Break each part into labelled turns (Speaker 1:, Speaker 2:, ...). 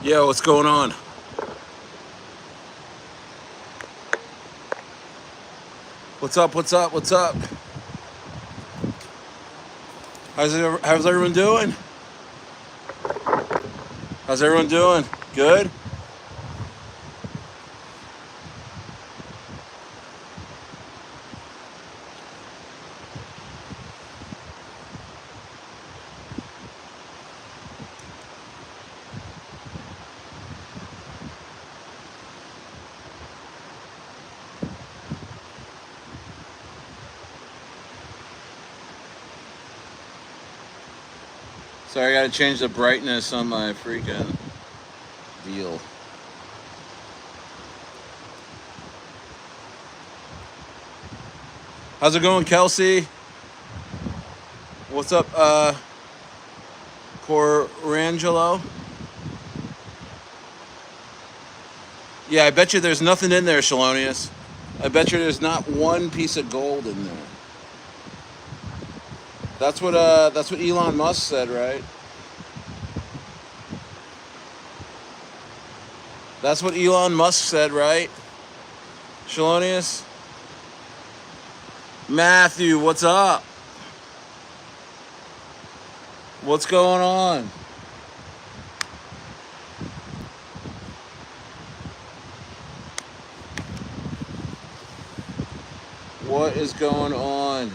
Speaker 1: Yo, what's going on? What's up? What's up? What's up? How's everyone doing? How's everyone doing? Good? Sorry, I gotta change the brightness on my freaking deal. How's it going, Kelsey? What's up, Corangelo? Yeah, I bet you there's nothing in there, Shalonius. I bet you there's not one piece of gold in there. That's what Elon Musk said, right? That's what Elon Musk said, right? Shalonius? Matthew, what's up? What's going on? What is going on?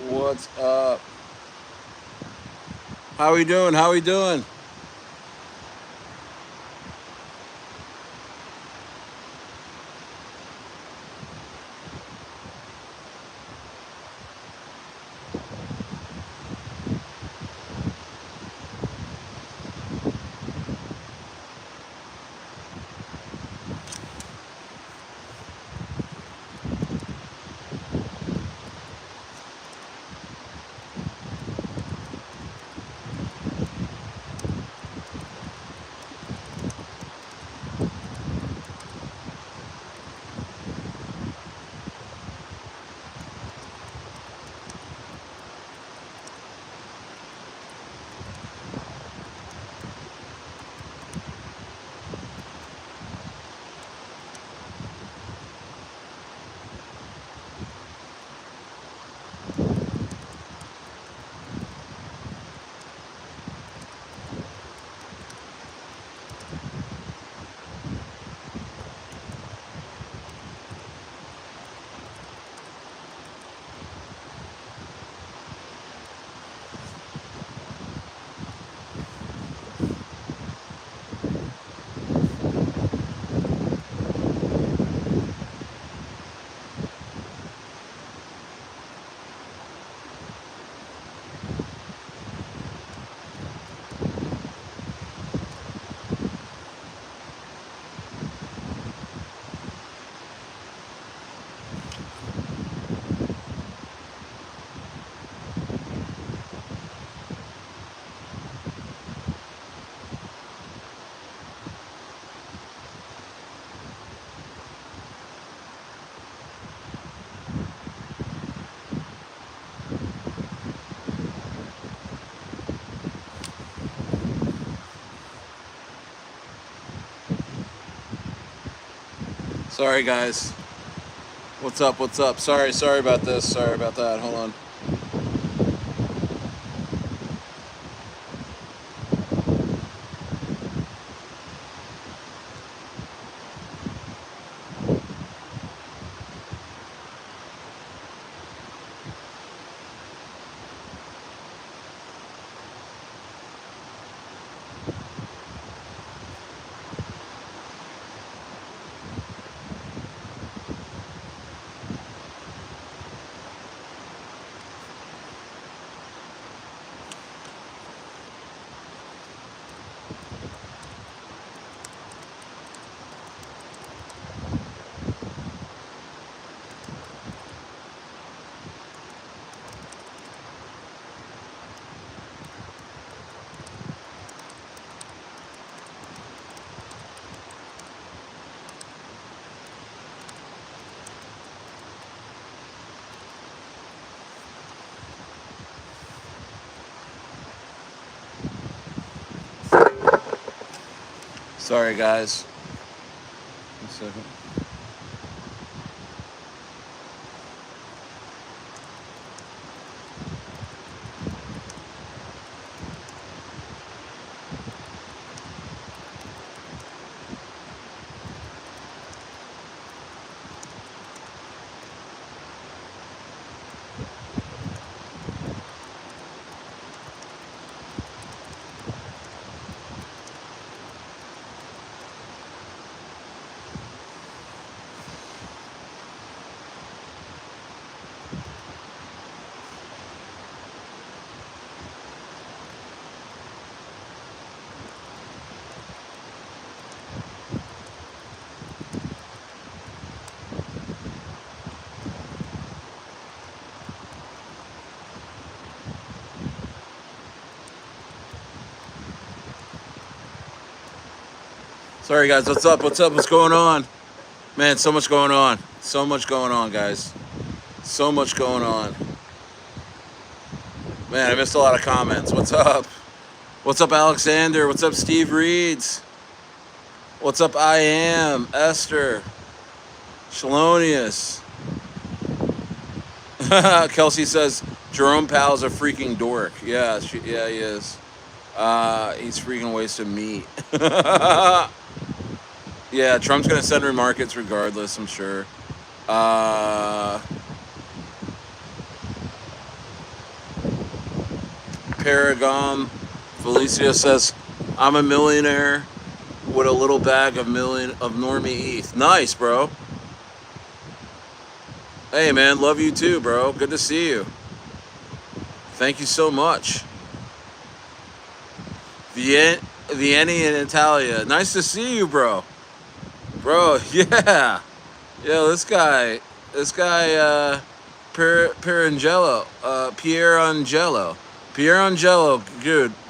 Speaker 1: What's up? How we doing? How we doing? Sorry, guys. What's up? What's up? Sorry about this. Sorry about that. Hold on. Sorry, guys. 1 second. Sorry, guys. What's up? What's up? What's going on? Man, so much going on. So much going on, guys. So much going on. Man, I missed a lot of comments. What's up? What's up, Alexander? What's up, Steve Reeds? What's up, I Am, Esther, Shalonius. Kelsey says, Jerome Powell's a freaking dork. Yeah, yeah, he is. He's freaking wasting meat. Yeah, Trump's going to send remarkets regardless, I'm sure. Paragon Felicia says, I'm a millionaire with a little bag of Normie ETH. Nice, bro. Hey, man, love you too, bro. Good to see you. Thank you so much. Vieni in Italia. Nice to see you, bro. Bro, yeah. Yo, this guy, Pierangelo,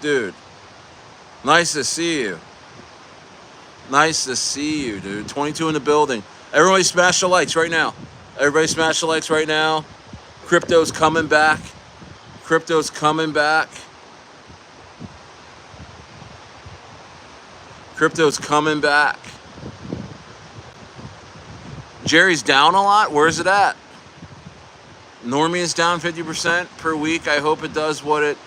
Speaker 1: dude. Nice to see you. Nice to see you, dude. 22 in the building. Everybody smash the likes right now. Everybody smash the likes right now. Crypto's coming back. Crypto's coming back. Crypto's coming back. Jerry's down a lot. Where's it at? Normie is down 50% per week. I hope it does what it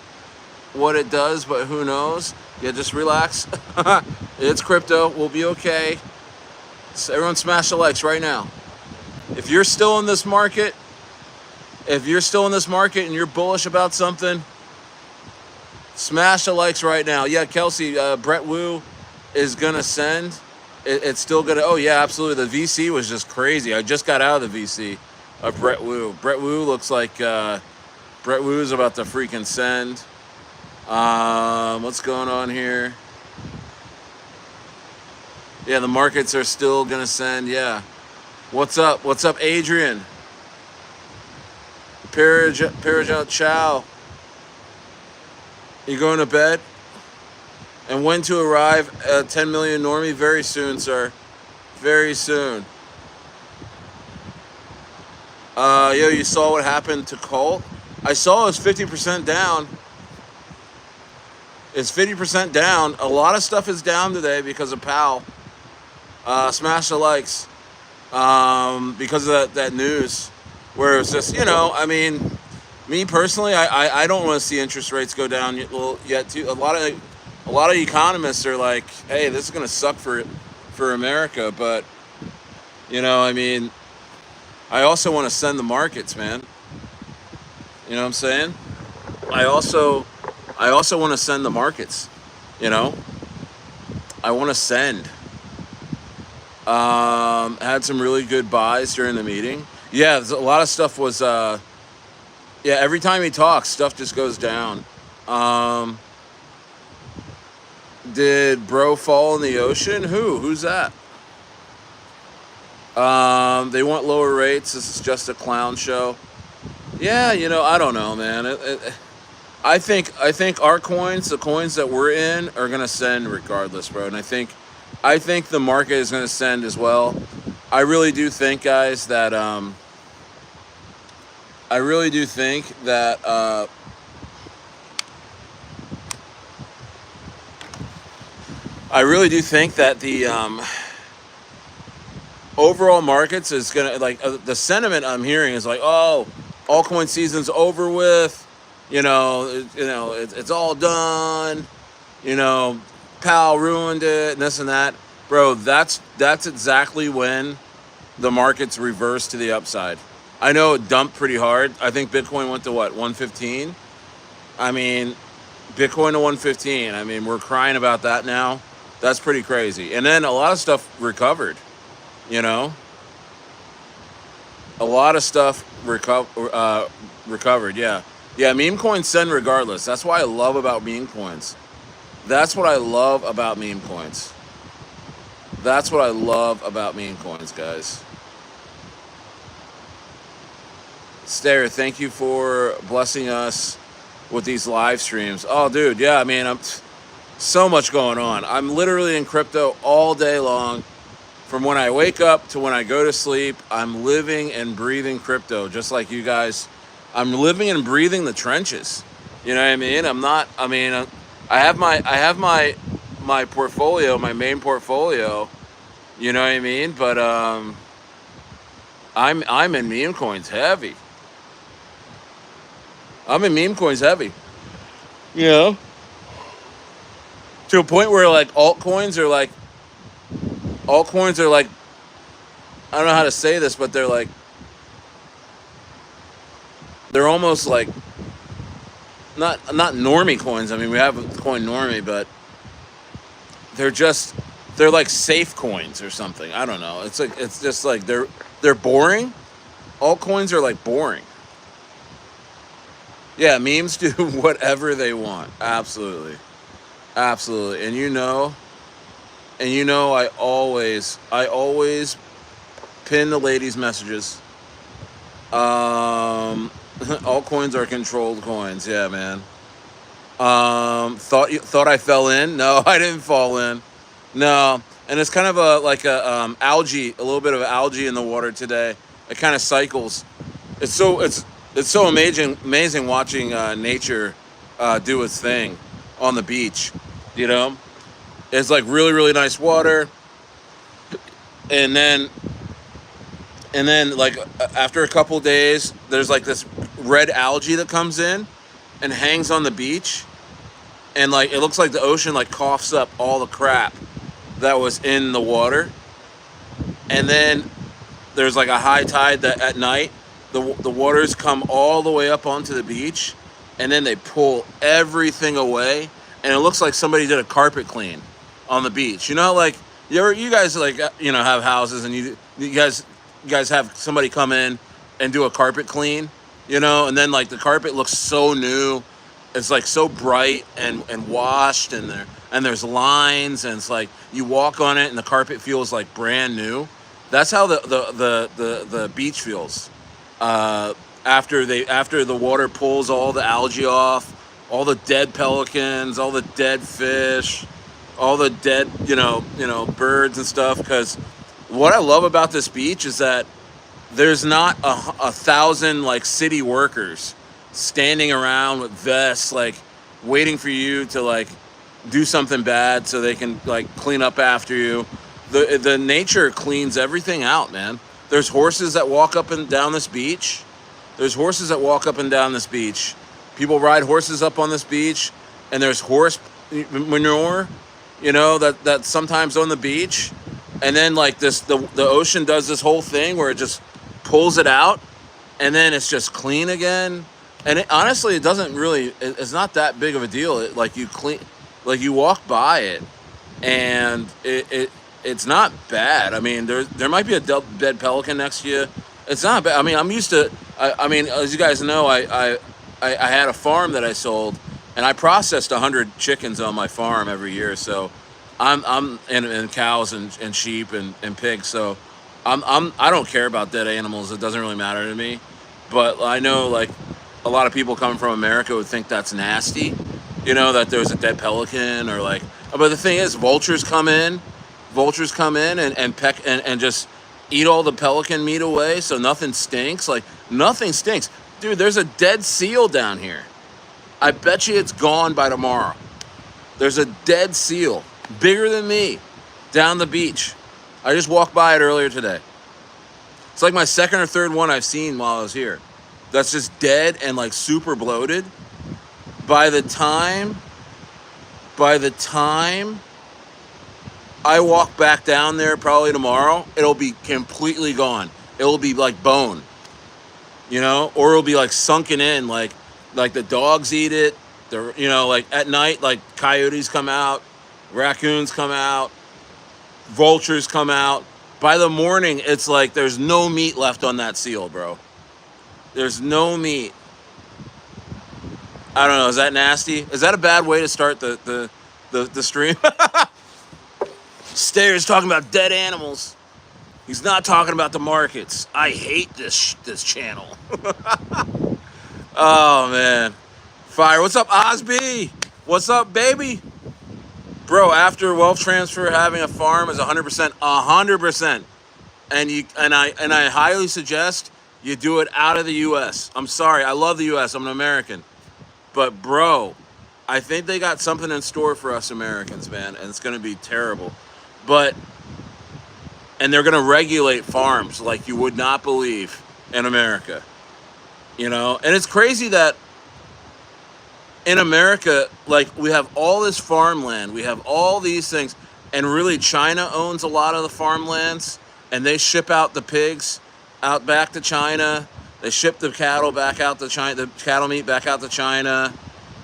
Speaker 1: does, but who knows? Yeah, just relax. It's crypto. We'll be okay. So everyone smash the likes right now. If you're still in this market, and you're bullish about something, smash the likes right now. Yeah, Kelsey, Brettwu is going to send. It's still going to, oh yeah, absolutely. The VC was just crazy. I just got out of the VC of Brettwu. Brettwu looks like Brettwu is about to freaking send. What's going on here? Yeah, the markets are still going to send, yeah. What's up? What's up, Adrian? Parajot Chow. You going to bed? And when to arrive at 10 million Normie? Very soon, sir. Very soon. Yo, you saw what happened to Colt? I saw it was 50% down. It's 50% down. A lot of stuff is down today because of Powell. Smash the likes. Because of that news. Where it's just, I mean, me personally, I don't want to see interest rates go down yet too. A lot of economists are like, hey, this is going to suck for America. But, I mean, I also want to send the markets, man. You know what I'm saying? I also want to send the markets, I want to send. Had some really good buys during the meeting. Yeah, a lot of stuff was, every time he talks, stuff just goes down. Did bro fall in the ocean? Who's that? They want lower rates. This is just a clown show. Yeah, I don't know, man. I think our coins, the coins that we're in, are gonna send regardless, bro. And I think the market is gonna send as well. I really do think, guys, that I really do think that the overall markets is gonna like the sentiment I'm hearing is like, oh, altcoin season's over with. It's all done. You know, Powell ruined it, and this and that, bro. That's exactly when the markets reverse to the upside. I know it dumped pretty hard. I think Bitcoin went to what, 115. I mean, Bitcoin to 115. I mean, we're crying about that now. That's pretty crazy. And then a lot of stuff recovered. You know, a lot of stuff recovered. Yeah, meme coins send regardless. That's what I love about meme coins. That's what I love about meme coins. That's what I love about meme coins, guys. Stair, thank you for blessing us with these live streams. Oh, dude, yeah, I mean, I'm so much going on. I'm literally in crypto all day long. From when I wake up to when I go to sleep, I'm living and breathing crypto, just like you guys. I'm living and breathing the trenches. You know what I mean? I have my portfolio, my main portfolio. You know what I mean? But I'm in meme coins heavy. I'm in meme coins heavy. You know, to a point where like altcoins are like, I don't know how to say this, but they're almost like not normie coins. I mean, we have the coin normie, but they're like safe coins or something. I don't know. It's just like they're boring. Altcoins are like boring. Yeah, memes do whatever they want. Absolutely. And I always pin the ladies' messages. Altcoins are controlled coins. Yeah, man. Thought I fell in? No, I didn't fall in. No, and it's kind of a little bit of algae in the water today. It kind of cycles. It's so amazing watching nature do its thing on the beach. You know, it's like really, really nice water, and then like after a couple days, there's like this red algae that comes in and hangs on the beach, and like it looks like the ocean like coughs up all the crap that was in the water. And then there's like a high tide that at night the waters come all the way up onto the beach, and then they pull everything away, and it looks like somebody did a carpet clean on the beach. You know, like you guys like have houses, and you guys have somebody come in and do a carpet clean, and then like the carpet looks so new. It's like so bright and washed, and there's lines, and it's like you walk on it and the carpet feels like brand new. That's how the beach feels after the water pulls all the algae off, all the dead pelicans, all the dead fish, all the dead birds and stuff. Because what I love about this beach is that there's not a thousand like city workers standing around with vests, like waiting for you to like do something bad so they can like clean up after you. The nature cleans everything out, man. There's horses that walk up and down this beach. People ride horses up on this beach, and there's horse manure, that's sometimes on the beach. And then like the ocean does this whole thing where it just pulls it out, and then it's just clean again. And honestly, it's not that big of a deal. You walk by it, and it's not bad. I mean, there might be a dead pelican next to you. It's not bad. I mean, I'm used to. I mean, as you guys know, I had a farm that I sold, and I processed 100 chickens on my farm every year. So I'm and cows and sheep and pigs. So I don't care about dead animals. It doesn't really matter to me. But I know like a lot of people coming from America would think that's nasty. That there's a dead pelican or like. But the thing is, vultures come in and peck and just eat all the pelican meat away, so nothing stinks. Like nothing stinks, dude. There's a dead seal down here. I bet you it's gone by tomorrow. There's a dead seal bigger than me, down the beach. I just walked by it earlier today. It's like my second or third one I've seen while I was here. That's just dead and like super bloated. By the time I walk back down there probably tomorrow, it'll be completely gone. It'll be like bone, you know, or it'll be like sunken in, like the dogs eat it. You know, like at night, like coyotes come out, raccoons come out, vultures come out. By the morning, it's like there's no meat left on that seal, bro. There's no meat. I don't know. Is that nasty? Is that a bad way to start the stream? Stairs talking about dead animals. He's not talking about the markets. I hate this channel. Oh man, fire! What's up, Osby? What's up, baby? Bro, after wealth transfer, having a farm is 100%, 100%, and I highly suggest you do it out of the U.S. I'm sorry, I love the U.S. I'm an American, but bro, I think they got something in store for us Americans, man, and it's gonna be terrible. And they're gonna regulate farms like you would not believe in America, you know. And it's crazy that in America, like, we have all this farmland, we have all these things, and really China owns a lot of the farmlands, and they ship out the pigs out back to China. They ship the cattle back out to China, the cattle meat back out to China.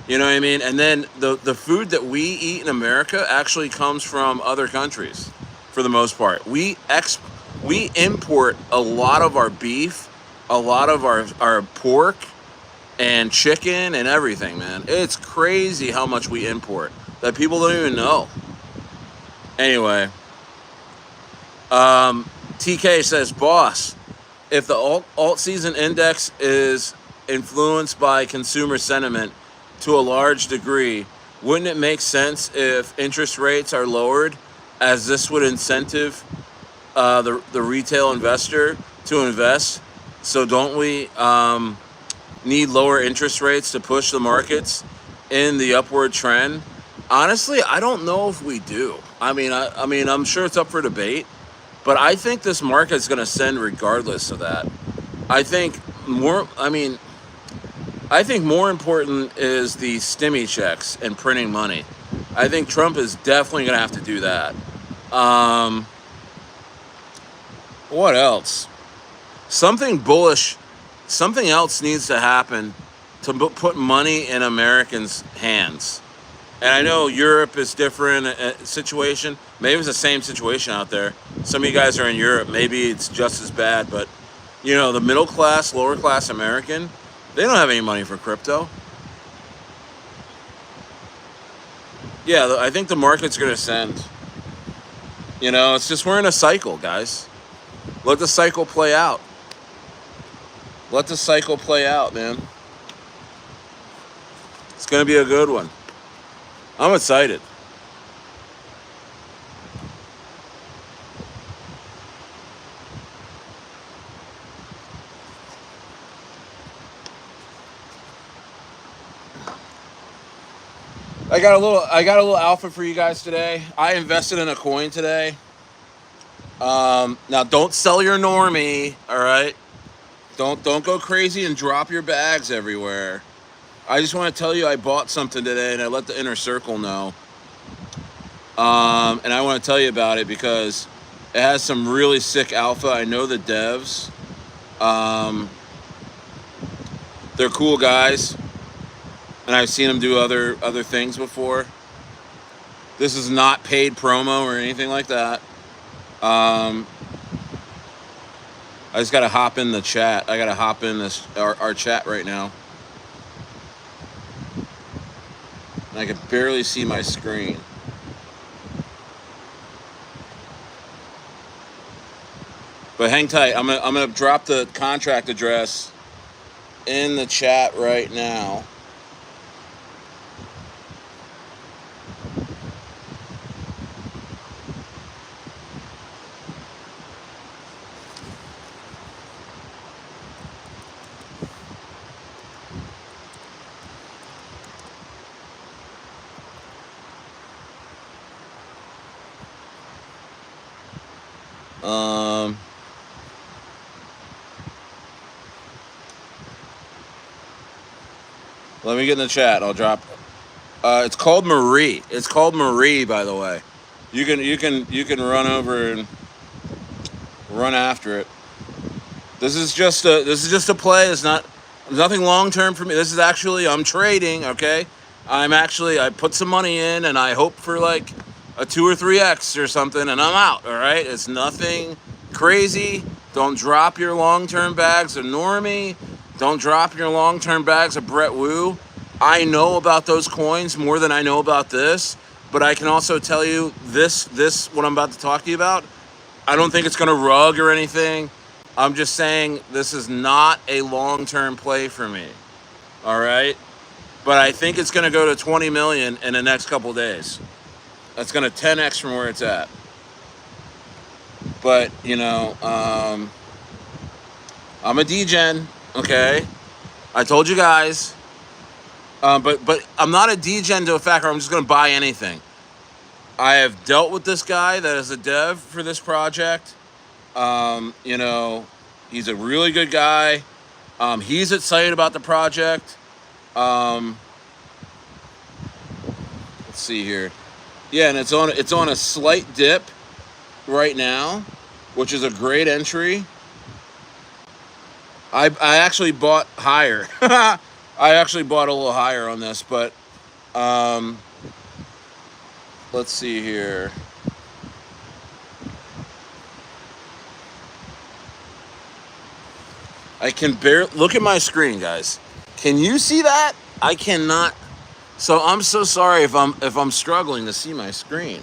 Speaker 1: You know what I mean? And then the food that we eat in America actually comes from other countries, for the most part. We import a lot of our beef, a lot of our pork, and chicken and everything, man. It's crazy how much we import that people don't even know. Anyway, TK says, boss, if the alt season index is influenced by consumer sentiment to a large degree, wouldn't it make sense if interest rates are lowered, as this would incentive the retail investor to invest? So don't we need lower interest rates to push the markets in the upward trend? Honestly, I don't know if we do. I mean, I'm sure it's up for debate, but I think this market is going to send regardless of that. I think more important is the stimmy checks and printing money. I think Trump is definitely going to have to do that. What else? Something bullish. Something else needs to happen to put money in Americans' hands. And I know Europe is different situation. Maybe it's the same situation out there. Some of you guys are in Europe. Maybe it's just as bad. But, you know, the middle class, lower class American, they don't have any money for crypto. Yeah, I think the market's going to send. You know, it's just we're in a cycle, guys. Let the cycle play out. Let the cycle play out, man. It's going to be a good one. I'm excited. I got a little alpha for you guys today. I invested in a coin today. Now don't sell your Normie, all right? Don't go crazy and drop your bags everywhere. I just want to tell you I bought something today and I let the inner circle know. And I want to tell you about it because it has some really sick alpha. I know the devs. They're cool guys. And I've seen them do other things before. This is not paid promo or anything like that. I just got to hop in the chat. I got to hop in our chat right now. And I can barely see my screen. But hang tight. I'm gonna drop the contract address in the chat right now. Um, let me get in the chat. I'll drop. It's called Marie. It's called Marie, by the way. You can run over and run after it. This is just a play. It's not nothing long term for me. This is actually I'm trading. Okay, I put some money in and I hope for like a 2 or 3x or something, and I'm out. All right, it's nothing crazy. Don't drop your long term bags of Normie. Don't drop your long term bags of Brettwu. I know about those coins more than I know about this, but I can also tell you this what I'm about to talk to you about. I don't think it's going to rug or anything. I'm just saying this is not a long-term play for me. All right? But I think it's going to go to 20 million in the next couple days. That's going to 10x from where it's at. But, I'm a degen, okay? I told you guys. But I'm not a degen to a fact where I'm just going to buy anything. I have dealt with this guy that is a dev for this project. He's a really good guy. He's excited about the project. Let's see here. Yeah, and it's on a slight dip right now, which is a great entry. I actually bought higher. I actually bought a little higher on this, but let's see here. I can barely look at my screen, guys. Can you see that? I cannot. So I'm so sorry if I'm struggling to see my screen.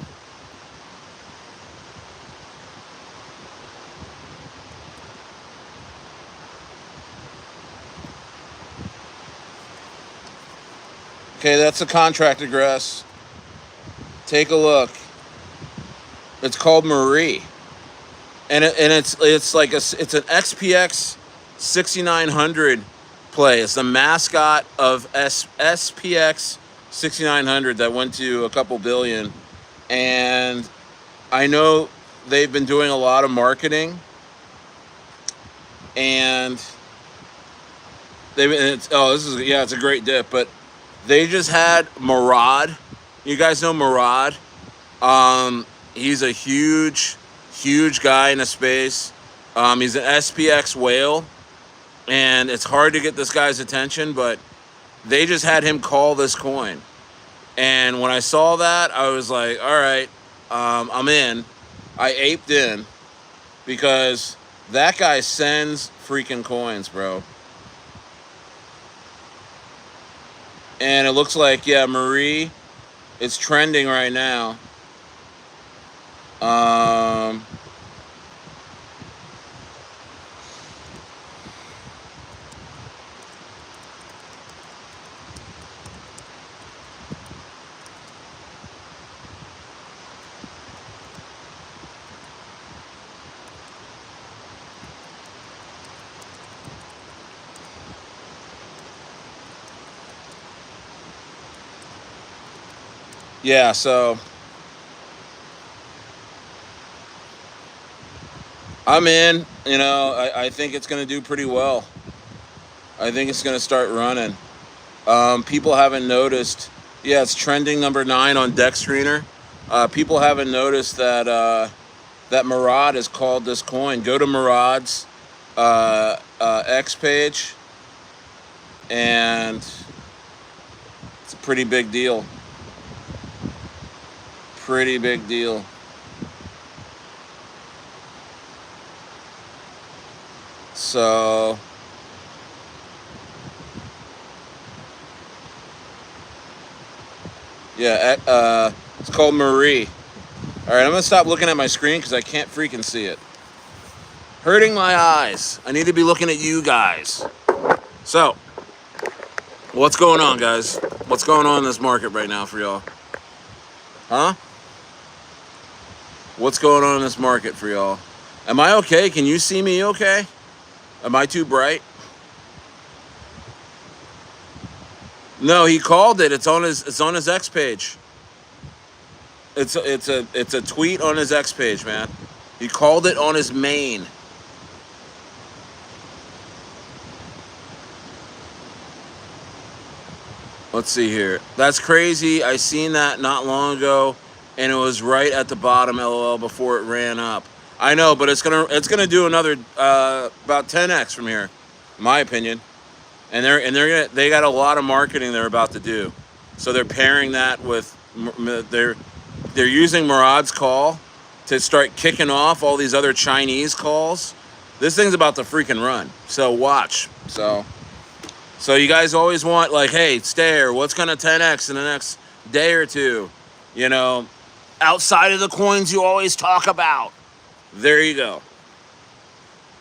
Speaker 1: Okay, that's a contract address. Take a look. It's called Marie, and it's like it's an XPX 6900 play. It's the mascot of SPX 6900 that went to a couple billion, and I know they've been doing a lot of marketing, and it's a great dip, but they just had Murad. You guys know Murad? He's a huge guy in the space. He's an SPX whale, and it's hard to get this guy's attention, but they just had him call this coin. And when I saw that, I was like, all right, I'm in. I aped in because that guy sends freaking coins, bro. And it looks like, yeah, Marie, it's trending right now. Yeah, so I'm in. I think it's going to do pretty well. I think it's going to start running. People haven't noticed. Yeah, it's trending number 9 on Deck Screener. People haven't noticed that Murad has called this coin. Go to Murad's X page, and it's a pretty big deal. Pretty big deal. So yeah, it's called Marie. All right, I'm gonna stop looking at my screen because I can't freaking see it. Hurting my eyes. I need to be looking at you guys. So, what's going on, guys? What's going on in this market right now for y'all? Huh? What's going on in this market for y'all? Am I okay? Can you see me okay? Am I too bright? No, he called it. It's on his X page. It's a tweet on his X page, man. He called it on his main. Let's see here. That's crazy. I seen that not long ago, and it was right at the bottom, LOL, before it ran up. I know, but it's gonna do another about 10x from here, in my opinion. And they got a lot of marketing they're about to do. So they're pairing that with they're using Murad's call to start kicking off all these other Chinese calls. This thing's about to freaking run. So watch. So you guys always want, like, hey, Stare, what's going to 10x in the next day or two? You know, outside of the coins you always talk about. There you go.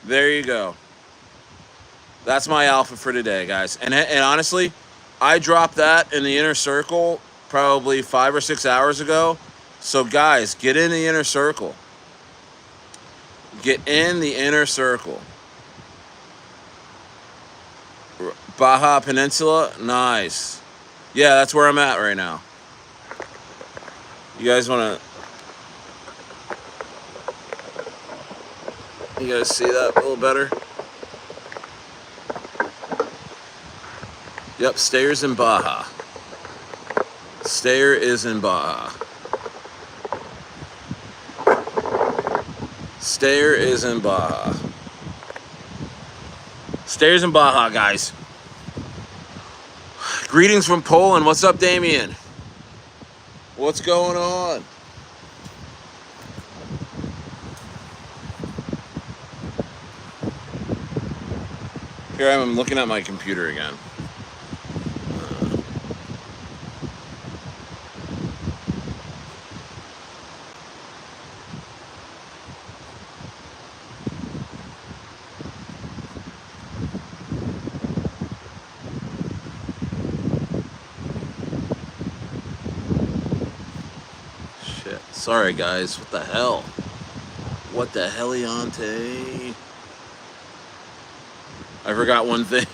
Speaker 1: There you go. That's my alpha for today, guys. And honestly, I dropped that in the inner circle probably 5 or 6 hours ago. So, guys, get in the inner circle. Get in the inner circle. Baja Peninsula, nice. Yeah, that's where I'm at right now. You guys want to... You guys see that a little better? Yep, Stayer's in Baja. Stayer is in Baja. Stayer is in Baja. Stayer's in Baja, guys. Greetings from Poland. What's up, Damien? What's going on? Here I'm looking at my computer again. Sorry, guys. What the hell? What the heliante? I forgot one thing.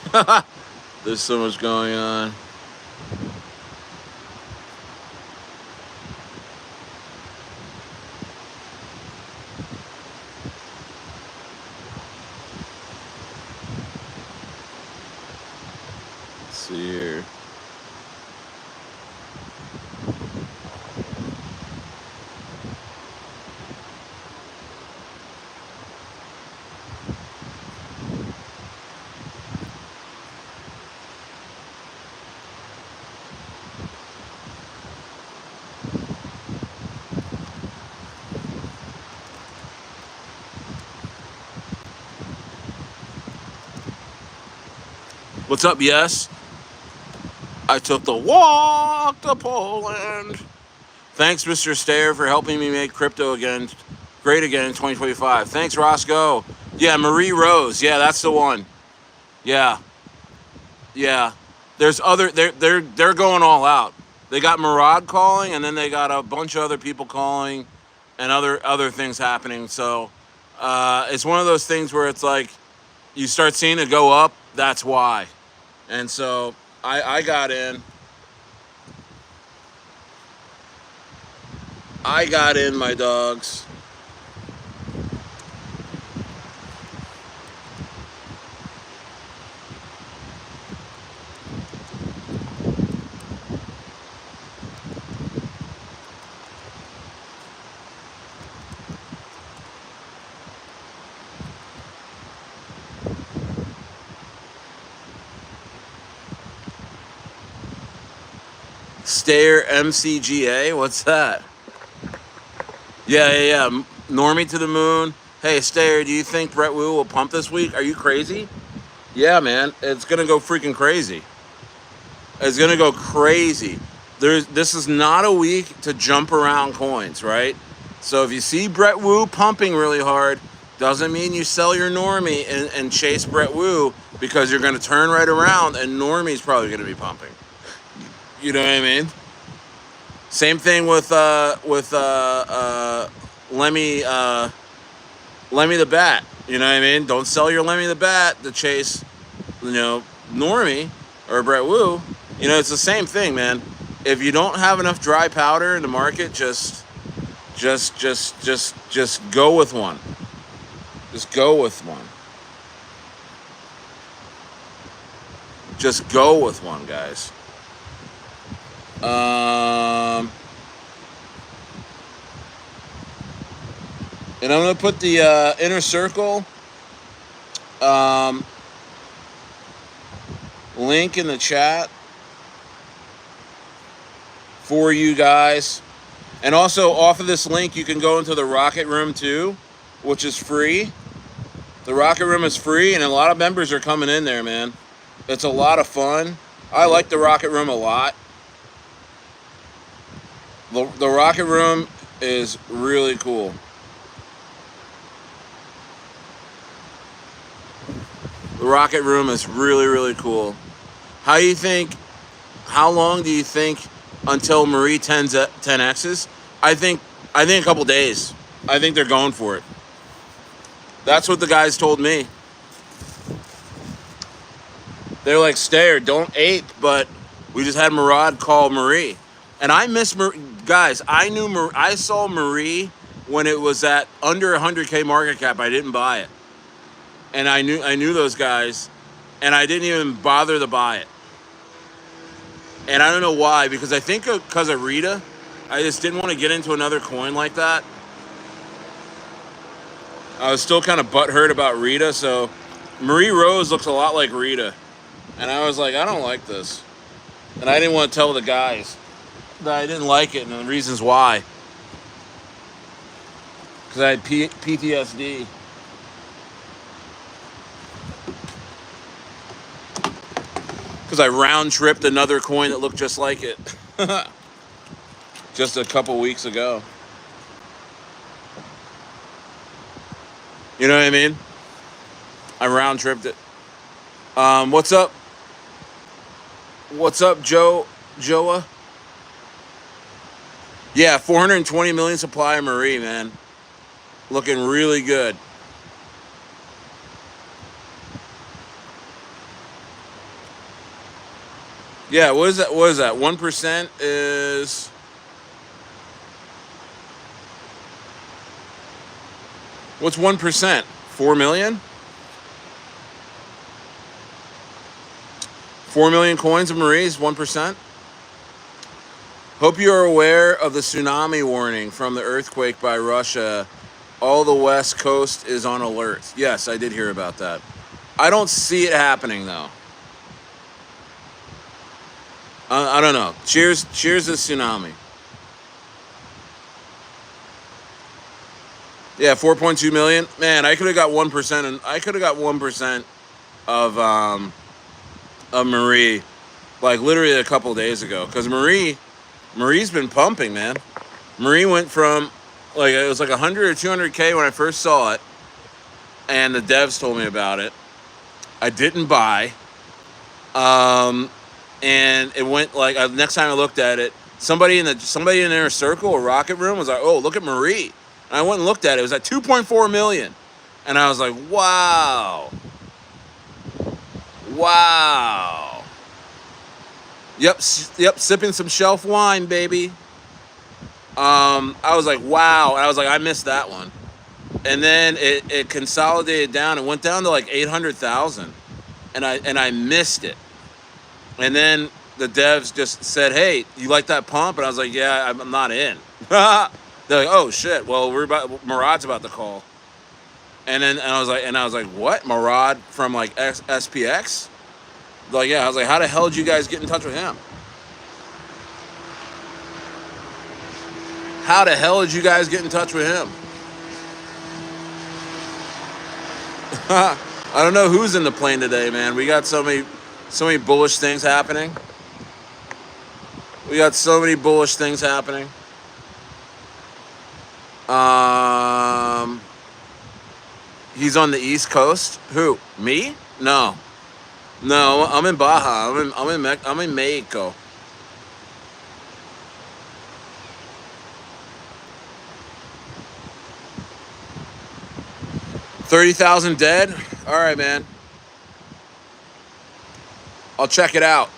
Speaker 1: There's so much going on. Let's see here. What's up? Yes, I took the walk to Poland. Thanks, Mr. Stair, for helping me make crypto great again in 2025. Thanks, Roscoe. Yeah, Marie Rose. Yeah, that's the one. Yeah. There's other. They're going all out. They got Murad calling, and then they got a bunch of other people calling, and other things happening. So it's one of those things where it's like you start seeing it go up. That's why. And so I got in. I got in, my dogs. Stair MCGA? What's that? Yeah. Normie to the moon. Hey, Stair, do you think Brettwu will pump this week? Are you crazy? Yeah, man. It's going to go freaking crazy. It's going to go crazy. This is not a week to jump around coins, right? So if you see Brettwu pumping really hard, doesn't mean you sell your Normie and chase Brettwu, because you're going to turn right around and Normie's probably going to be pumping. You know what I mean? Same thing with Lemmy the Bat. You know what I mean? Don't sell your Lemmy the Bat to chase, Normie or Brettwu. It's the same thing, man. If you don't have enough dry powder in the market, just Just go with one. Just go with one. Just go with one, guys. And I'm gonna put the inner circle link in the chat for you guys. And also, off of this link, you can go into the Rocket Room too, which is free. The Rocket Room is free, and a lot of members are coming in there, man. It's a lot of fun. I like the Rocket Room a lot. The Rocket Room is really cool. The Rocket Room is really, really cool. How long do you think until Marie 10X's? I think a couple days. I think they're going for it. That's what the guys told me. They're like, stay or don't ape, but we just had Murad call Marie. And I miss Marie. Guys, I saw Marie when it was at under 100K market cap. I didn't buy it. And I knew those guys, and I didn't even bother to buy it. And I don't know why, because I think because of Rita, I just didn't want to get into another coin like that. I was still kind of butthurt about Rita, so Marie Rose looks a lot like Rita. And I was like, I don't like this. And I didn't want to tell the guys that I didn't like it and the reasons why. Because I had PTSD. Because I round-tripped another coin that looked just like it. Just a couple weeks ago. You know what I mean? I round-tripped it. What's up? What's up, Joa? Yeah, 420 million supply of Marie, man. Looking really good. Yeah, what is that? 1% is... What's 1%? 4 million? 4 million coins of Marie's, 1%. Hope you are aware of the tsunami warning from the earthquake by Russia. All the West Coast is on alert. Yes, I did hear about that. I don't see it happening, though. I don't know. Cheers to tsunami. Yeah, 4.2 million. Man, I could have got 1%, and I could have got 1% of Marie, like literally a couple days ago. Because Marie's been pumping, man. Marie went from like it was like 100 or 200K when I first saw it, and the devs told me about it. I didn't buy. And it went like next time I looked at it, somebody in their circle or Rocket Room was like, "Oh, look at Marie." And I went and looked at it. It was at 2.4 million, and I was like, "Wow, wow." Yep, sipping some shelf wine, baby. I was like, "Wow," and I was like, "I missed that one." And then it consolidated down and went down to like 800,000, and I missed it. And then the devs just said, "Hey, you like that pump?" And I was like, "Yeah, I'm not in." They're like, "Oh shit! Well, Murad's about to call." And I was like, "What? Murad from like SPX?" Like, yeah. I was like, "How the hell did you guys get in touch with him? How the hell did you guys get in touch with him?" I don't know who's in the plane today, man. We got so many bullish things happening. He's on the East Coast. Who? Me? No, I'm in Baja. I'm in Mexico. $30,000 dead. All right, man. I'll check it out.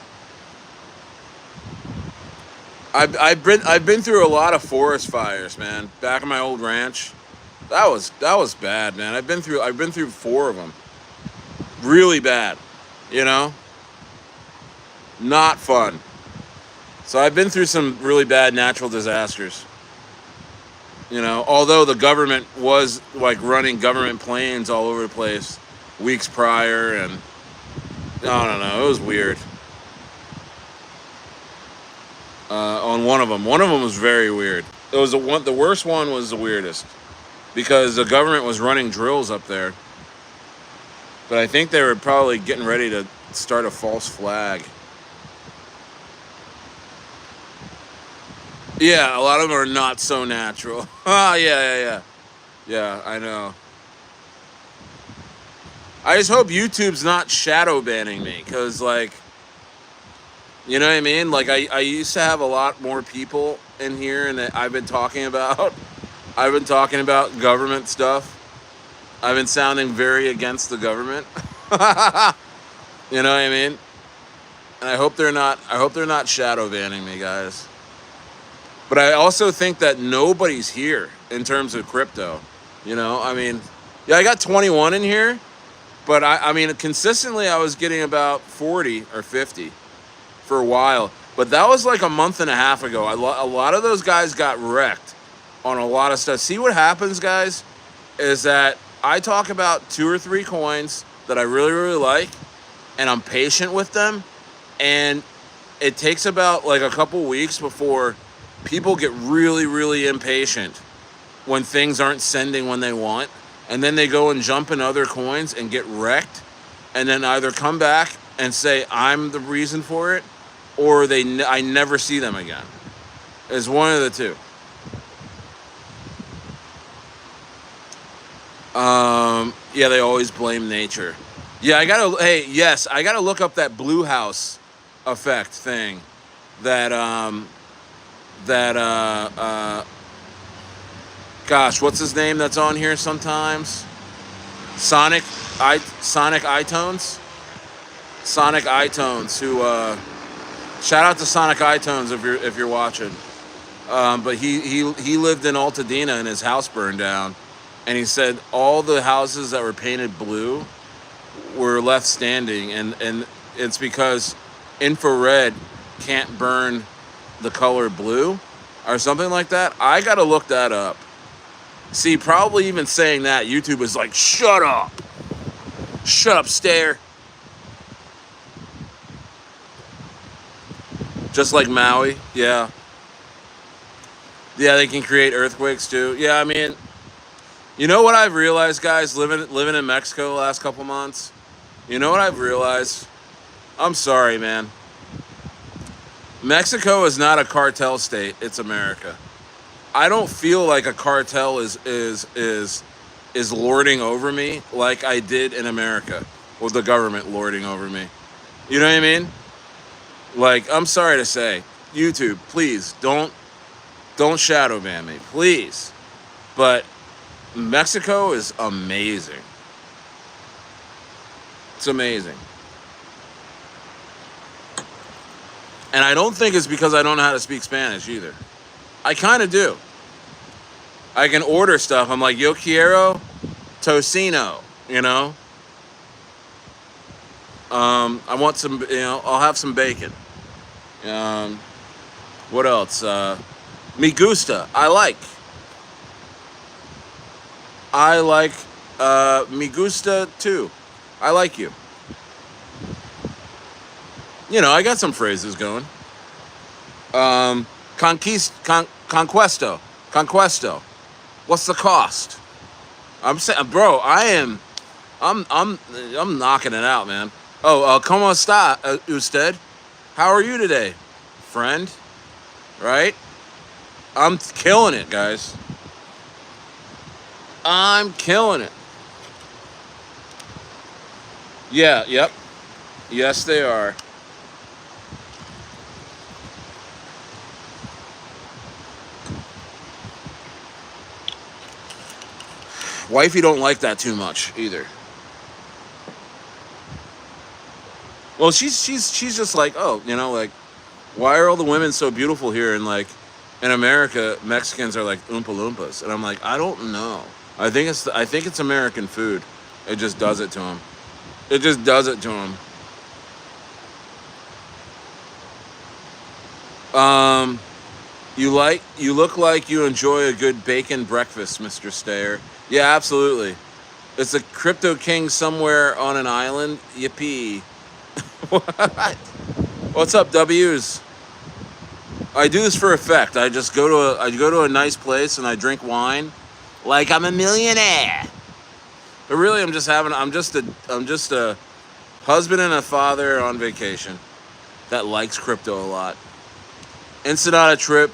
Speaker 1: I've been through a lot of forest fires, man. Back in my old ranch, that was bad, man. I've been through 4 of them, really bad. You know, not fun. So I've been through some really bad natural disasters. You know, although the government was like running government planes all over the place weeks prior, and I don't know, it was weird. On one of them was very weird. It was the worst one was the weirdest because the government was running drills up there, but I think they were probably getting ready to start a false flag. Yeah, a lot of them are not so natural. Ah, yeah. Yeah, I know. I just hope YouTube's not shadow banning me, because, like, you know what I mean? Like, I used to have a lot more people in here, and I've been talking about, I've been talking about government stuff. I've been sounding very against the government. You know what I mean? And I hope they're not shadow banning me, guys. But I also think that nobody's here in terms of crypto. You know, I mean, yeah, I got 21 in here, but I mean, consistently I was getting about 40 or 50 for a while. But that was like a month and a half ago. A lot of those guys got wrecked on a lot of stuff. See what happens, guys, is that I talk about 2 or 3 coins that I really, really like, and I'm patient with them. And it takes about like a couple weeks before people get really, really impatient when things aren't sending when they want. And then they go and jump in other coins and get wrecked. And then either come back and say, I'm the reason for it, or I never see them again. It's one of the two. Yeah, they always blame nature. Yeah, I gotta look up that blue house effect thing that, gosh, what's his name that's on here sometimes? Sonic iTones, who, shout out to Sonic iTones if you're watching. But he lived in Altadena and his house burned down, and he said all the houses that were painted blue were left standing, and it's because infrared can't burn the color blue or something like that. I gotta look that up. See, probably even saying that, YouTube is like, shut up, stare. Just like Maui. Yeah, they can create earthquakes too. Yeah, I mean, you know what I've realized, guys, living in Mexico the last couple months? You know what I've realized? I'm sorry, man. Mexico is not a cartel state. It's America. I don't feel like a cartel is lording over me like I did in America, with the government lording over me. You know what I mean? Like, I'm sorry to say, YouTube, please don't shadow ban me, please. But Mexico is amazing. It's amazing. And I don't think it's because I don't know how to speak Spanish either. I kind of do. I can order stuff. I'm like, yo quiero tocino, you know? I want some, you know, I'll have some bacon. What else? Me gusta. I like me gusta too. I like you. You know, I got some phrases going. Conquesto. What's the cost? I'm saying, bro, I'm knocking it out, man. Oh, ¿cómo está usted? How are you today, friend? Right? I'm killing it, guys. I'm killing it. Yeah, yep. Yes, they are. Wifey don't like that too much either. Well, she's just like, oh, you know, like, Why are all the women so beautiful here? And like in America, Mexicans are like Oompa Loompas. And I'm like, I don't know. I think it's American food. It just does it to them. It just does it to them. You look like you enjoy a good bacon breakfast, Mr. Stayer. Yeah, absolutely. It's a crypto king somewhere on an island. Yippee. What? What's up, W's? I do this for effect. I go to a nice place and I drink wine like I'm a millionaire. But really I'm just a husband and a father on vacation that likes crypto a lot. Ensenada trip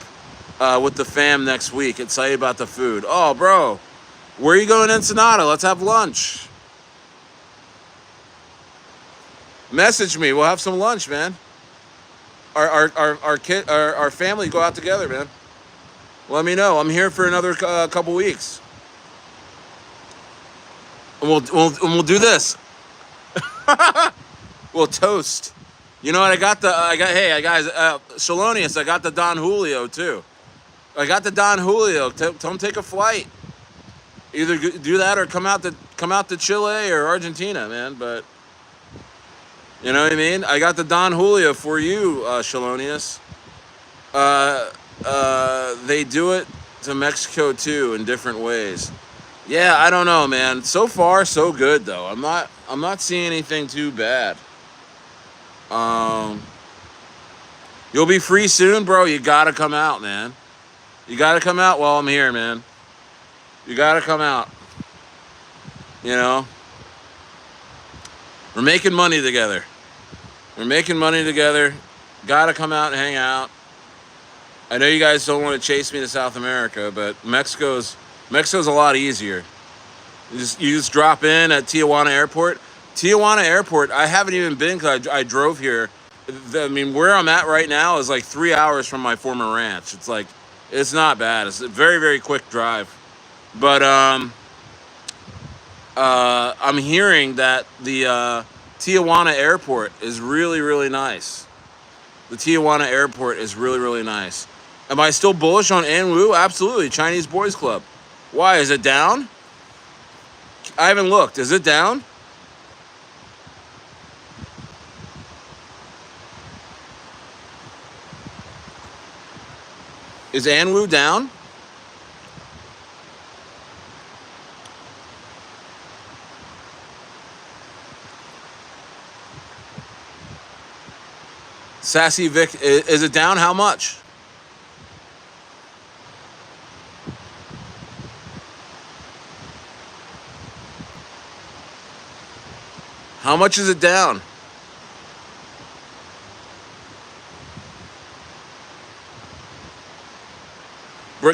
Speaker 1: with the fam next week. Excited about the food. Oh, bro, where are you going, Ensenada? Let's have lunch. Message me. We'll have some lunch, man. Our family go out together, man. Let me know. I'm here for another couple weeks, and we'll do this. We'll toast. You know what? Hey guys, Shalonius, I got the Don Julio too. I got the Don Julio. Tell him take a flight. Either do that or come out to Chile or Argentina, man. But you know what I mean? I got the Don Julio for you, Shalonius. They do it to Mexico too in different ways. Yeah, I don't know, man. So far, so good though. I'm not seeing anything too bad. You'll be free soon, bro. You gotta come out, man. You gotta come out while I'm here, man. You gotta come out. You know? We're making money together. We're making money together. Gotta come out and hang out. I know you guys don't want to chase me to South America, but Mexico's a lot easier. You just drop in at Tijuana Airport. Tijuana Airport, I haven't even been because I drove here. I mean, where I'm at right now is like 3 hours from my former ranch. It's not bad. It's a very, very quick drive. But I'm hearing that the Tijuana Airport is really, really nice. The Tijuana Airport is really, really nice. Am I still bullish on Anwu? Absolutely. Chinese Boys Club. Why? Is it down? I haven't looked. Is it down? Is Anwu down? Sassy Vic, is it down? How much? How much is it down?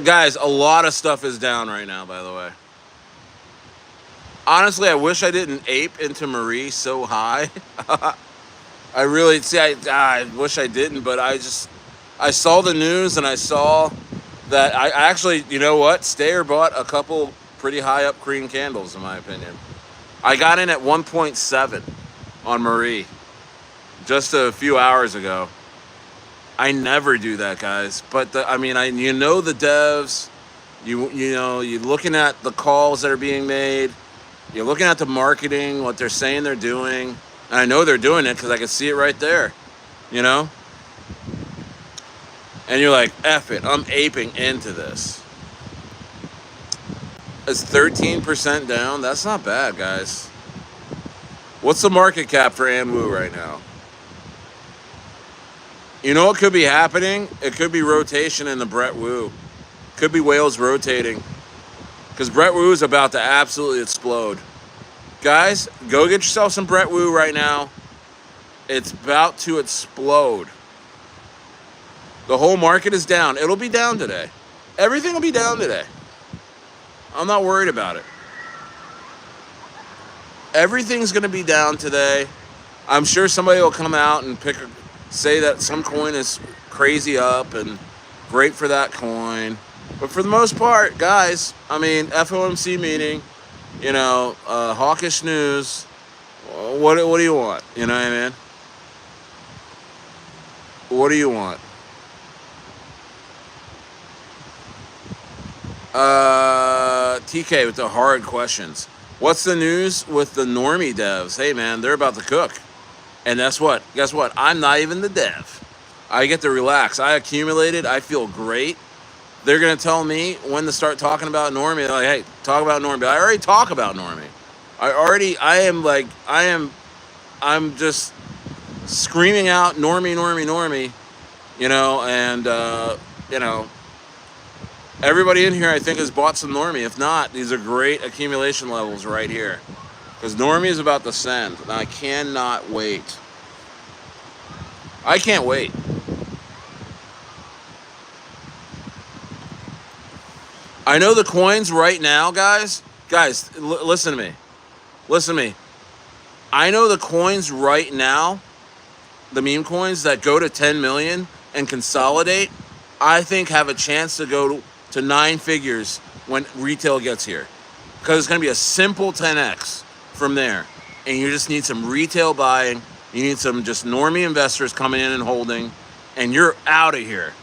Speaker 1: Guys, a lot of stuff is down right now, by the way. Honestly, I wish I didn't ape into Marie so high. I really, see, I wish I didn't, but I saw the news and I saw that I actually, you know what? Stayer bought a couple pretty high up green candles, in my opinion. I got in at 1.7 on Marie just a few hours ago. I never do that, guys. But the devs. You're looking at the calls that are being made. You're looking at the marketing, what they're saying they're doing. And I know they're doing it because I can see it right there. You know? And you're like, F it, I'm aping into this. It's 13% down. That's not bad, guys. What's the market cap for Anwu right now? You know what could be happening? It could be rotation in the Brettwu. Could be whales rotating. Because Brettwu is about to absolutely explode. Guys, go get yourself some Brettwu right now. It's about to explode. The whole market is down. It'll be down today. Everything will be down today. I'm not worried about it. Everything's going to be down today. I'm sure somebody will come out and say that some coin is crazy up and great for that coin. But for the most part, guys, I mean, FOMC meeting, hawkish news. What do you want? You know what I mean? What do you want? TK with the hard questions. What's the news with the Normie devs? Hey man, they're about to cook. And that's what? Guess what? I'm not even the dev. I get to relax. I accumulated. I feel great. They're gonna tell me when to start talking about Normie. They're like, hey, talk about Normie. I already talk about Normie. I'm just screaming out Normie, Normie, Normie, and everybody in here I think has bought some Normie. If not, these are great accumulation levels right here. Because Normie is about to send, and I cannot wait. I can't wait. I know the coins right now, guys. Guys, listen to me. Listen to me. I know the coins right now, the meme coins that go to 10 million and consolidate, I think have a chance to go to 9 figures when retail gets here. Because it's going to be a simple 10x from there. And you just need some retail buying. You need some just Normie investors coming in and holding. And you're out of here.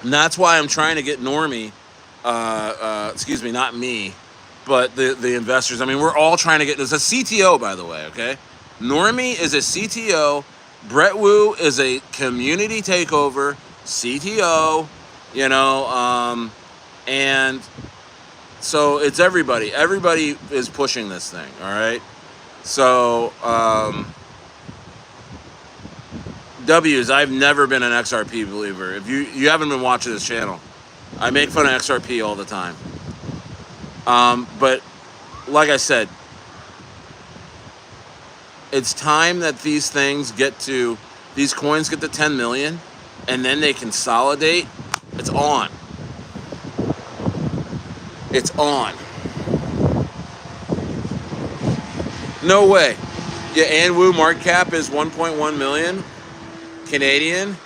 Speaker 1: And that's why I'm trying to get Normie, not me, but the investors. I mean, we're all trying to get, there's a CTO, by the way, okay? Normie is a CTO. Brettwu is a community takeover CTO, and so it's everybody. Everybody is pushing this thing, all right? So, W's, I've never been an XRP believer. If you haven't been watching this channel, I make fun of XRP all the time. But like I said, it's time that these coins get to 10 million and then they consolidate. It's on. It's on. No way. Yeah, Anwu market cap is 1.1 million Canadian.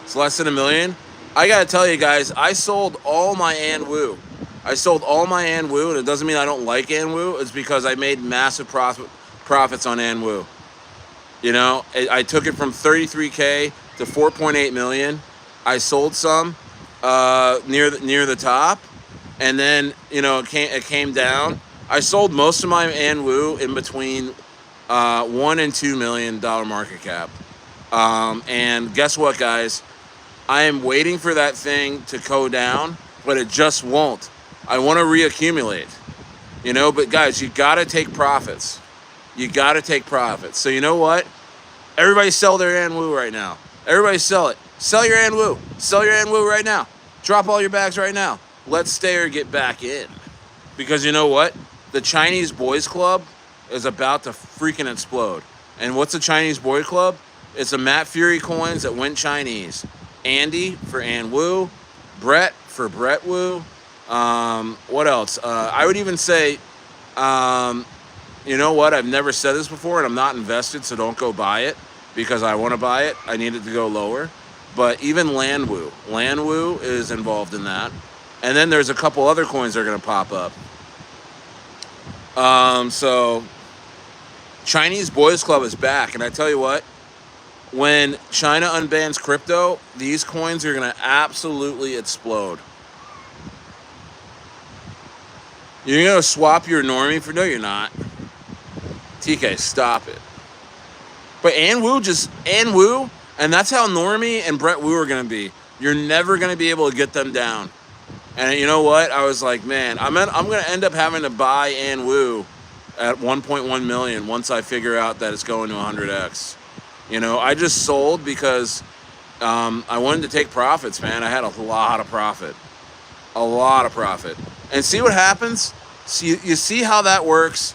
Speaker 1: It's less than $1 million. I gotta tell you guys, I sold all my Anwu. And it doesn't mean I don't like Anwu. It's because I made massive profits on Anwu. I took it from 33K to 4.8 million. I sold some near the top, and then it came down. I sold most of my Anwu in between $1 and $2 million market cap. And guess what, guys? I am waiting for that thing to go down, but it just won't. I want to reaccumulate, but guys, you got to take profits. So you know what? Everybody sell their Anwu right now. Everybody sell it. Sell your Anwu. Sell your Anwu right now. Drop all your bags right now. Let's stay or get back in. Because you know what? The Chinese Boys Club is about to freaking explode. And what's the Chinese Boys Club? It's the Matt Fury coins that went Chinese. Andy for Anwu. Brett for Brettwu. What else? I would even say, you know what? I've never said this before, and I'm not invested, so don't go buy it because I want to buy it. I need it to go lower. But even Landwu is involved in that. And then there's a couple other coins that are going to pop up. So Chinese Boys Club is back, and I tell you what, when China unbans crypto, these coins are going to absolutely explode. You're going to swap your Normie for... No, you're not. TK, stop it. But Anwu, and that's how Normie and Brettwu are going to be. You're never going to be able to get them down. And you know what? I was like, man, I'm going to end up having to buy Anwu at 1.1 million once I figure out that it's going to 100x. I just sold because I wanted to take profits, man. I had a lot of profit. And see what happens? You see how that works?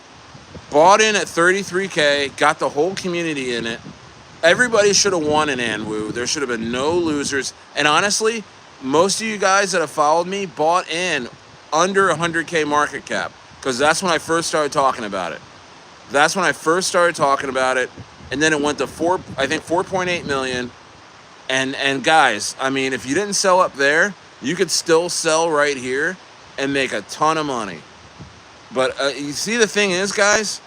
Speaker 1: Bought in at 33K, got the whole community in it. Everybody should have won in Anwu. There should have been no losers. And honestly, most of you guys that have followed me bought in under 100K market cap because that's when I first started talking about it. And then it went to 4.8 million. And guys, I mean, if you didn't sell up there, you could still sell right here and make a ton of money. But you see, the thing is, guys,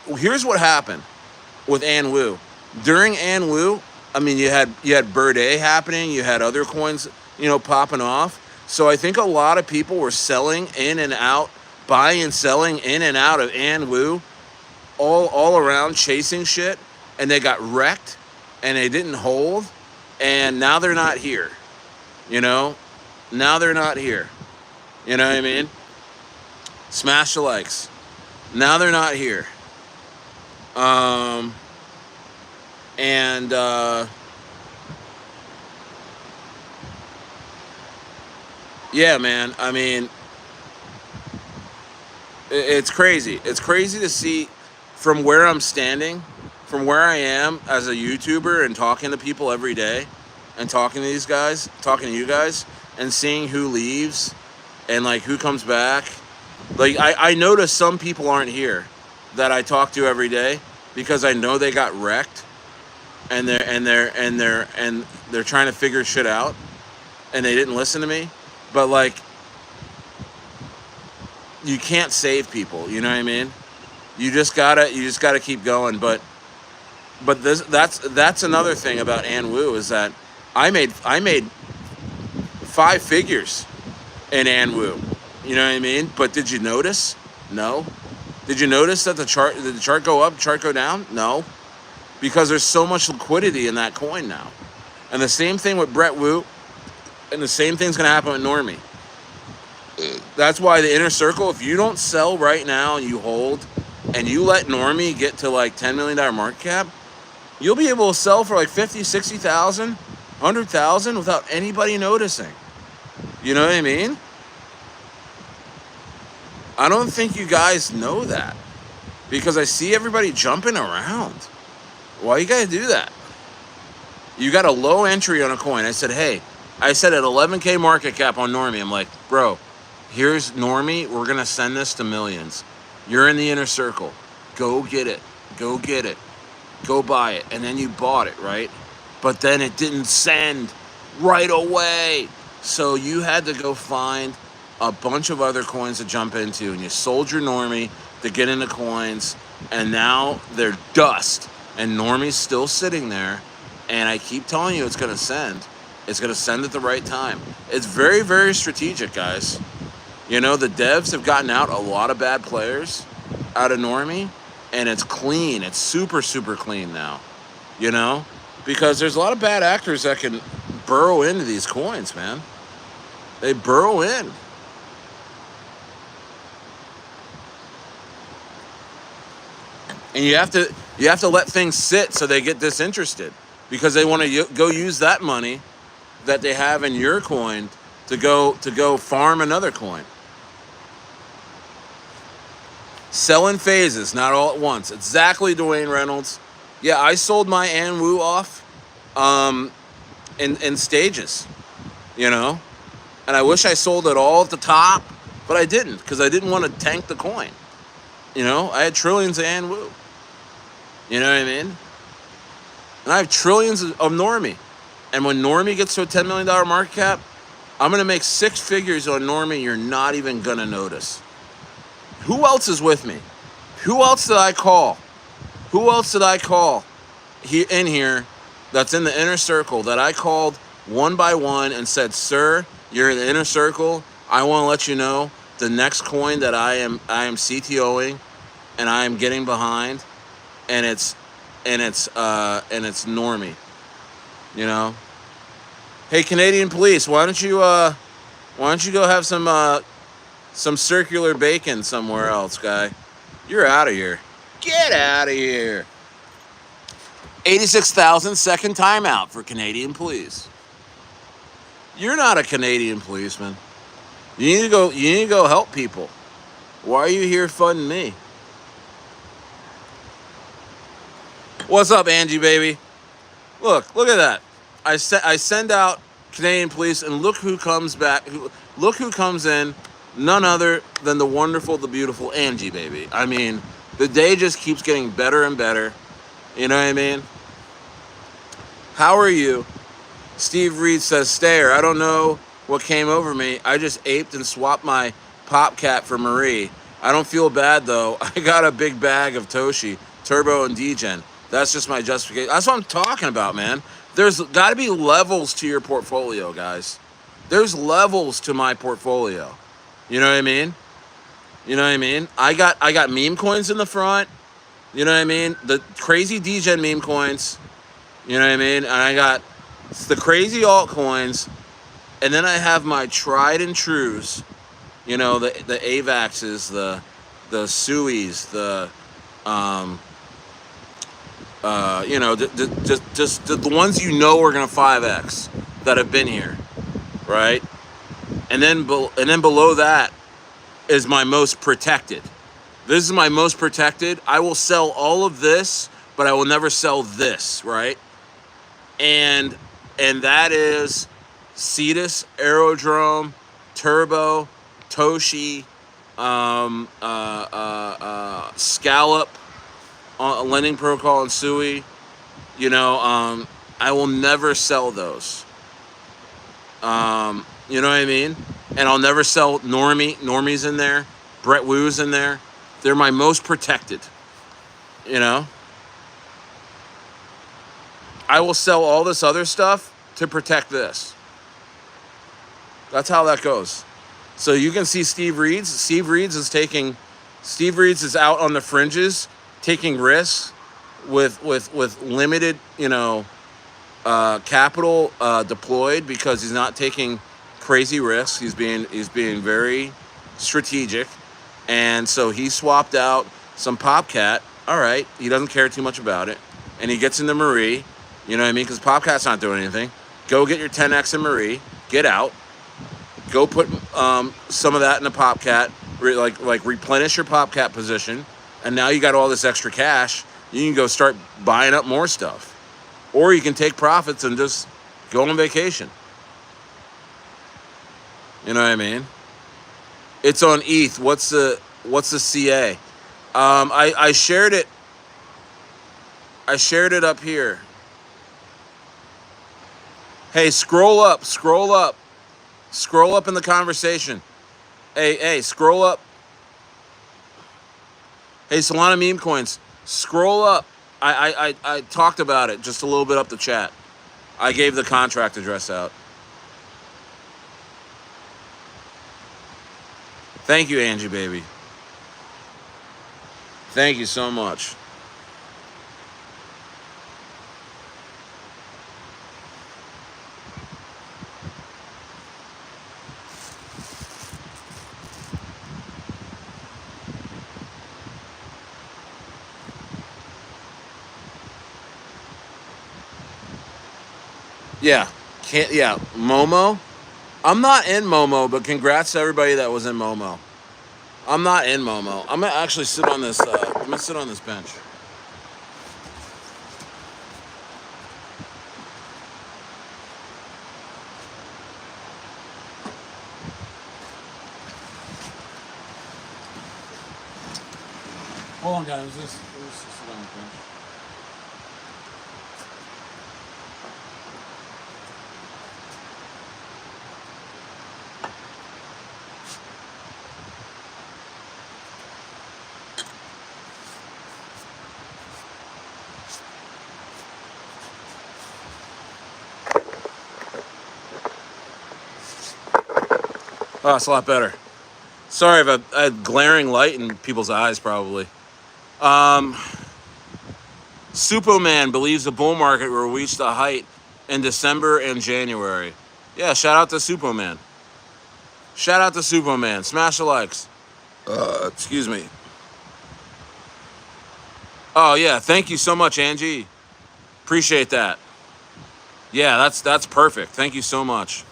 Speaker 1: here's what happened with Anwu. During Anwu, I mean, you had Bird A happening. You had other coins, popping off. So I think a lot of people were selling in and out, buying and selling in and out of An Wu, all around chasing shit, and they got wrecked, and they didn't hold, and now they're not here. Now they're not here. You know what I mean? Smash the likes. Now they're not here. Yeah, man. I mean, it's crazy. It's crazy to see from where I'm standing, from where I am as a YouTuber and talking to people every day and talking to these guys, talking to you guys, and seeing who leaves and like who comes back. Like I notice some people aren't here that I talk to every day because I know they got wrecked and they're trying to figure shit out and they didn't listen to me. But like, you can't save people, you know what I mean? You just gotta keep going. But that's another thing about An Wu is that I made 5 figures in An Wu. You know what I mean? But did you notice? No. Did you notice that did the chart go up, chart go down? No. Because there's so much liquidity in that coin now. And the same thing with Brettwu, and the same thing's gonna happen with Normie. That's why the inner circle, if you don't sell right now and you hold, and you let Normie get to like $10 million market cap, you'll be able to sell for like 50, 60,000, 100,000 without anybody noticing. You know what I mean? I don't think you guys know that because I see everybody jumping around. Why you gotta do that? You got a low entry on a coin. I said at 11K market cap on Normie. I'm like, bro, here's Normie. We're gonna send this to millions. You're in the inner circle. Go get it. Go get it. Go buy it. And then you bought it, right? But then it didn't send right away. So you had to go find a bunch of other coins to jump into, and you sold your Normie to get into coins, and now they're dust, and Normie's still sitting there, and I keep telling you it's going to send. It's going to send at the right time. It's very, very strategic, guys. The devs have gotten out a lot of bad players out of Normie, and it's clean. It's super, super clean now, because there's a lot of bad actors that can burrow into these coins, man. They burrow in. And you have to let things sit so they get disinterested because they want to go use that money that they have in your coin to go farm another coin. Sell in phases, not all at once. Exactly, Dwayne Reynolds. Yeah, I sold my An Wu off in stages, and I wish I sold it all at the top, but I didn't because I didn't want to tank the coin. I had trillions of An Wu. You know what I mean? And I have trillions of Normie. And when Normie gets to a $10 million market cap, I'm going to make 6 figures on Normie. You're not even going to notice. Who else is with me? Who else did I call? Who else did I call in here that's in the inner circle that I called one by one and said, sir, you're in the inner circle. I want to let you know the next coin that I am CTOing and I am getting behind, and it's Normie. Hey, Canadian police, why don't you go have some circular bacon somewhere else, guy? You're out of here. Get out of here. 86,000, second timeout for Canadian police. You're not a Canadian policeman. You need to go help people. Why are you here funding me? What's up, Angie, baby? Look at that. I send out Canadian police, and look who comes back. Look who comes in. None other than the wonderful, the beautiful Angie, baby. I mean, the day just keeps getting better and better. You know what I mean? How are you? Steve Reed says, Stayer, I don't know what came over me. I just aped and swapped my pop cat for Marie. I don't feel bad, though. I got a big bag of Toshi, Turbo, and Degen. That's just my justification. That's what I'm talking about, man. There's got to be levels to your portfolio, guys. There's levels to my portfolio. You know what I mean? You know what I mean? I got meme coins in the front. You know what I mean? The crazy degen meme coins. You know what I mean? And I got the crazy altcoins. And then I have my tried and trues. You know, the AVAXs, the SUIs, the you know, just the ones you know are gonna 5x that have been here, right? And then below that is my most protected. This is my most protected. I will sell all of this, but I will never sell this, right? And that is Cetus, Aerodrome, Turbo, Toshi, Scallop, Lending Protocol, and SUI. You know, I will never sell those. You know what I mean? And I'll never sell Normie. Normie's in there. Brettwu's in there. They're my most protected. You know? I will sell all this other stuff to protect this. That's how that goes. So you can see Steve Reeds. Steve Reeds is out on the fringes, taking risks with limited, you know, capital deployed, because he's not taking crazy risks. He's being very strategic, and so he swapped out some PopCat. All right, he doesn't care too much about it, and he gets into Marie. You know what I mean? Because PopCat's not doing anything. Go get your 10x in Marie. Get out. Go put some of that in a PopCat. Like replenish your PopCat position, and now you got all this extra cash. You can go start buying up more stuff. Or you can take profits and just go on vacation. You know what I mean? It's on ETH. What's the CA? I shared it. I shared it up here. Hey, scroll up in the conversation. Hey, scroll up. Hey, Solana meme coins, scroll up. I talked about it just a little bit up the chat. I gave the contract address out. Thank you, Angie, baby. Thank you so much. Yeah, Momo. I'm not in Momo, but congrats to everybody that was in Momo. I'm not in Momo. I'm gonna actually sit on this. I'm gonna sit on this bench. Hold on, guys. Let's just sit on the bench. Oh, it's a lot better. Sorry if I had glaring light in people's eyes, probably. Superman believes the bull market will reach the height in December and January. Yeah, shout out to Superman. Shout out to Superman. Smash the likes. Excuse me. Oh, yeah. Thank you so much, Angie. Appreciate that. Yeah, that's perfect. Thank you so much.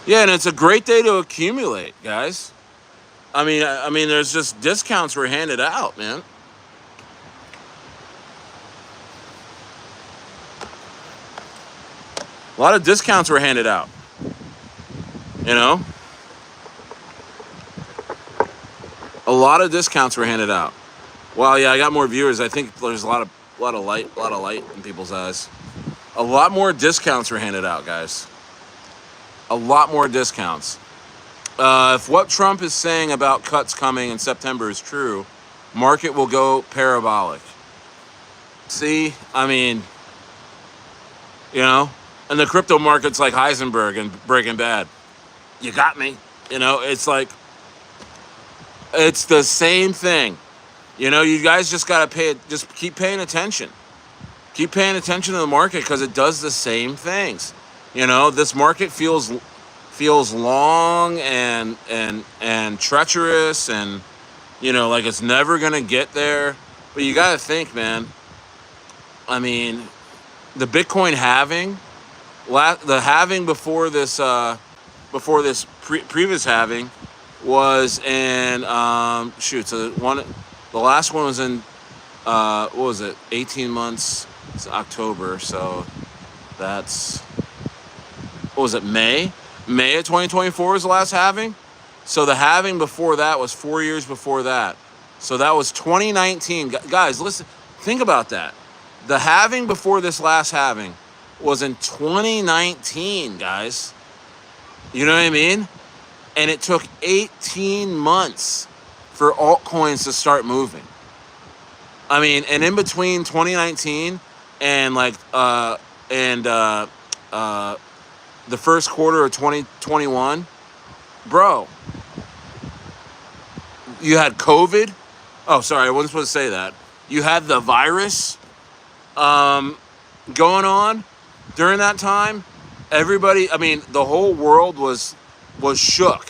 Speaker 1: Yeah, and it's a great day to accumulate, guys. I mean, there's just discounts were handed out, man. A lot of discounts were handed out. You know? A lot of discounts were handed out. Well, yeah, I got more viewers. I think there's a lot of light in people's eyes. A lot more discounts were handed out, guys. A lot more discounts. If what Trump is saying about cuts coming in September is true, market will go parabolic. See, I mean, and the crypto market's like Heisenberg and Breaking Bad. You got me. It's like, it's the same thing. You guys just got to just keep paying attention. Keep paying attention to the market because it does the same things. This market feels long and treacherous and, like it's never going to get there. But you got to think, man. I mean, the Bitcoin halving, the halving before this previous halving was in the last one was in what was it, 18 months. It's October, so that's, what was it, May of 2024 was the last halving. So the halving before that was 4 years before that, so that was 2019. Guys, listen, think about that. The halving before this last halving was in 2019, guys. You know what I mean? And it took 18 months for altcoins to start moving. I mean, and in between 2019 and the first quarter of 2021, bro, you had COVID. Oh, sorry, I wasn't supposed to say that. You had the virus going on during that time. Everybody, I mean, the whole world was shook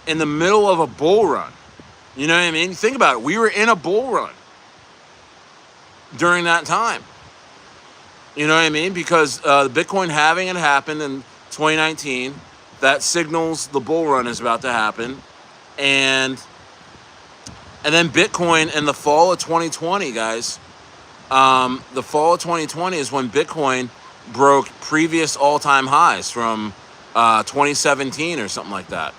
Speaker 1: in the middle of a bull run. You know what I mean? Think about it. We were in a bull run during that time. You know what I mean? Because the Bitcoin halving had happened in 2019. That signals the bull run is about to happen. And then Bitcoin in the fall of 2020, guys. The fall of 2020 is when Bitcoin broke previous all-time highs from 2017 or something like that.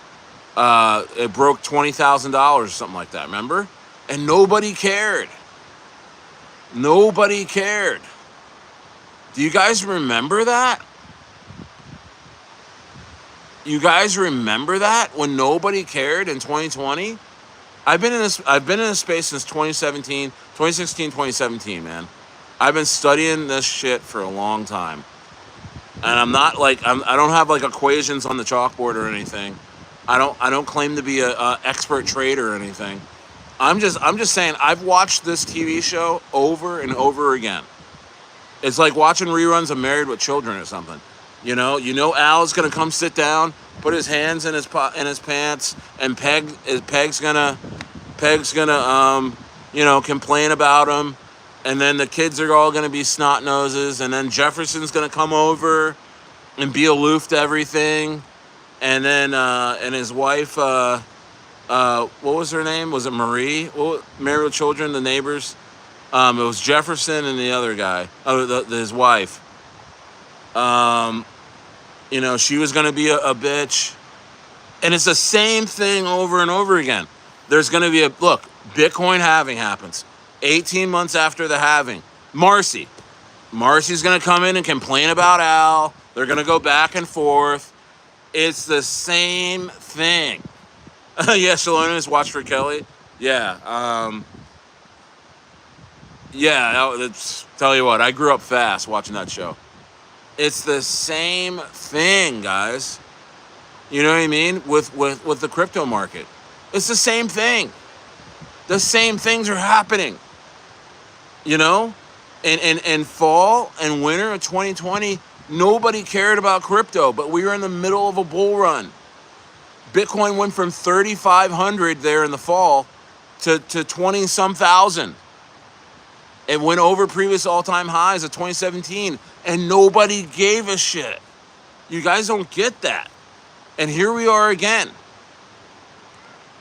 Speaker 1: It broke $20,000 or something like that, remember? And nobody cared. Nobody cared. Do you guys remember that? You guys remember that when nobody cared in 2020? I've been in this space since 2016, 2017, man. I've been studying this shit for a long time. And I'm not like, I don't have like equations on the chalkboard or anything. I don't claim to be a expert trader or anything. I'm just saying I've watched this TV show over and over again. It's like watching reruns of Married with Children or something. Al's gonna come sit down, put his hands in his pants, and Peg's gonna complain about him, and then the kids are all gonna be snot noses, and then Jefferson's gonna come over and be aloof to everything, and then and his wife, what was her name? Was it Marie? Married with Children, the neighbors. It was Jefferson and the other guy. His wife. She was going to be a bitch. And it's the same thing over and over again. There's going to be Bitcoin halving happens. 18 months after the halving. Marcy's going to come in and complain about Al. They're going to go back and forth. It's the same thing. Yeah, Shalonius watched for Kelly. Yeah. Tell you what, I grew up fast watching that show. It's the same thing, guys. You know what I mean? With the crypto market. It's the same thing. The same things are happening. In fall and winter of 2020, nobody cared about crypto, but we were in the middle of a bull run. Bitcoin went from 3,500 there in the fall to 20-some thousand. It went over previous all-time highs of 2017, and nobody gave a shit. You guys don't get that. And here we are again.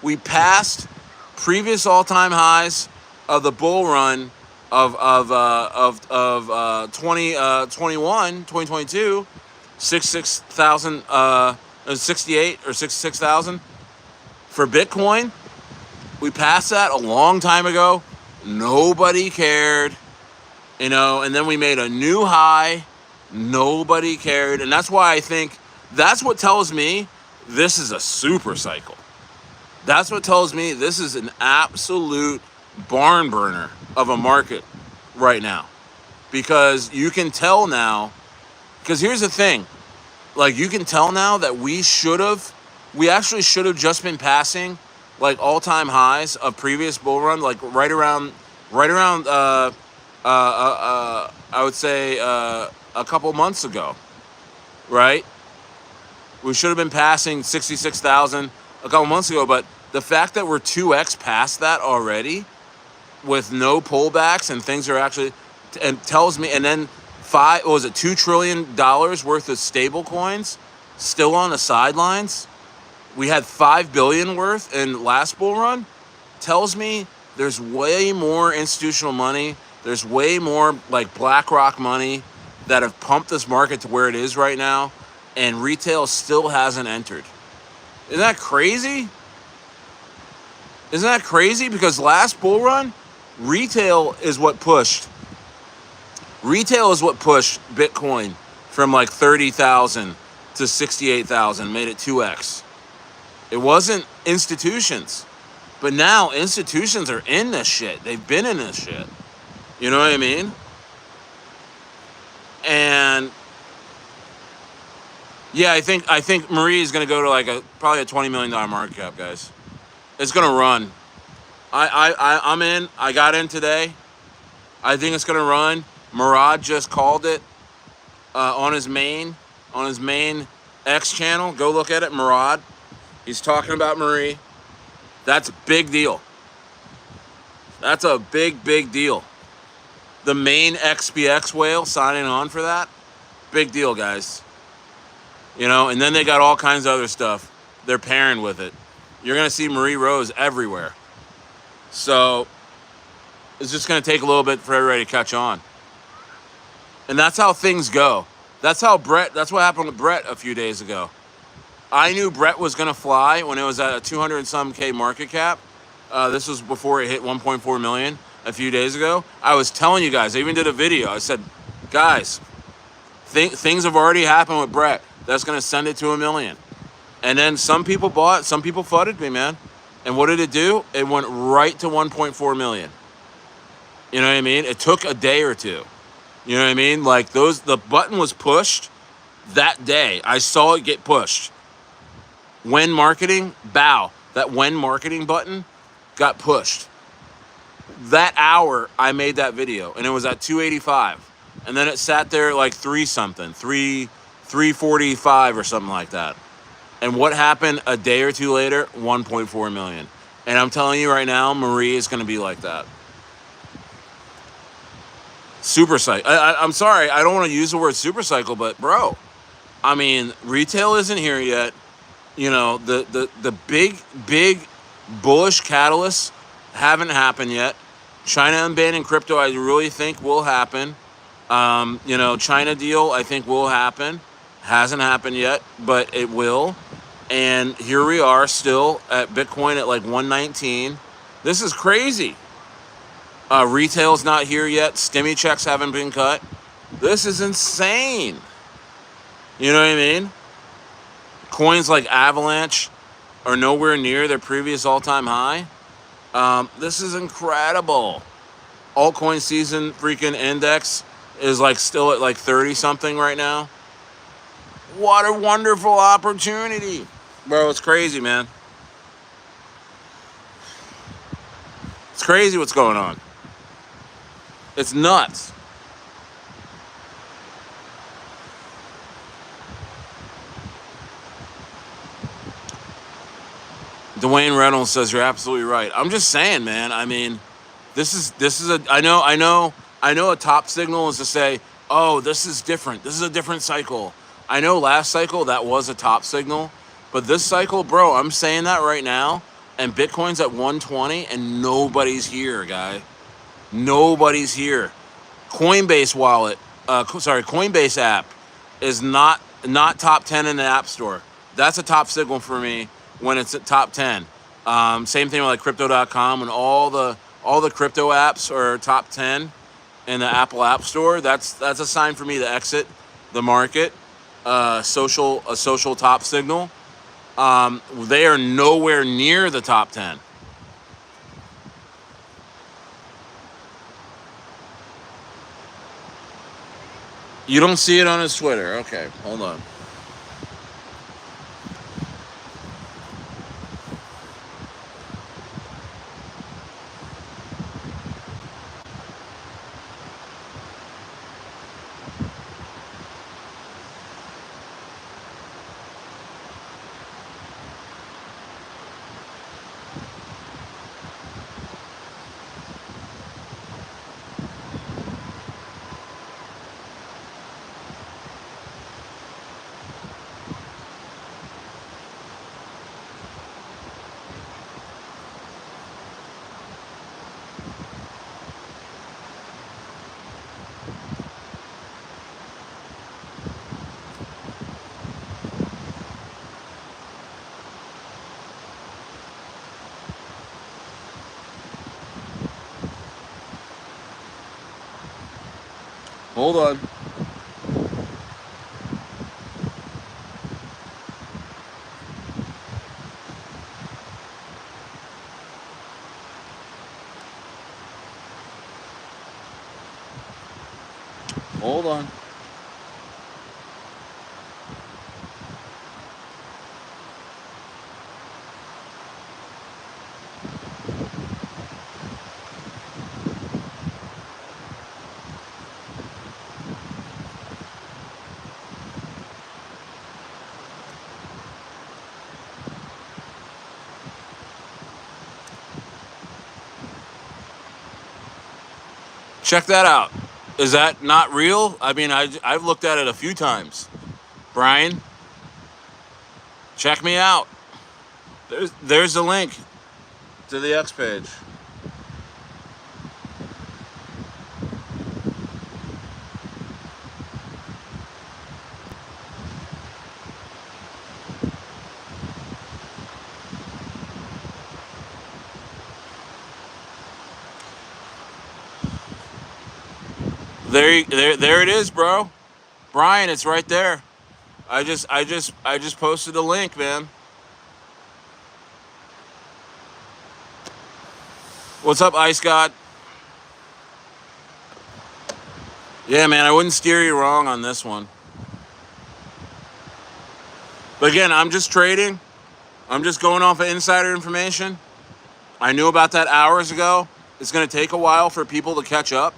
Speaker 1: We passed previous all-time highs of the bull run of 2022, 66,000, 68 or 66,000 for Bitcoin. We passed that a long time ago. Nobody cared, and then we made a new high. Nobody cared, and that's why I think that's what tells me this is a super cycle. That's what tells me this is an absolute barn burner of a market right now. Because you can tell now, because here's the thing, like you can tell now that we actually should have just been passing like all-time highs of previous bull run, like right around I would say a couple months ago, right? We should have been passing 66,000 a couple months ago, but the fact that we're 2x past that already with no pullbacks and things are actually, and tells me, and then $2 trillion worth of stable coins still on the sidelines. We had $5 billion worth in last bull run. Tells me there's way more institutional money. There's way more like BlackRock money that have pumped this market to where it is right now, and retail still hasn't entered. Isn't that crazy? Isn't that crazy? Because last bull run, retail is what pushed Bitcoin from like 30,000 to 68,000, made it 2x. It wasn't institutions. But now institutions are in this shit. They've been in this shit. You know what I mean? And yeah, I think Marie is going to go to like probably a $20 million market cap, guys. It's going to run. I'm in. I got in today. I think it's going to run. Murad just called it on his main X channel. Go look at it, Murad. He's talking about Marie. That's a big deal. That's a big deal. The main XBX whale signing on for that. Big deal, guys. You know, and then they got all kinds of other stuff. They're pairing with it. You're going to see Marie Rose everywhere. So it's just going to take a little bit for everybody to catch on. And that's how things go. That's what happened with Brett a few days ago. I knew Brett was going to fly when it was at a 200 and some K market cap. This was before it hit 1.4 million a few days ago. I was telling you guys, I even did a video. I said, guys, things have already happened with Brett. That's going to send it to $1 million. And then some people bought, some people fudded me, man. And what did it do? It went right to 1.4 million. You know what I mean? It took a day or two. You know what I mean? Like the button was pushed that day. I saw it get pushed. When marketing, bow. That when marketing button got pushed. That hour I made that video and it was at 285. And then it sat there like 345 or something like that. And what happened a day or two later? 1.4 million. And I'm telling you right now, Marie is going to be like that. Super cycle. I'm sorry, I don't want to use the word super cycle, but bro, I mean, retail isn't here yet. You know, the big bullish catalysts haven't happened yet. China unbanning crypto, I really think will happen. You know, China deal, I think will happen. Hasn't happened yet, but it will. And here we are still at Bitcoin at like 119. This is crazy. Retail's not here yet. Stimmy checks haven't been cut. This is insane. You know what I mean? Coins like Avalanche are nowhere near their previous all-time high. This is incredible. Altcoin season freaking index is like still at like 30 something right now. What a wonderful opportunity. Bro, it's crazy, man. It's crazy what's going on. It's nuts. Dwayne Reynolds says you're absolutely right. I'm just saying, man. I mean, this is a. I know. A top signal is to say, oh, this is different. This is a different cycle. I know last cycle that was a top signal, but this cycle, bro, I'm saying that right now, and Bitcoin's at 120, and nobody's here, guy. Nobody's here. Coinbase Coinbase app is not top 10 in the App Store. That's a top signal for me when it's at top 10. Same thing with like Crypto.com, when all the crypto apps are top 10 in the Apple App Store. That's a sign for me to exit the market. A social top signal. They are nowhere near the top 10. You don't see it on his Twitter. Okay, hold on. Hold on. Hold on. Check that out. Is that not real? I mean, I've looked at it a few times. Brian, check me out. There's a link to the X page. There it is, bro. Brian, it's right there. I just posted a link, man. What's up, Ice God? Yeah, man, I wouldn't steer you wrong on this one. But again, I'm just trading. I'm just going off of insider information. I knew about that hours ago. It's going to take a while for people to catch up.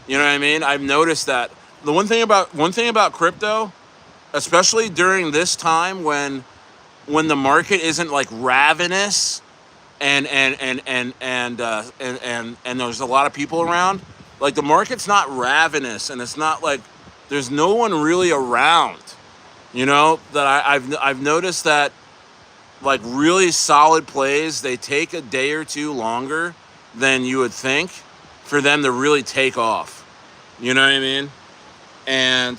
Speaker 1: You know what I mean? I've noticed that. The one thing about crypto, especially during this time when the market isn't like ravenous and there's a lot of people around, like the market's not ravenous and it's not like there's no one really around. You know that I've noticed that like really solid plays, they take a day or two longer than you would think for them to really take off. You know what I mean? And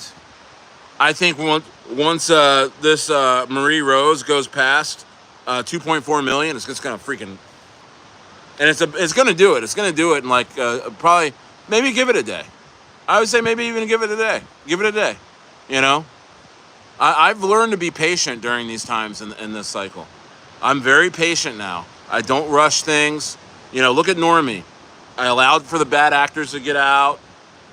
Speaker 1: I think once this Marie Rose goes past 2.4 million, it's just gonna freaking, and it's gonna do it. It's gonna do it in like probably maybe give it a day. I would say maybe even give it a day. Give it a day. You know, I've learned to be patient during these times in this cycle. I'm very patient now. I don't rush things. You know, look at Normie. I allowed for the bad actors to get out.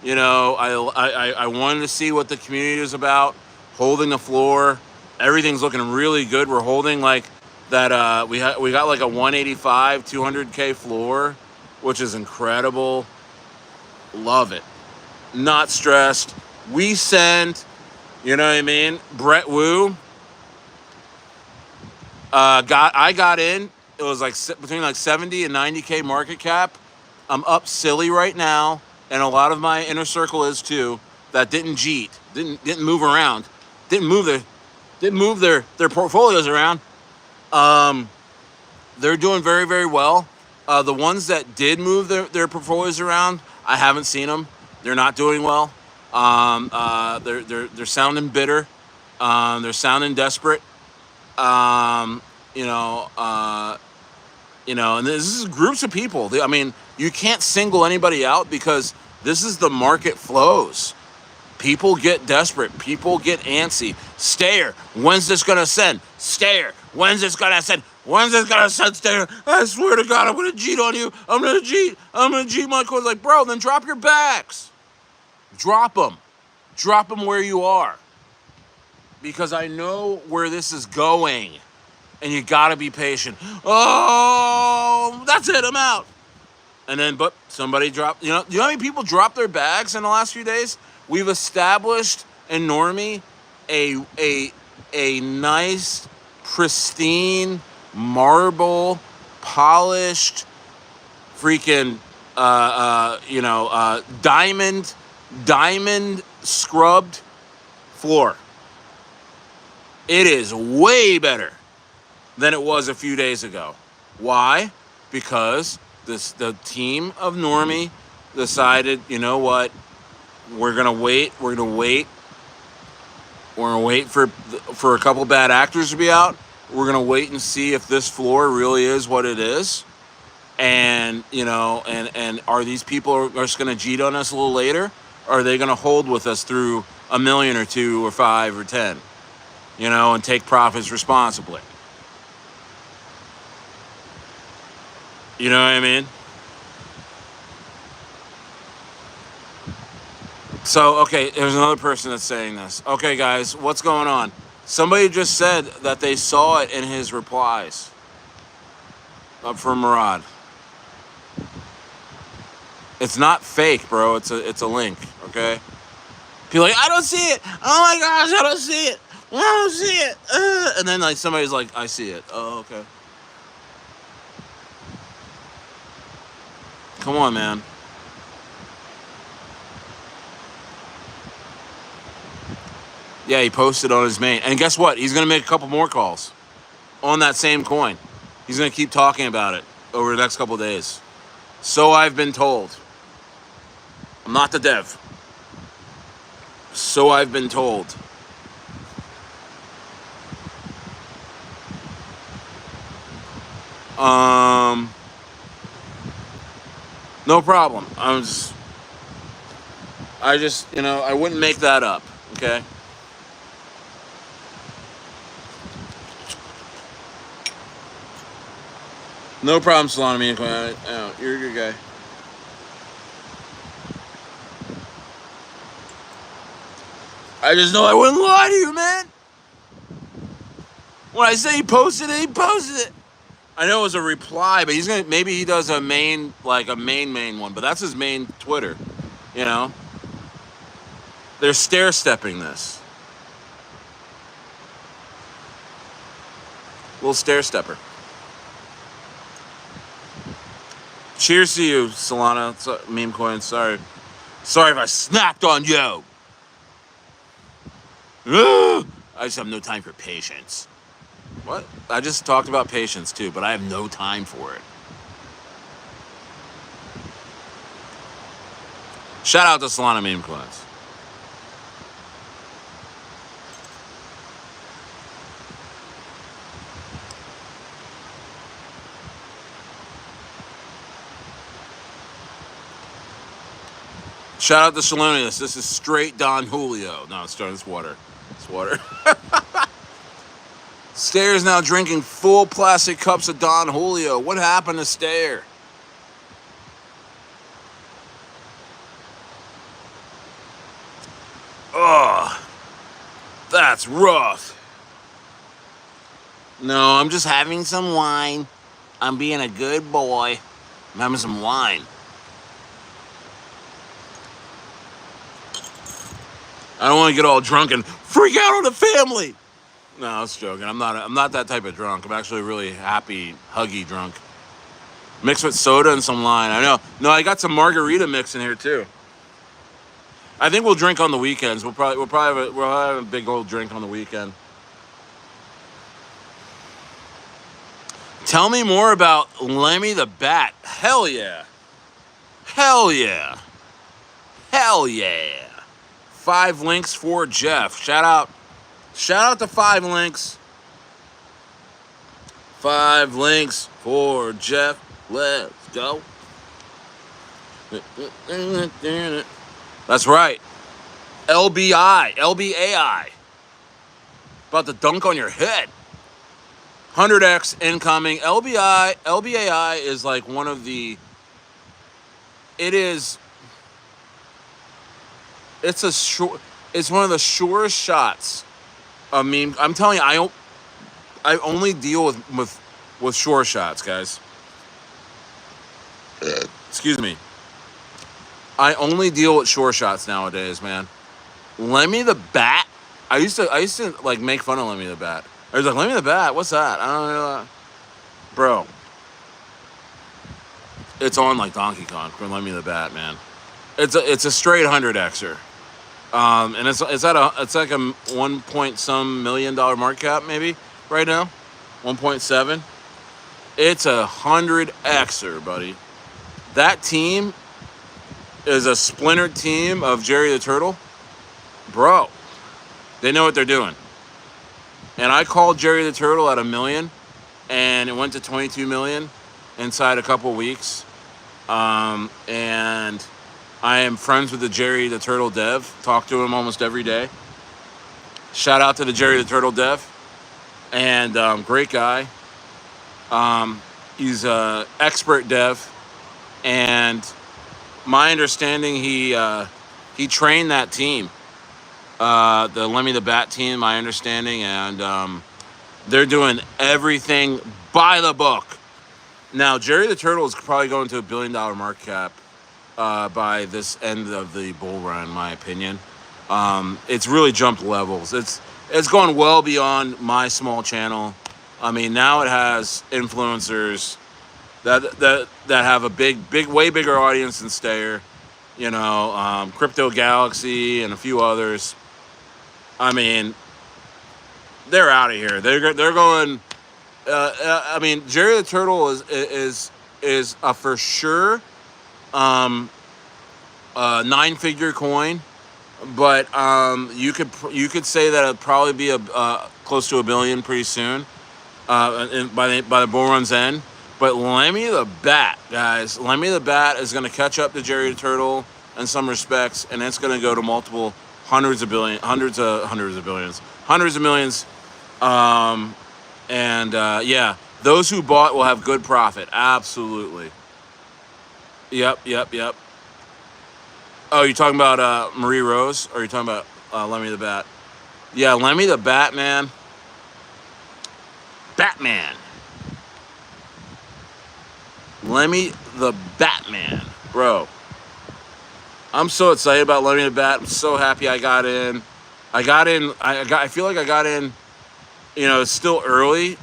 Speaker 1: You know, I wanted to see what the community is about. Holding the floor. Everything's looking really good. We're holding like that. We got like a 185, 200K floor, which is incredible. Love it. Not stressed. We send. You know what I mean? Brettwu. I got in. It was like between like 70 and 90K market cap. I'm up silly right now, and a lot of my inner circle is too. That didn't cheat, didn't move around, didn't move their portfolios around. They're doing very, very well. The ones that did move their portfolios around, I haven't seen them. They're not doing well. They're sounding bitter. They're sounding desperate. You know, and this is groups of people. I mean, you can't single anybody out because this is the market flows. People get desperate. People get antsy. Stare. When's this going to send? Stare. When's this gonna set there? I swear to God, I'm gonna cheat on you. I'm gonna cheat my coins. Like, bro, then drop your backs. Drop them. Drop them where you are. Because I know where this is going. And you gotta be patient. Oh, that's it, I'm out. And then, but somebody dropped, you know how many people dropped their bags in the last few days? We've established in Normie a nice, pristine, marble, polished, freaking, diamond scrubbed floor. It is way better than it was a few days ago. Why? Because the team of Normie decided, you know what? We're gonna wait. We're gonna wait for a couple bad actors to be out. We're gonna wait and see if this floor really is what it is. And and are these people are just gonna cheat on us a little later? Or are they gonna hold with us through a million or two or 5 or 10? And take profits responsibly. You know what I mean? So, okay, there's another person that's saying this. Okay, guys, what's going on? Somebody just said that they saw it in his replies from Murad. It's not fake, bro. It's a link, okay? People are like, I don't see it. Oh my gosh, I don't see it. I don't see it. And then like somebody's like, I see it. Oh, okay. Come on, man. Yeah, he posted on his main. And guess what? He's going to make a couple more calls on that same coin. He's going to keep talking about it over the next couple days. So I've been told. I'm not the dev. So I've been told. No problem. I wouldn't make that up, okay? No problem, Solana. You're a good guy. I just know I wouldn't lie to you, man. When I say he posted it, he posted it. I know it was a reply, but maybe he does a main one, but that's his main Twitter, They're stair-stepping this. Little stair-stepper. Cheers to you, Solana. Meme coin, sorry. Sorry if I snapped on you. I just have no time for patience. What? I just talked about patience too, but I have no time for it. Shout out to Solana meme coins. Shout out to Shalonius. This is straight Don Julio. No, it's water. It's water. Stair's now drinking full plastic cups of Don Julio. What happened to Stair? Ugh. That's rough. No, I'm just having some wine. I'm being a good boy. I'm having some wine. I don't want to get all drunk and freak out on the family. No, I was joking. I'm not that type of drunk. I'm actually a really happy, huggy drunk. Mixed with soda and some lime. I know. No, I got some margarita mix in here too. I think we'll drink on the weekends. We'll probably have a big old drink on the weekend. Tell me more about Lemmy the Bat. Hell yeah. Hell yeah. Hell yeah. 5 links for Jeff. Shout out to 5 links. 5 links for Jeff. Let's go. That's right. LBAI. About to dunk on your head. 100x incoming. LBAI is like one of the. It is. It's a short. It's one of the surest shots. I mean, I'm telling you, I only deal with sure shots, guys. Excuse me. I only deal with sure shots nowadays, man. Lemmy the Bat. I used to like make fun of Lemmy the Bat. I was like, Lemmy the Bat, what's that? I don't know. Bro. It's on like Donkey Kong from Lemmy the Bat, man. It's a straight 100xer. And it's like a 1 point some million dollar market cap maybe right now. 1.7. It's a 100xer, buddy. That team is a splintered team of Jerry the Turtle. Bro, they know what they're doing. And I called Jerry the Turtle at $1 million, and it went to 22 million inside a couple weeks. And I am friends with the Jerry the Turtle dev. Talk to him almost every day. Shout out to the Jerry the Turtle dev. And great guy. He's an expert dev. And my understanding, he trained that team. The Lemmy the Bat team, my understanding. And they're doing everything by the book. Now, Jerry the Turtle is probably going to $1 billion market cap by this end of the bull run, in my opinion. It's really jumped levels. It's gone well beyond my small channel. I mean, now it has influencers that have a way bigger audience than Stayer. You know, Crypto Galaxy and a few others. I mean, they're out of here. They're going. I mean, Jerry the Turtle is a for sure 9-figure coin, but you could say that it'll probably be close to $1 billion pretty soon, by the bull run's end. But Lemmy the Bat, guys, Lemmy the Bat is going to catch up to Jerry the Turtle in some respects, and it's going to go to multiple hundreds of millions. Yeah, those who bought will have good profit. Absolutely. Yep. Oh, you're talking about Marie Rose, or are you talking about Lemmy the Bat? Yeah, Lemmy the Batman. Lemmy the Batman, bro. I'm so excited about Lemmy the Bat. I'm so happy I got in. I feel like I got in. You know, it's still early,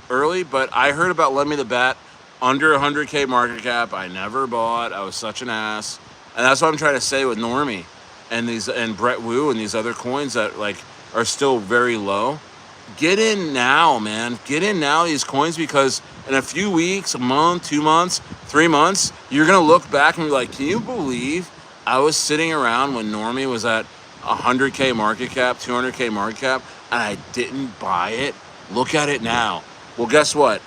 Speaker 1: but I heard about Lemmy the Bat under 100K market cap. I never bought. I was such an ass. And that's what I'm trying to say with Normie and Brettwu and these other coins that like are still very low. Get in now, man. Get in now, these coins, because in a few weeks, a month, 2 months, 3 months, you're going to look back and be like, can you believe I was sitting around when Normie was at 100K market cap, 200K market cap, and I didn't buy it? Look at it now. Well, guess what?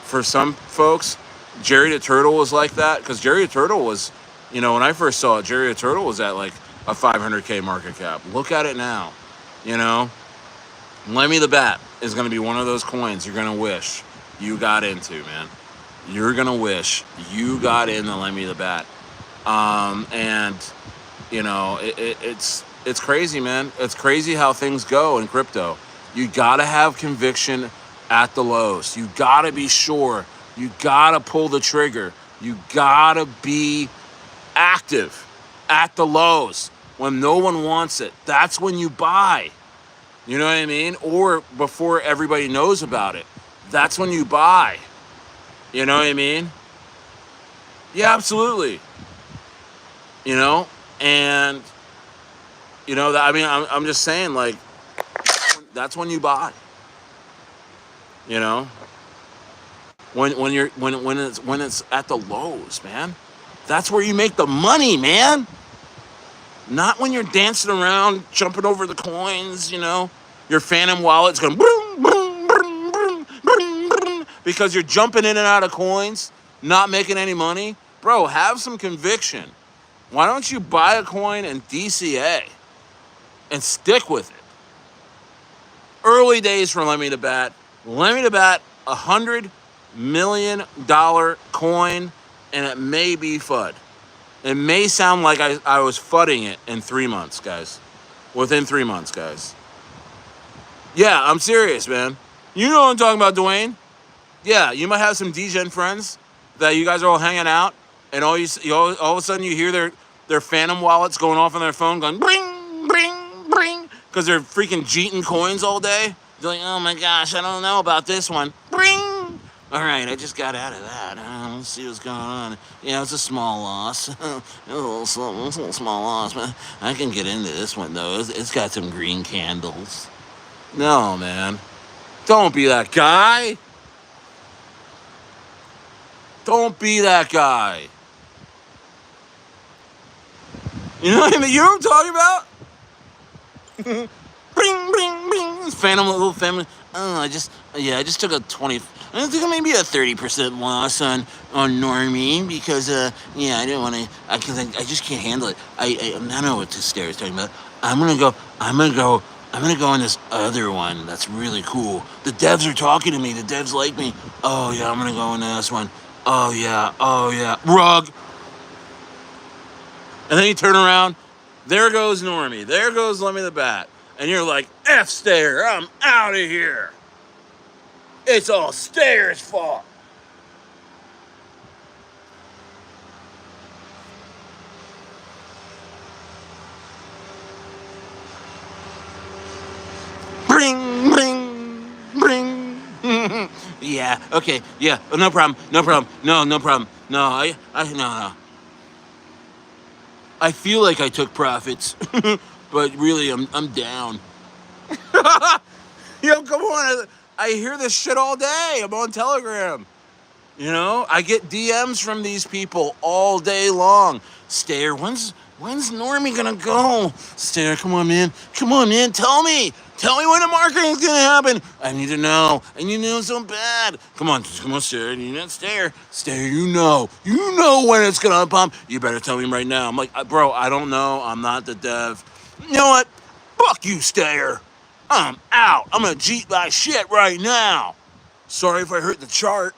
Speaker 1: For some folks, Jerry the Turtle was like that, because Jerry the Turtle was, you know, when I first saw it, Jerry the Turtle was at like a 500K market cap. Look at it now. You know, Lemmy the Bat is going to be one of those coins you're going to wish you got into, man. You're going to wish you got into Lemmy the Bat. And, you know, it's crazy, man. It's crazy how things go in crypto. You got to have conviction at the lows. You got to be sure. You got to pull the trigger. You got to be active at the lows when no one wants it. That's when you buy. You know what I mean? Or before everybody knows about it. That's when you buy. You know what I mean? Yeah, absolutely. You know? And, you know, I mean, I'm just saying, like, that's when you buy. You know, when it's at the lows, man. That's where you make the money, man. Not when you're dancing around, jumping over the coins. You know, your Phantom wallet's going boom, boom, boom, boom, boom, boom, because you're jumping in and out of coins, not making any money, bro. Have some conviction. Why don't you buy a coin in DCA and stick with it? Early days for Lemmy the Bat. Lemmy the Bat $100 million coin, and it may be FUD. It may sound like I was fudding it in 3 months, guys. Within 3 months, guys. Yeah, I'm serious, man. You know what I'm talking about, Dwayne? Yeah, you might have some DGen friends that you guys are all hanging out, and all of a sudden you hear their phantom wallets going off on their phone, going bring, bring, bring, because they're freaking jeeting coins all day. They're like, oh my gosh, I don't know about this one. Bring. All right, I just got out of that. Let's see what's going on. Yeah, it's a small loss. a little small loss, man. I can get into this one, though. It's got some green candles. No, man. Don't be that guy. Don't be that guy. You know what I mean? You know what I'm talking about? Bring, bring, bring. Phantom little family. Oh, I just took a 20. I think maybe a 30% loss on Normie because I didn't want to. I just can't handle it. I don't know what this stare is talking about. I'm gonna go on this other one that's really cool. The devs are talking to me. The devs like me. Oh yeah, I'm gonna go on this one. Oh yeah, rug. And then you turn around. There goes Normie. There goes Lemmy the Bat. And you're like, F Stare, I'm out of here. It's all Stare's fault. Bring, bring, bring. Yeah, okay, yeah, no problem. No, problem. No. I feel like I took profits, but really, I'm down. Yo, come on. I hear this shit all day. I'm on Telegram. You know, I get DMs from these people all day long. Stare, when's Normie gonna go? Stare, come on, man. Tell me when the marketing's gonna happen. I need to know so bad. Come on, Stare. You need to Stare. You know when it's gonna pump. You better tell me right now. I'm like, bro, I don't know. I'm not the dev. You know what? Fuck you, Stare. I'm out. I'm gonna cheat my shit right now. Sorry if I hurt the chart.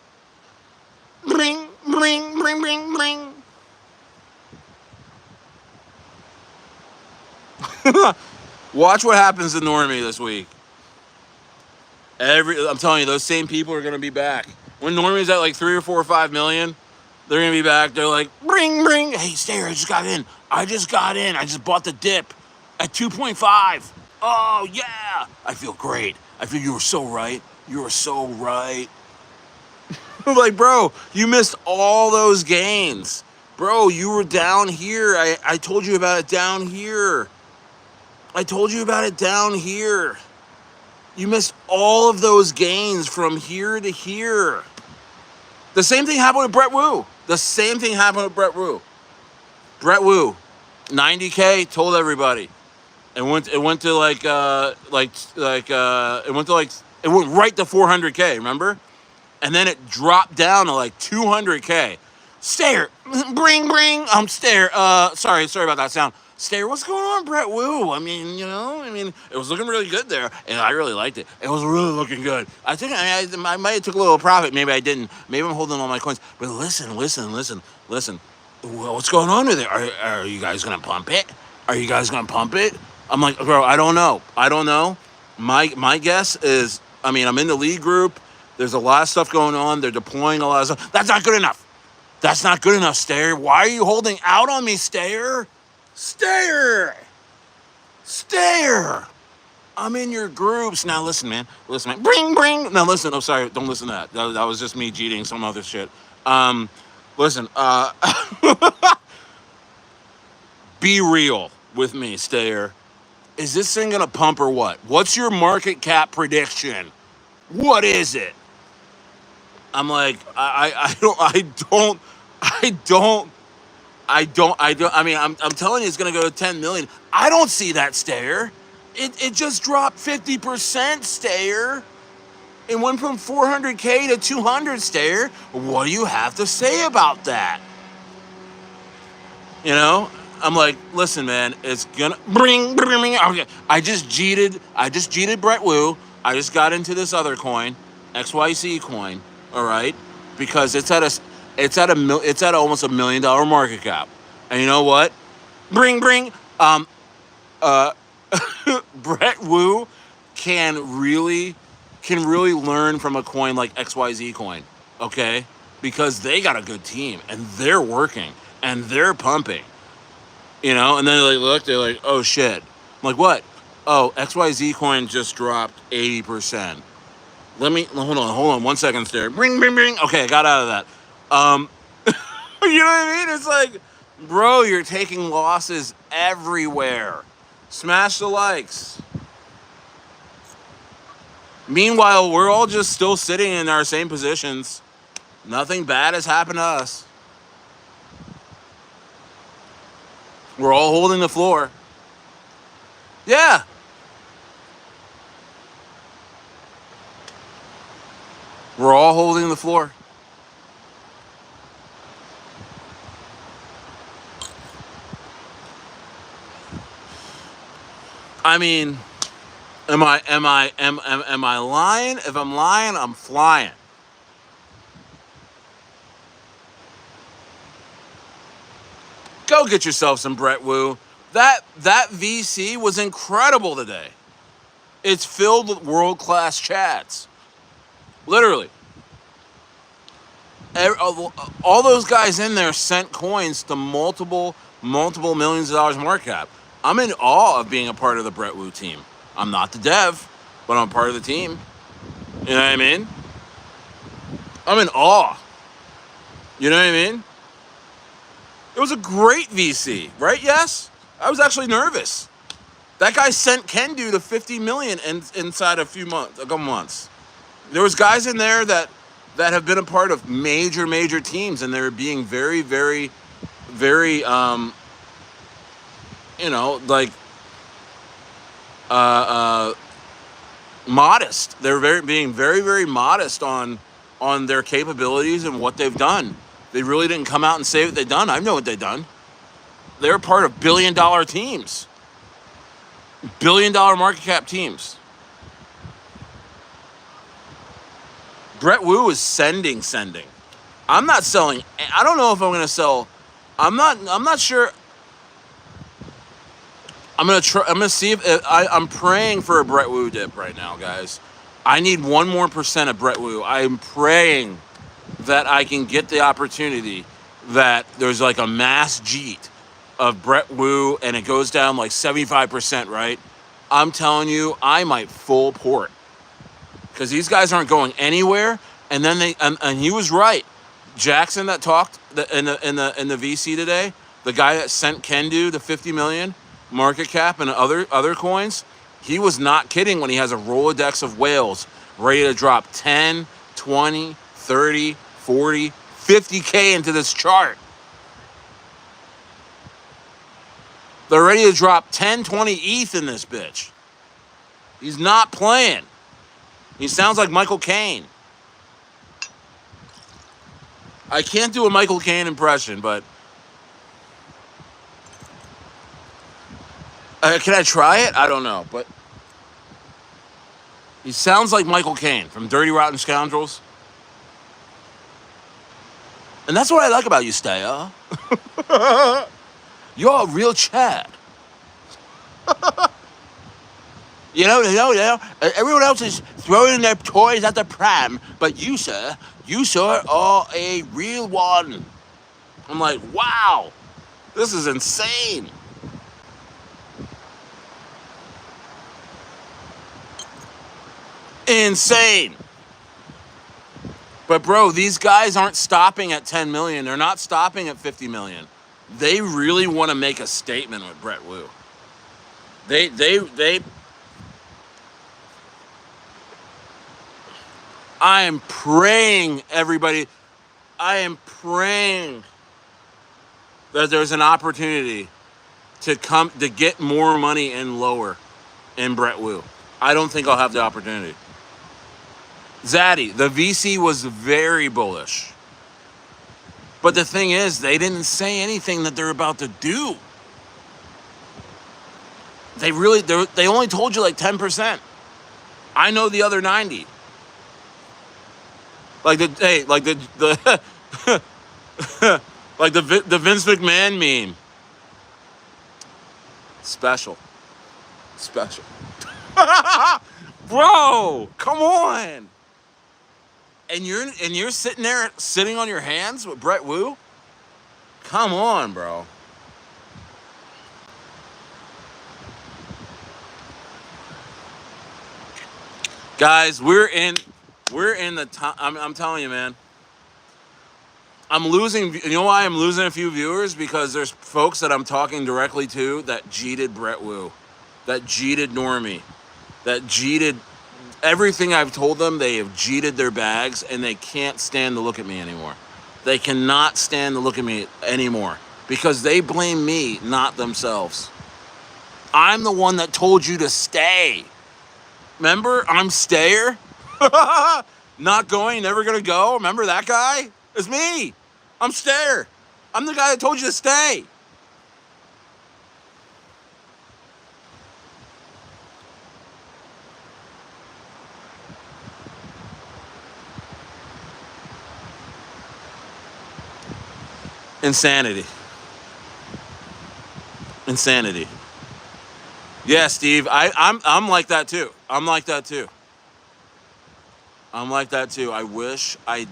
Speaker 1: Bring, bring, bring, bring, bring. Watch what happens to Normie this week. I'm telling you, those same people are gonna be back. When Normie's at like 3 or 4 or 5 million, they're gonna be back. They're like, bring, bring. Hey, Stare, I just got in. I just bought the dip at 2.5. Oh yeah. I feel great. I feel you were so right. Like, bro, you missed all those gains. Bro, you were down here. I told you about it down here. You missed all of those gains from here to here. The same thing happened with Brettwu. Brettwu, 90K, told everybody. It went to it went right to 400K, remember? And then it dropped down to like 200K. Stare, bring. Stare. Sorry about that sound. Stare, what's going on, Brettwu? I mean, it was looking really good there, and I really liked it. It was really looking good. I think I might have took a little profit. Maybe I didn't. Maybe I'm holding all my coins. But listen. What's going on with it? Are you guys gonna pump it? I'm like, bro, I don't know. My guess is, I'm in the lead group. There's a lot of stuff going on. They're deploying a lot of stuff. That's not good enough, Stare. Why are you holding out on me, Stare? I'm in your groups. Now listen, man. Bring. Now listen, I'm sorry. Don't listen to that. That was just me cheating some other shit. Listen, be real with me, Stare. Is this thing gonna pump or what? What's your market cap prediction? What is it? I'm like, I'm telling you it's gonna go to 10 million. I don't see that, Stare. It just dropped 50%, Stare. It went from 400K to 200, Stare. What do you have to say about that? I'm like, listen, man, it's gonna bring. Okay, I just cheated Brettwu. I just got into this other coin. XYZ coin, all right, because it's at almost $1 million market cap, and you know what? Bring. Uh, Brettwu can really learn from a coin like XYZ coin, okay? Because they got a good team and they're working and they're pumping, and then they're like, oh shit. I'm like, what? Oh, XYZ coin just dropped 80%. Hold on 1 second there. Bring. Okay, I got out of that. You know what I mean? It's like, bro, you're taking losses everywhere. Smash the likes. Meanwhile, we're all just still sitting in our same positions. Nothing bad has happened to us. We're all holding the floor. Yeah. We're all holding the floor. I mean, am I lying? If I'm lying, I'm flying. Go get yourself some Brettwu. That VC was incredible today. It's filled with world-class chats. Literally. All those guys in there sent coins to multiple millions of dollars market cap. I'm in awe of being a part of the Brettwu team. I'm not the dev, but I'm part of the team. You know what I mean? I'm in awe. You know what I mean? It was a great VC, right? Yes? I was actually nervous. That guy sent Kendu to 50 million inside a couple months. There was guys in there that have been a part of major teams, and they're being very, very, very, modest. They're being very, very modest on their capabilities and what they've done. They really didn't come out and say what they've done. I know what they've done. They're part of billion-dollar teams. Billion-dollar market cap teams. Brettwu is sending. I'm not selling. I don't know if I'm going to sell. I'm not sure. I'm going to see if I'm praying for a Brettwu dip right now, guys. I need 1% more of Brettwu. I'm praying that I can get the opportunity that there's like a mass jeet of Brettwu and it goes down like 75%, right? I'm telling you, I might full port. Because these guys aren't going anywhere, and then and he was right. Jackson that talked in the VC today, the guy that sent Kendu the 50 million market cap and other coins, he was not kidding when he has a Rolodex of whales ready to drop 10, 20, 30, 40, 50K into this chart. They're ready to drop 10, 20 ETH in this bitch. He's not playing. He sounds like Michael Caine. I can't do a Michael Caine impression, but can I try it? I don't know, but he sounds like Michael Caine from Dirty Rotten Scoundrels. And that's what I like about you, Staya. You're a real Chad. You know, everyone else is throwing their toys at the pram, but you, sir, are a real one. I'm like, wow, this is insane. Insane. But bro, these guys aren't stopping at 10 million. They're not stopping at 50 million. They really want to make a statement with Brettwu. They I am praying, everybody. I am praying that there's an opportunity to get more money in lower in Brettwu. I don't think I'll have the opportunity. Zaddy, the VC was very bullish. But the thing is, they didn't say anything that they're about to do. They only told you like 10%. I know the other 90. Like the like the Vince McMahon meme. Special. Special. Bro, come on. And you're sitting on your hands with Brettwu? Come on, bro. Guys, we're in the time. I'm telling you, man. I'm losing. You know why I'm losing a few viewers? Because there's folks that I'm talking directly to that jeeted Brettwu, that jeeted Normie, that jeeted everything I've told them. They have jeeted their bags, and they can't stand to look at me anymore. They cannot stand to look at me anymore because they blame me, not themselves. I'm the one that told you to stay. Remember, I'm stayer. Not going, never gonna go. Remember that guy? It's me. I'm stayer. I'm the guy that told you to stay. Insanity. Insanity. Yeah, Steve. I'm like that too. I'm like that too. I'm like that too. I wish I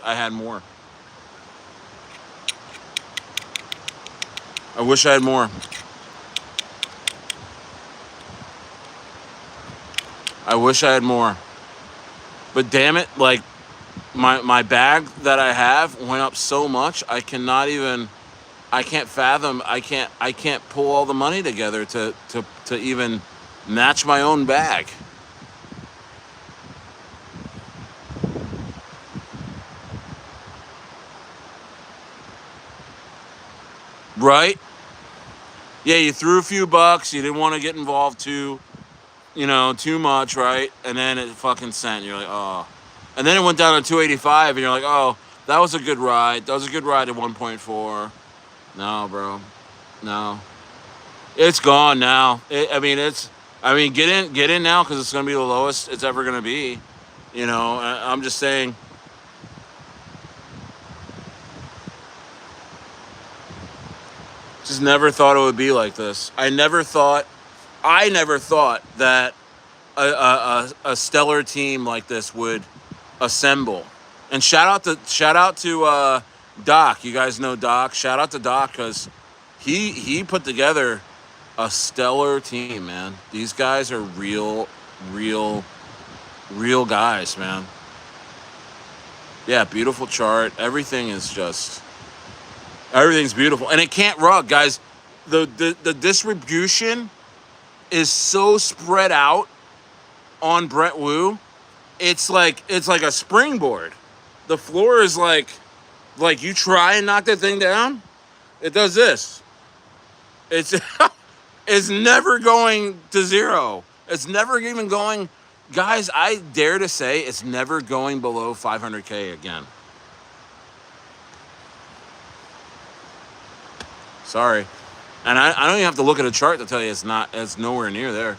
Speaker 1: had more. I wish I had more. I wish I had more. But damn it, like my bag that I have went up so much I can't fathom, I can't pull all the money together to even match my own bag. Right? Yeah, you threw a few bucks, you didn't want to get involved too much, right? And then it fucking sent. You're like, oh. And then it went down to 285, and you're like, oh, that was a good ride. That was a good ride at 1.4. No, bro. No. It's gone now. Get in now because it's going to be the lowest it's ever going to be. I'm just saying. Just never thought it would be like this. I never thought that a stellar team like this would assemble. And shout out to Doc. You guys know Doc. Shout out to Doc because he put together a stellar team, man. These guys are real guys, man. Yeah, beautiful chart. Everything's beautiful, and it can't rug, guys. The distribution is so spread out on Brettwu. It's like a springboard. The floor is like you try and knock that thing down, it does this. It's it's never going to zero. It's never even going, guys. I dare to say it's never going below 500K again. Sorry. And I don't even have to look at a chart to tell you it's nowhere near there.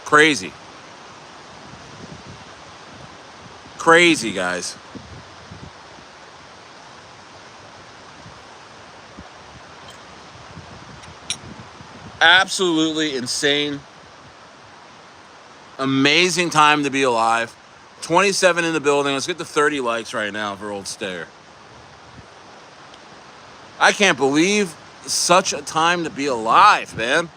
Speaker 1: Crazy. Crazy, guys. Absolutely insane. Amazing time to be alive. 27 in the building. Let's get to 30 likes right now for old Stayer. I can't believe such a time to be alive, man.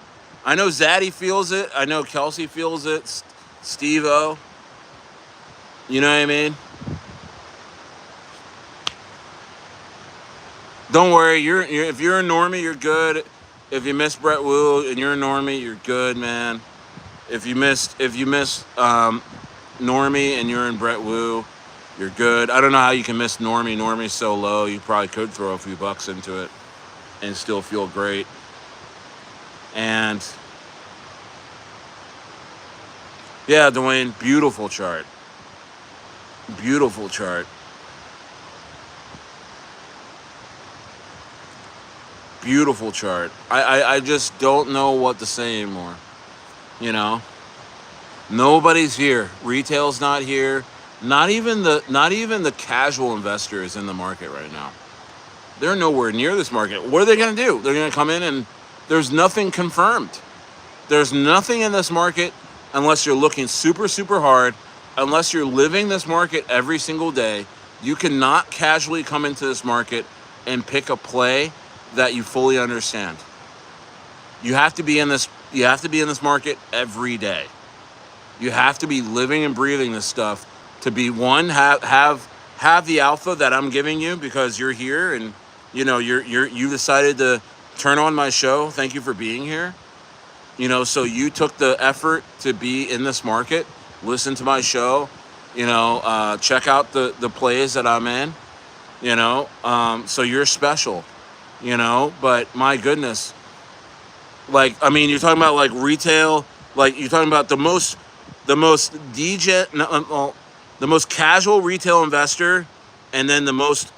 Speaker 1: I know Zaddy feels it. I know Kelsey feels it. Steve-O. You know what I mean? Don't worry. If you're a normie, you're good. If you miss Brettwu and you're a normie, you're good, man. If you missed Normie and you're in Brettwu, you're good. I don't know how you can miss Normie. Normie's so low, you probably could throw a few bucks into it and still feel great. And yeah, Dwayne, beautiful chart. Beautiful chart. Beautiful chart. I just don't know what to say anymore. You know, nobody's here. Retail's not here. Not even the casual investor is in the market right now. They're nowhere near this market. What are they going to do? They're going to come in and there's nothing confirmed. There's nothing in this market unless you're looking super, super hard, unless you're living this market every single day. You cannot casually come into this market and pick a play that you fully understand. You have to be in this market every day. You have to be living and breathing this stuff to be one, have the alpha that I'm giving you because you're here and you decided to turn on my show. Thank you for being here. So you took the effort to be in this market, listen to my show, check out the plays that I'm in, so you're special, but my goodness, you're talking about like retail, like you're talking about the most casual retail investor, and then the most,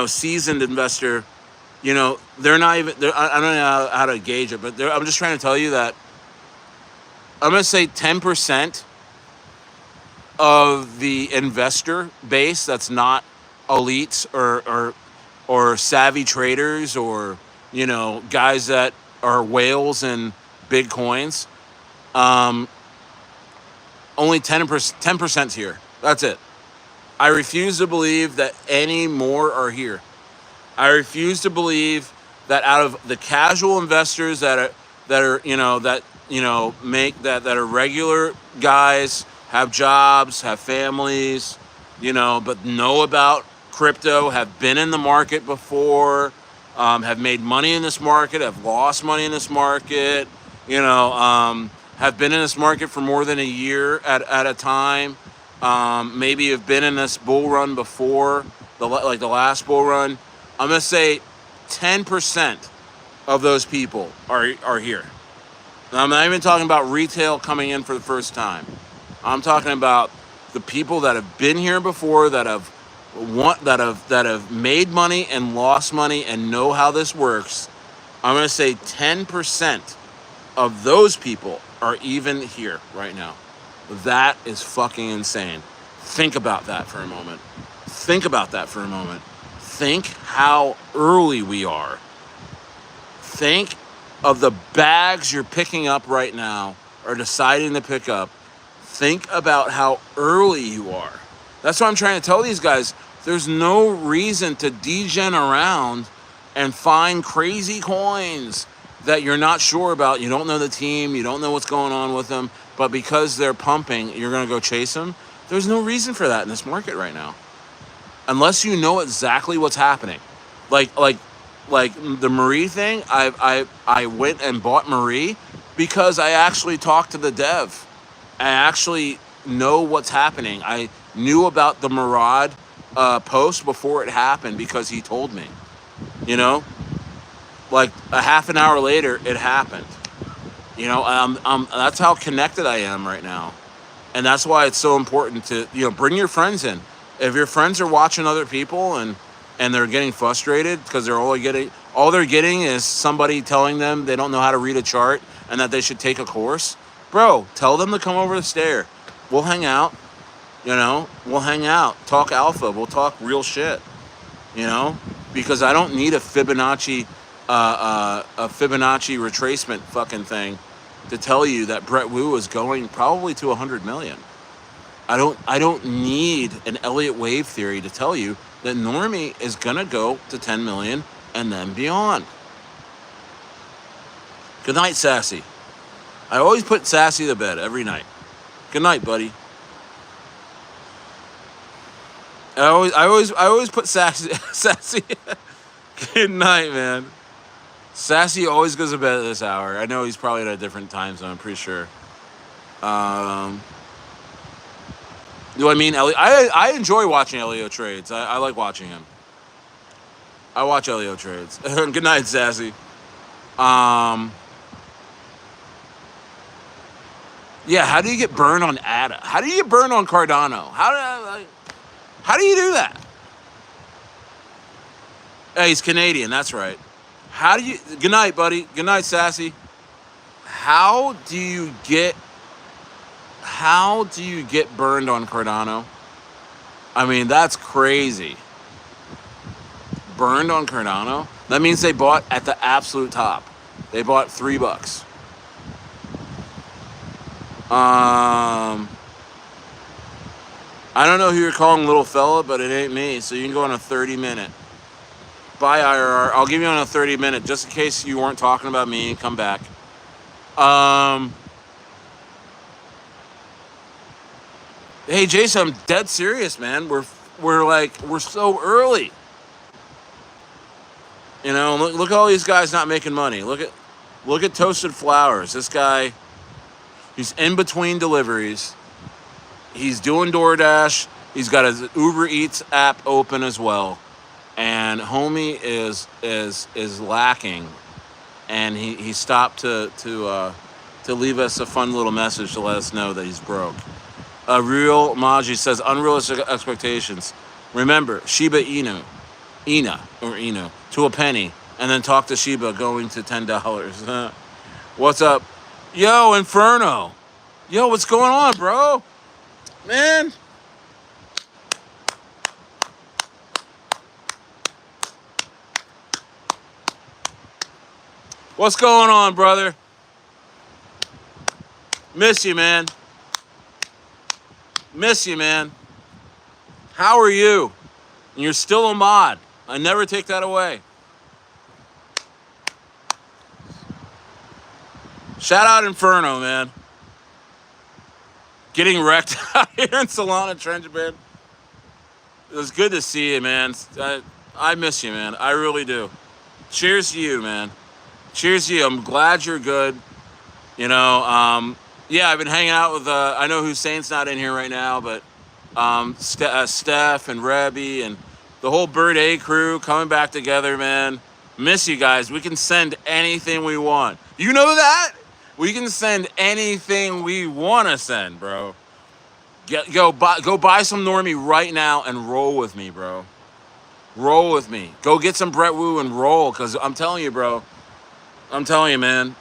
Speaker 1: seasoned investor. They're not even. I don't know how to gauge it, but I'm just trying to tell you that I'm going to say 10% of the investor base that's not elites or savvy traders or guys that are whales in big coins. Only 10%'s here. That's it. I refuse to believe that any more are here. I refuse to believe that out of the casual investors that are regular guys, have jobs, have families, but know about crypto, have been in the market before, have made money in this market, have lost money in this market, have been in this market for more than a year at a time, maybe have been in this bull run before, the last bull run. I'm going to say 10% of those people are here. And I'm not even talking about retail coming in for the first time. I'm talking about the people that have been here before, that have made money and lost money and know how this works. I'm going to say 10% of those people are even here right now. That is fucking insane. Think about that for a moment. Think how early we are. Think of the bags you're picking up right now or deciding to pick up. Think about how early you are. That's what I'm trying to tell these guys. There's no reason to degen around and find crazy coins that you're not sure about. You don't know the team. You don't know what's going on with them. But because they're pumping, you're going to go chase them. There's no reason for that in this market right now. Unless you know exactly what's happening. Like the Marie thing, I went and bought Marie because I actually talked to the dev. I actually know what's happening. I knew about the Murad post before it happened because he told me. Like a half an hour later, it happened. That's how connected I am right now. And that's why it's so important to, bring your friends in. If your friends are watching other people and they're getting frustrated because all they're getting is somebody telling them they don't know how to read a chart and that they should take a course, bro, tell them to come over the stair. We'll hang out, we'll hang out, talk alpha, we'll talk real shit, because I don't need a Fibonacci retracement fucking thing to tell you that Brettwu is going probably to 100 million. I don't need an Elliott wave theory to tell you that Normie is gonna go to 10 million and then beyond. Good night, Sassy. I always put Sassy to bed every night. Good night, buddy. I always put Sassy. Good night, man. Sassy always goes to bed at this hour. I know he's probably at a different time zone, I'm pretty sure. Do I mean Elliot? I enjoy watching Elliot trades. I like watching him. I watch Elliot trades. Good night, Sassy. Yeah, how do you get burned on ADA? How do you get burned on Cardano? How do you do that? Hey, he's Canadian, that's right. How do you... Good night, buddy. Good night, Sassy. how do you get burned on Cardano? I mean, that's crazy. Burned on Cardano? That means they bought at the absolute top. They bought $3. I don't know who you're calling little fella, but it ain't me. So you can go on a 30-minute. Bye, IRR. I'll give you on a 30-minute just in case you weren't talking about me. Come back. Hey, Jason, I'm dead serious, man. We're so early. You know, look at all these guys not making money. Look at Toasted Flowers. This guy, he's in between deliveries. He's doing DoorDash. He's got his Uber Eats app open as well. And homie is lacking. And he stopped to leave us a fun little message to let us know that he's broke. Real Maji says unrealistic expectations. Remember, Shiba Inu to a penny, and then talk to Shiba going to $10. What's up? Yo, Inferno. Yo, what's going on, bro? Man. What's going on, brother? Miss you, man. Miss you, man. How are you? And you're still a mod. I never take that away. Shout out Inferno, man. Getting wrecked out here in Solana Trench, man. It was good to see you, man. I miss you, man. I really do. Cheers to you, man. Cheers to you. I'm glad you're good. You know, yeah, I've been hanging out with, I know Hussein's not in here right now, but Steph and Rebby and the whole Bird A crew coming back together, man. Miss you guys. We can send anything we want. You know that? We can send anything we want to send, bro. Go buy some Normie right now and roll with me, bro. Roll with me. Go get some Brettwu and roll, because I'm telling you, bro. I'm telling you, man.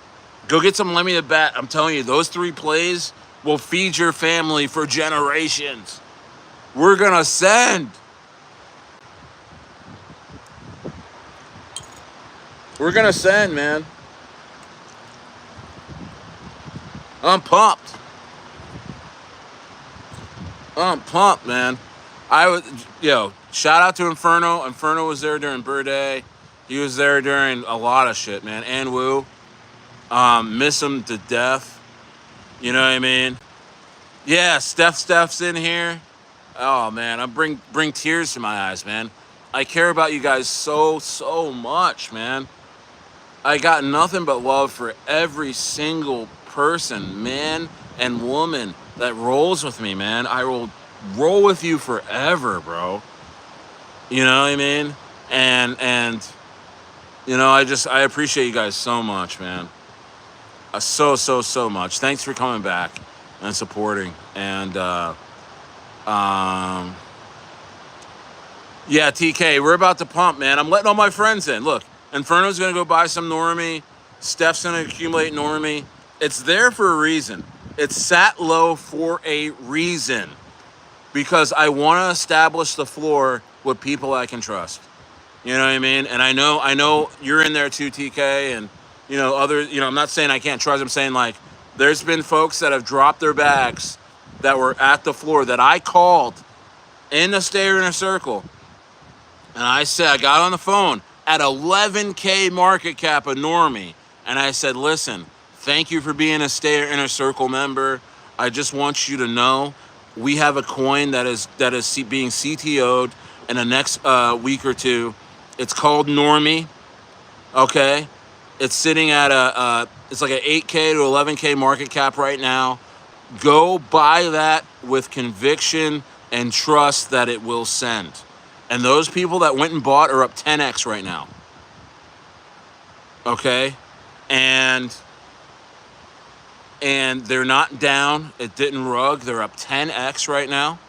Speaker 1: Go get some Lemmy the Bat. I'm telling you, those 3 plays will feed your family for generations. We're going to send. We're going to send, man. I'm pumped. I'm pumped, man. Shout out to Inferno. Inferno was there during Bird Day. He was there during a lot of shit, man. And Woo. Miss him to death. You know what I mean? Yeah, Steph's in here. Oh, man. I bring tears to my eyes, man. I care about you guys so much, man. I got nothing but love for every single person, man and woman, that rolls with me, man. I will roll with you forever, bro. You know what I mean? And you know, I appreciate you guys so much, man. So much. Thanks for coming back and supporting. And yeah, TK, we're about to pump, man. I'm letting all my friends in. Look, Inferno's gonna go buy some Normie. Steph's gonna accumulate Normie. It's there for a reason. It's sat low for a reason, because I want to establish the floor with people I can trust. You know what I mean? And I know you're in there too, TK, and you know others. You know, I'm not saying I can't trust. I'm saying, like, there's been folks that have dropped their bags that were at the floor that I called in the Stay Inner Circle, and I said, I got on the phone at 11K market cap of Normie, and I said, listen, thank you for being a Stay Inner Circle member. I just want you to know we have a coin that is being CTO'd in the next week or two. It's called Normie. Okay, it's sitting at it's like an 8K to 11K market cap right now. Go buy that with conviction and trust that it will send. And those people that went and bought are up 10x right now. Okay, and they're not down. It didn't rug. They're up 10x right now.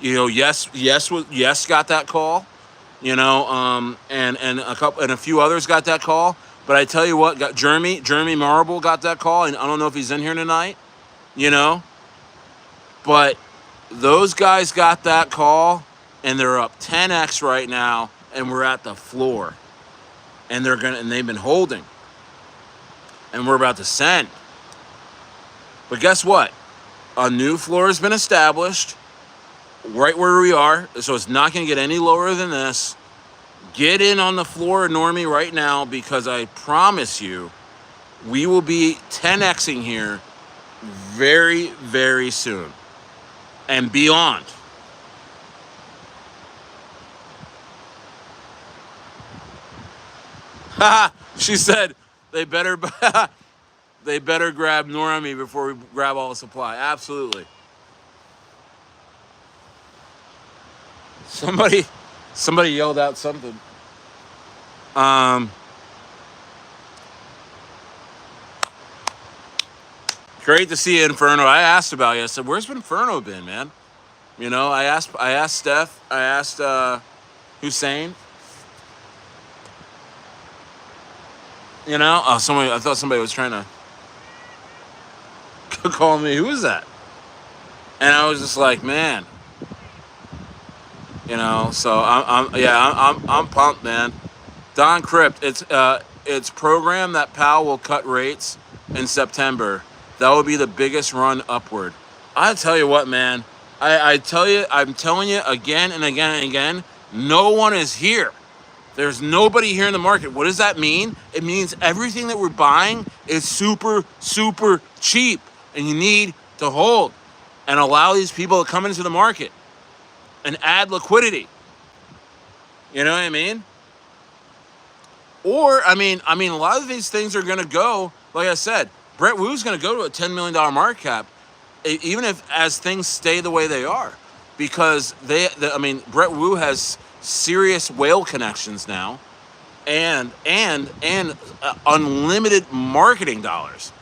Speaker 1: You know, yes got that call. You know, and a few others got that call. But I tell you what, got Jeremy Marble got that call, and I don't know if he's in here tonight, you know. But those guys got that call, and they're up 10x right now, and we're at the floor, and they've been holding, and we're about to send. But guess what? A new floor has been established, right where we are, so it's not going to get any lower than this. Get in on the floor, Normie, right now, because I promise you, we will be 10xing here very, very soon and beyond. Haha, she said they better grab Normie before we grab all the supply. Absolutely. Somebody yelled out something. Great to see you, Inferno. I asked about you. I said, "Where's Inferno been, man?" You know, I asked Steph. I asked Hussein. You know, I thought somebody was trying to call me. Who was that? And I was just like, man. You know, so I'm pumped, man. Don Crypt, it's programmed that Powell will cut rates in September. That will be the biggest run upward. I tell you what, man. I'm telling you again and again and again, no one is here. There's nobody here in the market. What does that mean? It means everything that we're buying is super, super cheap. And you need to hold and allow these people to come into the market and add liquidity. You know what I mean? Or, I mean, a lot of these things are going to go, like I said, Brettwu's going to go to a $10 million market cap, even as things stay the way they are. Because Brettwu has serious whale connections now and unlimited marketing dollars.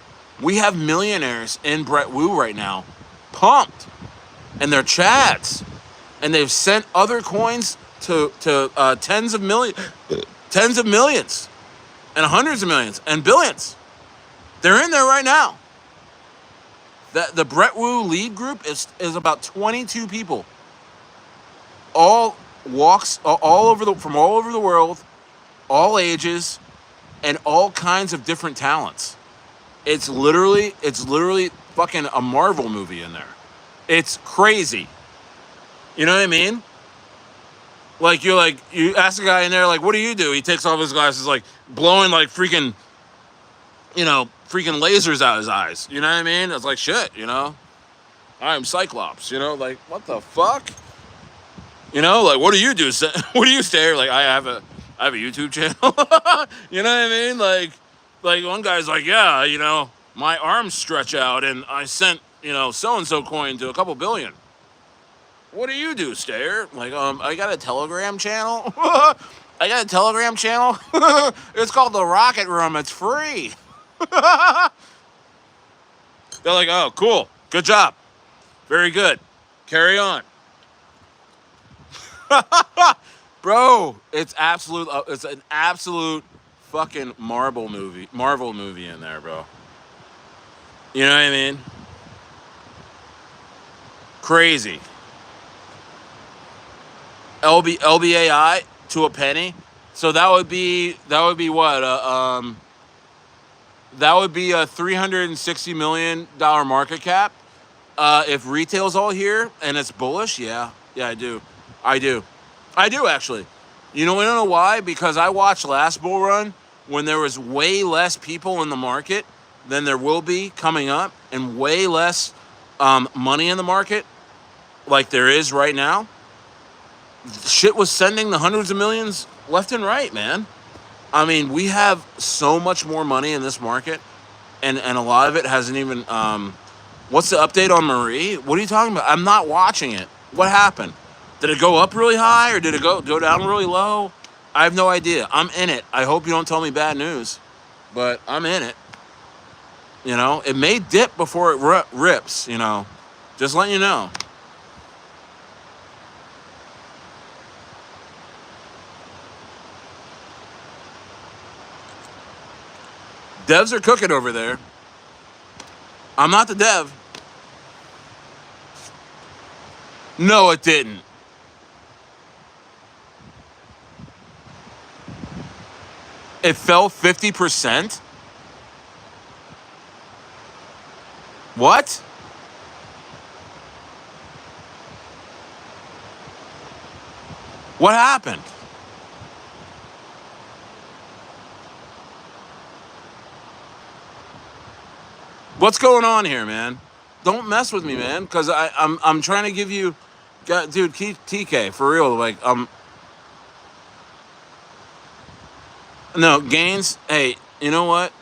Speaker 1: We have millionaires in Brettwu right now, pumped, and they're chads. And they've sent other coins to tens of millions, and hundreds of millions, and billions. They're in there right now. The Brettwu lead group is about 22 people, all walks, from all over the world, all ages, and all kinds of different talents. It's literally fucking a Marvel movie in there. It's crazy. You know what I mean? Like, you ask a guy in there, like, what do you do? He takes off his glasses, like, blowing, like, freaking lasers out his eyes. You know what I mean? It's like, shit, you know? I'm Cyclops, you know? Like, what the fuck? You know, like, what do you do? What do you stare? Like, I have a YouTube channel. You know what I mean? Like one guy's like, yeah, you know, my arms stretch out and I sent, you know, so-and-so coin to a couple billion. What do you do, Stair? Like, I got a Telegram channel. It's called the Rocket Room. It's free. They're like, oh, cool. Good job. Very good. Carry on. Bro, it's an absolute fucking Marvel movie in there, bro. You know what I mean? Crazy. LBAI to a penny. So that would be what? That would be a $360 million market cap. If retail's all here and it's bullish, yeah, I do actually. You know, I don't know why, because I watched last bull run when there was way less people in the market than there will be coming up, and way less money in the market like there is right now. Shit was sending the hundreds of millions left and right, man. I mean, we have so much more money in this market, and a lot of it hasn't even... what's the update on Marie? What are you talking about? I'm not watching it. What happened? Did it go up really high, or did it go down really low? I have no idea. I'm in it. I hope you don't tell me bad news, but I'm in it. You know, it may dip before it rips, you know. Just letting you know. Devs are cooking over there. I'm not the dev. No, it didn't. It fell 50%? What? What happened? What's going on here, man? Don't mess with me, man, because I'm trying to give you, dude, TK, for real, like, no, gains, hey, you know what?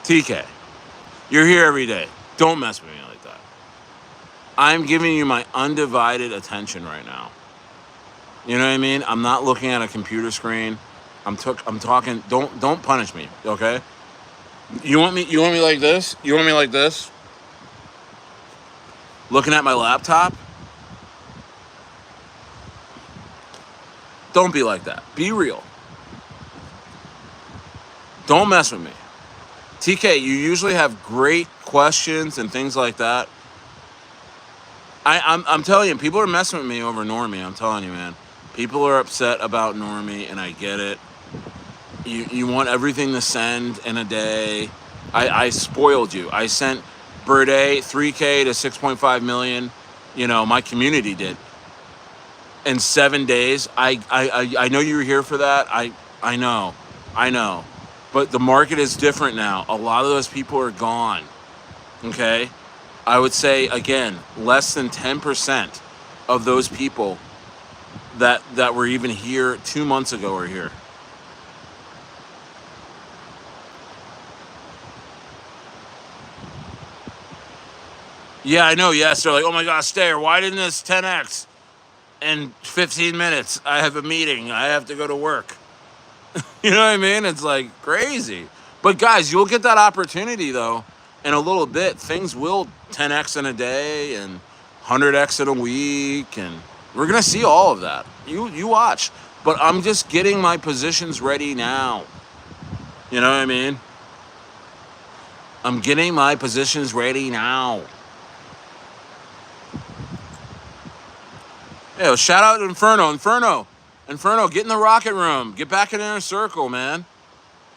Speaker 1: TK, you're here every day. Don't mess with me like that. I'm giving you my undivided attention right now. You know what I mean? I'm not looking at a computer screen. I'm talking. Don't punish me, okay? You want me like this? You want me like this? Looking at my laptop? Don't be like that. Be real. Don't mess with me. TK, you usually have great questions and things like that. I'm telling you, people are messing with me over Normie. I'm telling you, man. People are upset about Normie, and I get it. You want everything to send in a day. I spoiled you. I sent Brettwu 3K to 6.5 million. You know, my community did. In 7 days. I know you were here for that. I know. But the market is different now. A lot of those people are gone. Okay? I would say, again, less than 10% of those people that were even here 2 months ago are here. Yeah, I know. Yes, they're like, oh my gosh, Stayer, why didn't this 10x in 15 minutes? I have a meeting. I have to go to work. You know what I mean? It's like crazy. But guys, you'll get that opportunity though in a little bit. Things will 10x in a day and 100x in a week, and we're gonna see all of that. You watch. But I'm just getting my positions ready now. You know what I mean? I'm getting my positions ready now. Yeah, shout out to Inferno, get in the rocket room. Get back in inner circle, man.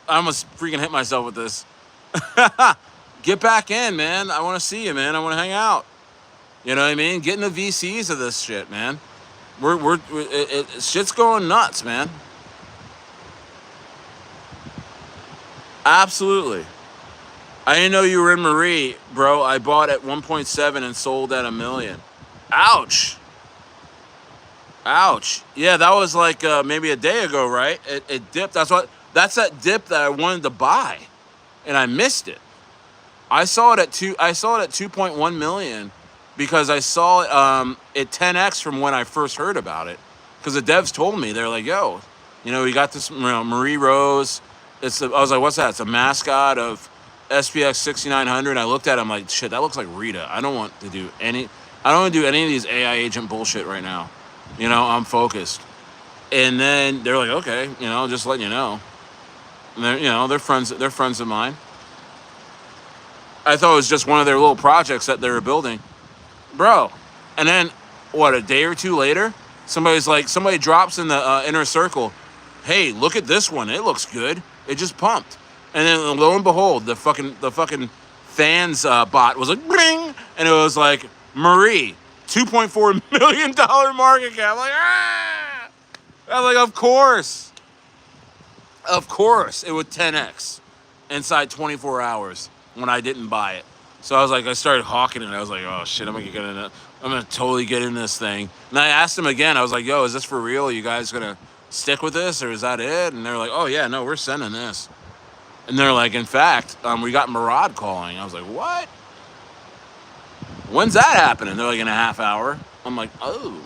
Speaker 1: I almost freaking hit myself with this. Get back in, man. I want to see you, man. I want to hang out. You know what I mean? Get in the VCs of this shit, man. Shit's going nuts, man. Absolutely. I didn't know you were in Marie, bro. I bought at 1.7 and sold at $1 million. Ouch. Yeah, that was like maybe a day ago, right? It dipped. That's that dip that I wanted to buy, and I missed it. I saw it at 2.1 million because I saw it 10x from when I first heard about it. Because the devs told me, they're like, "Yo, you know, we got this Marie Rose. I was like, what's that? It's a mascot of SPX 6900. I looked at it, I'm like, shit, that looks like Rita. I don't want to do any of these AI agent bullshit right now. You know, I'm focused. And then they're like, okay, you know, just letting you know. And they're friends of mine. I thought it was just one of their little projects that they were building. Bro. And then, what, a day or two later, somebody drops in the inner circle, hey, look at this one. It looks good. It just pumped. And then lo and behold, the fucking fans bot was like, bring, and it was like, Marie, $2.4 million market cap. I'm like, ah! I'm like, of course. It would 10x inside 24 hours when I didn't buy it. So I started hawking it. I was like, oh shit, I'm gonna totally get in this thing. And I asked them again. I was like, yo, is this for real? Are you guys gonna stick with this, or is that it? And they're like, oh yeah, no, we're sending this. And they're like, in fact, we got Murad calling. I was like, what? When's that happening? They're like, in a half hour. I'm like, oh.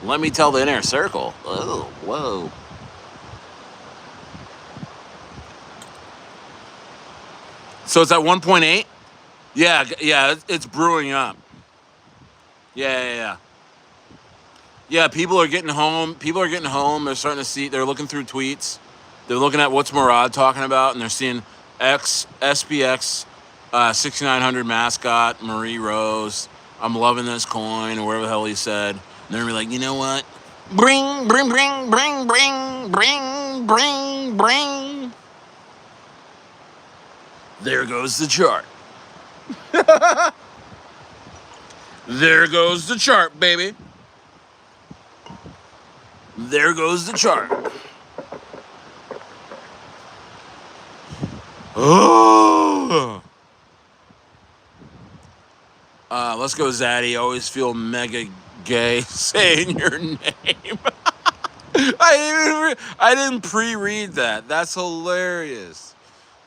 Speaker 1: Let me tell the inner circle. Oh, whoa. So it's at 1.8? Yeah, yeah, it's brewing up. Yeah, yeah, yeah. Yeah, people are getting home. People are getting home. They're starting to see. They're looking through tweets. They're looking at what's Murad talking about, and they're seeing SPX 6900 mascot Marie Rose. I'm loving this coin, or whatever the hell he said. And they're gonna be like, you know what? Bring, bring, bring, bring, bring, bring, bring, bring. There goes the chart. There goes the chart, baby. There goes the chart. Oh. Let's go, Zaddy. I always feel mega gay saying your name. I didn't pre-read that. That's hilarious.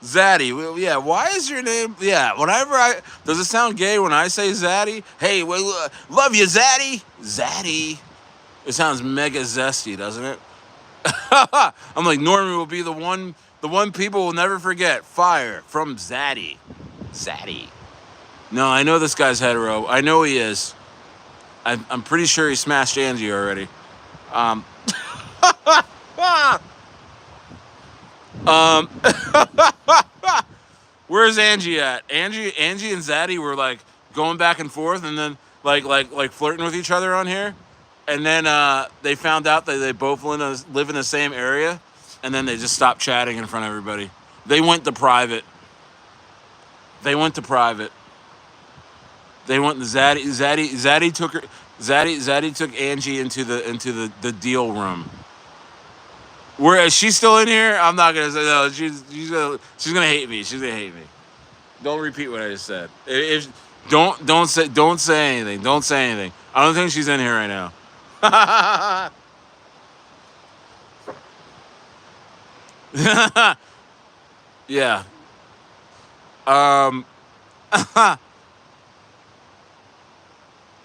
Speaker 1: Zaddy, yeah, why is your name? Yeah, does it sound gay when I say Zaddy? Hey, love you, Zaddy. Zaddy. It sounds mega zesty, doesn't it? I'm like, Normie will be the one people will never forget. Fire from Zaddy. Zaddy. No, I know this guy's hetero. I know he is. I'm pretty sure he smashed Angie already. Um, um, where's Angie at? Angie and Zaddy were like going back and forth, and then like flirting with each other on here, and then they found out that they both live in the same area, and then they just stopped chatting in front of everybody. They went to private. They went to private. They went. Zaddy took her. Zaddy took Angie into the deal room. Whereas she's still in here, I'm not gonna say no. She's gonna hate me. She's gonna hate me. Don't repeat what I just said. If don't say anything. Don't say anything. I don't think she's in here right now. Yeah. Um.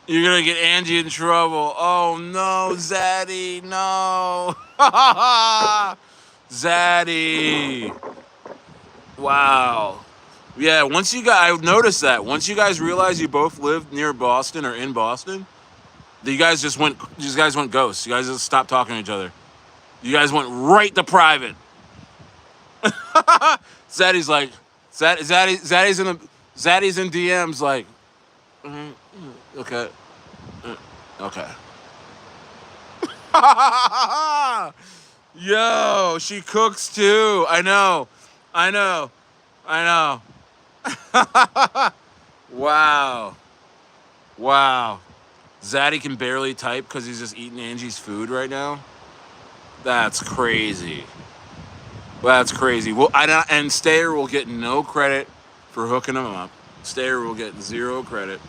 Speaker 1: You're gonna get Angie in trouble. Oh no, Zaddy, no. Zaddy. Wow. Yeah, I noticed that. Once you guys realized you both lived near Boston or in Boston, you guys went ghosts. You guys just stopped talking to each other. You guys went right to private. Zaddy's like, Zaddy's in DMs like, okay. Okay. Yo, she cooks too. I know. Wow. Wow. Zaddy can barely type because he's just eating Angie's food right now. That's crazy. That's crazy. Well, and Stayer will get no credit for hooking him up. Stayer will get 0 credit.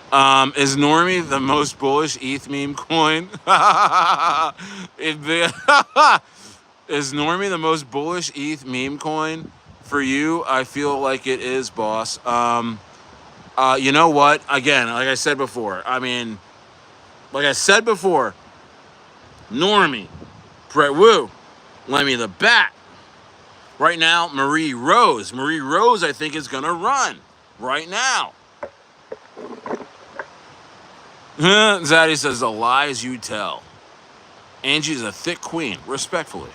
Speaker 1: Is Normie the most bullish ETH meme coin? Is Normie the most bullish ETH meme coin? For you, I feel like it is, boss. You know what? Again, like I said before, Normie, Brettwu, lend me the bat. Right now, Marie Rose, I think, is gonna run right now. Zaddy says the lies you tell. Angie's a thick queen, respectfully.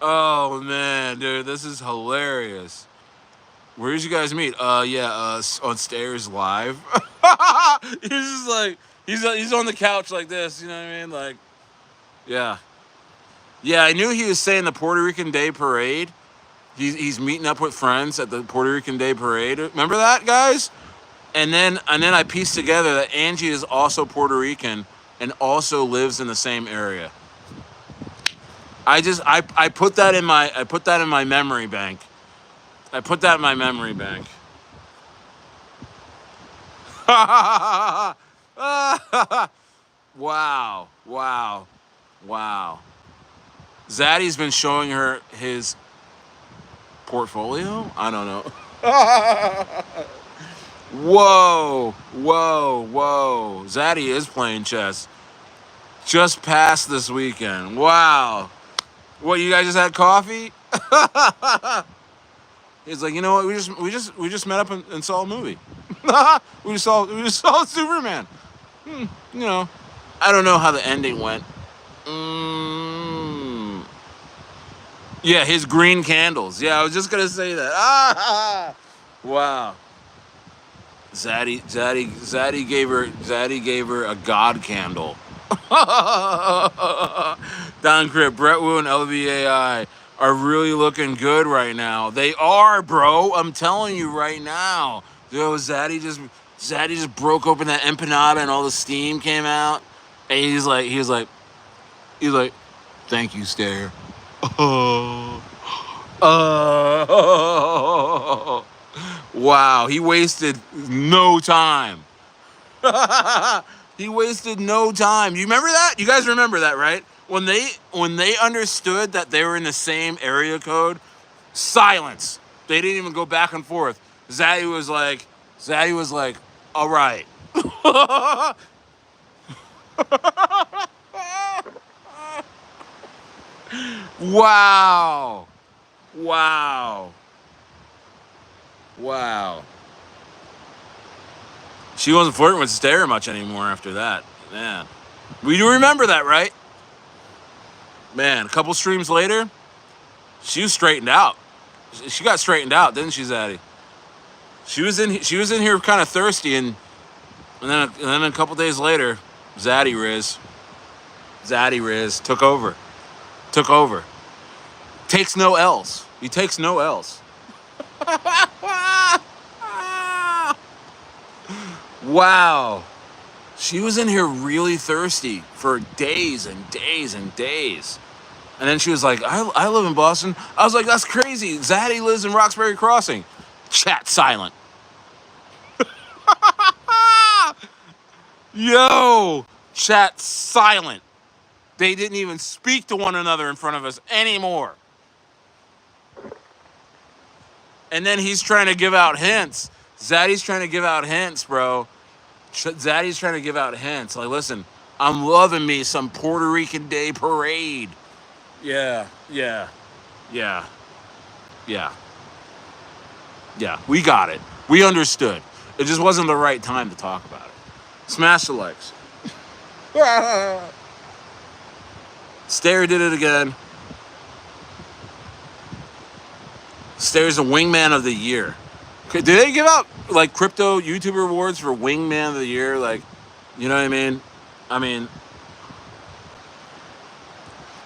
Speaker 1: Oh man, dude, this is hilarious. Where did you guys meet? On Stairs Live. He's just like he's on the couch like this, you know what I mean? Like, yeah. Yeah, I knew he was saying the Puerto Rican Day Parade. He's meeting up with friends at the Puerto Rican Day Parade. Remember that, guys? And then I pieced together that Angie is also Puerto Rican and also lives in the same area. I put that in my memory bank. Wow. Zaddy's been showing her his portfolio? I don't know. Whoa, whoa, whoa. Zaddy is playing chess. Just passed this weekend. Wow. What, you guys just had coffee? He's like, you know what? We just met up and saw a movie. we just saw Superman. You know, I don't know how the ending went. Yeah, his green candles. Yeah, I was just gonna say that. Wow. Zaddy gave her a god candle. Don Crip, Brettwu and LBAI are really looking good right now. They are, bro. I'm telling you right now. Yo, Zaddy just broke open that empanada and all the steam came out. And he's like, thank you, Stare. Wow, he wasted no time. He wasted no time. You remember that? You guys remember that, right? When they understood that they were in the same area code, silence. They didn't even go back and forth. Zaddy was like, all right. Wow. Wow. Wow. She wasn't flirting with Stare much anymore after that. Man. We do remember that, right? Man, a couple streams later, she was straightened out. She got straightened out, didn't she, Zaddy? She was in here kind of thirsty, and then a couple days later, Zaddy Riz took over. Takes no L's. He takes no L's. Wow. She was in here really thirsty for days and days and days. And then she was like, I live in Boston. I was like, that's crazy. Zaddy lives in Roxbury Crossing. Chat silent. Yo, chat silent. They didn't even speak to one another in front of us anymore. And then he's trying to give out hints. Zaddy's trying to give out hints, bro. Zaddy's trying to give out hints. Like, listen, I'm loving me some Puerto Rican Day Parade. Yeah. We got it. We understood. It just wasn't the right time to talk about it. Smash the likes. Stare did it again. Stare's the wingman of the year. Do they give out like crypto YouTuber awards for wingman of the year? Like, you know what I mean? I mean,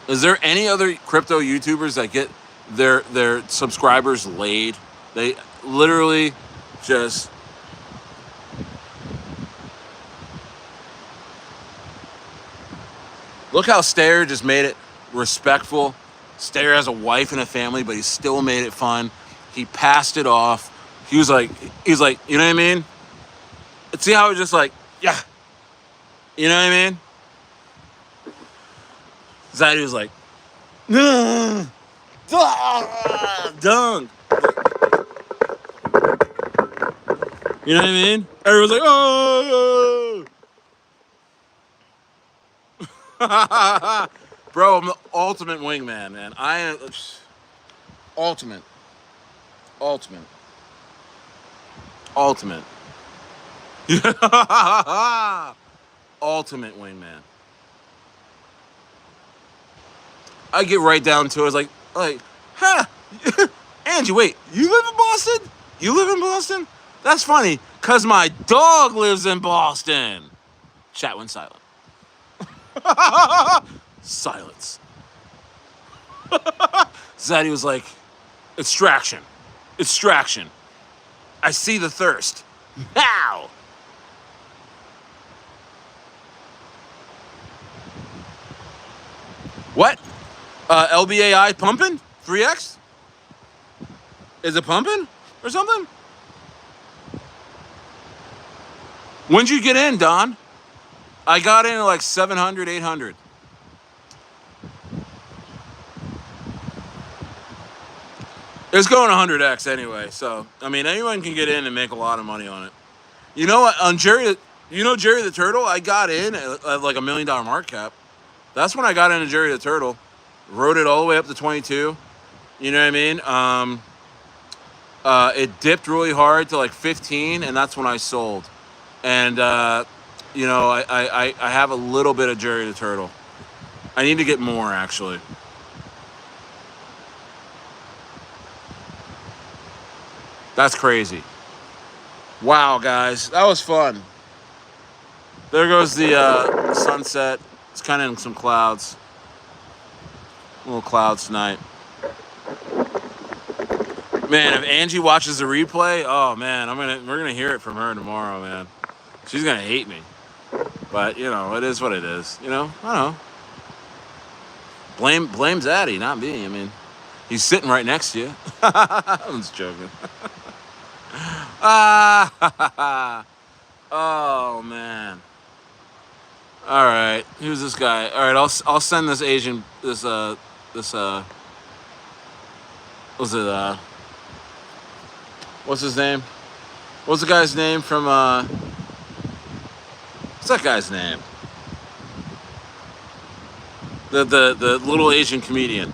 Speaker 1: is there any other crypto YouTubers that get their subscribers laid? They literally just look how Stare just made it respectful. Stare has a wife and a family, but he still made it fun. He passed it off. He's like, you know what I mean? See how it's just like, yeah. You know what I mean? Zaddy was like, dunk. You know what I mean? Everyone's like, oh. Bro, I'm the ultimate wingman, man. I am ultimate. Ultimate wingman. I get right down to it. It's like, huh? Angie, wait, you live in Boston? You live in Boston? That's funny, cause my dog lives in Boston. Chat went silent. Silence. Zaddy was like, extraction. I see the thirst. Now. What? LBAI pumping? 3X? Is it pumping or something? When'd you get in, Don? I got in at like 700, 800. It's going 100X anyway, so, I mean, anyone can get in and make a lot of money on it. You know what? On Jerry, you know Jerry the Turtle, I got in at like $1 million market cap. That's when I got into Jerry the Turtle. Rode it all the way up to 22. You know what I mean? It dipped really hard to like 15, and that's when I sold. And you know, I have a little bit of Jerry the Turtle. I need to get more, actually. That's crazy. Wow, guys, that was fun. There goes the sunset. It's kind of in some clouds. Little clouds tonight. Man, if Angie watches the replay, oh man, we're gonna hear it from her tomorrow, man. She's gonna hate me. But you know, it is what it is. You know, I don't know. Blame Zaddy, not me. I mean, he's sitting right next to you. I'm just joking. Oh man. All right, who's this guy? All right, I'll send this Asian was it what's his name? What's the guy's name from what's that guy's name? The little Asian comedian.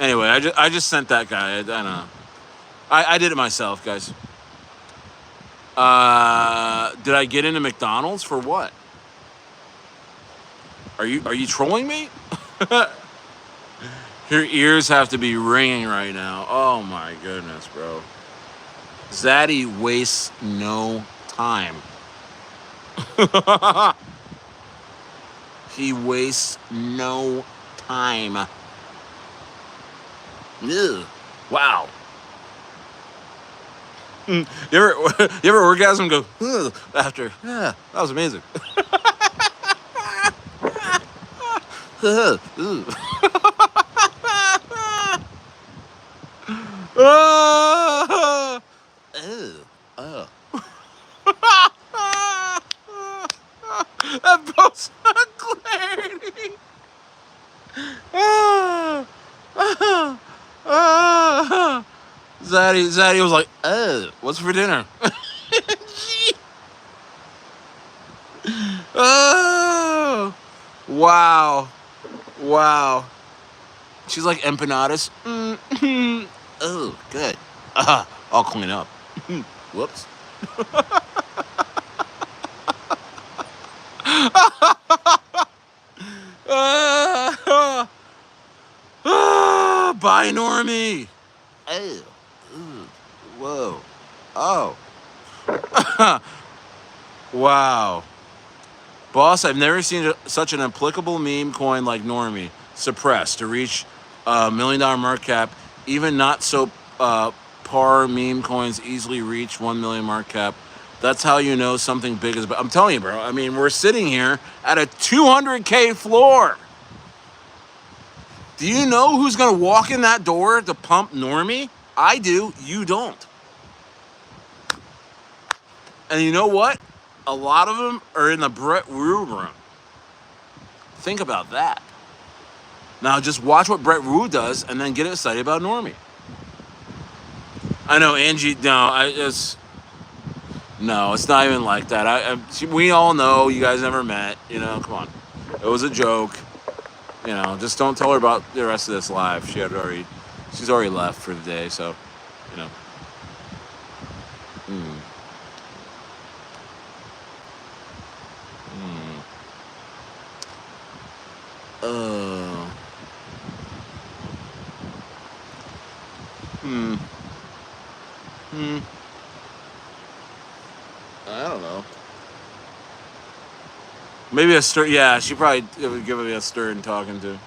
Speaker 1: Anyway, I just sent that guy. I don't know. I did it myself, guys. Did I get into McDonald's for what? Are you trolling me? Your ears have to be ringing right now. Oh my goodness, bro. Zaddy wastes no time. He wastes no time. Ugh. Wow. You ever orgasm and go ugh, after? Yeah, that was amazing. That boat's clarity. Zaddy was like, what's for dinner? Oh, wow. Wow. She's like empanadas. Oh, good. I'll clean up. Whoops. Bye, Normie. Oh. Whoa. Oh. Wow. Boss, I've never seen such an applicable meme coin like Normie. Suppressed to reach $1 million market cap. Even not so par meme coins easily reach 1 million market cap. That's how you know something big is. But I'm telling you, bro. I mean, we're sitting here at a 200K floor. Do you know who's gonna walk in that door to pump Normie? I do. You don't. And you know what? A lot of them are in the Brettwu room. Think about that. Now just watch what Brettwu does and then get excited about Normie. I know Angie. No, it's not even like that. We all know you guys never met. You know, come on. It was a joke. You know, just don't tell her about the rest of this live. She's already left for the day. So, you know. I don't know. Maybe a stir. Yeah, she probably would give me a stir in talking to.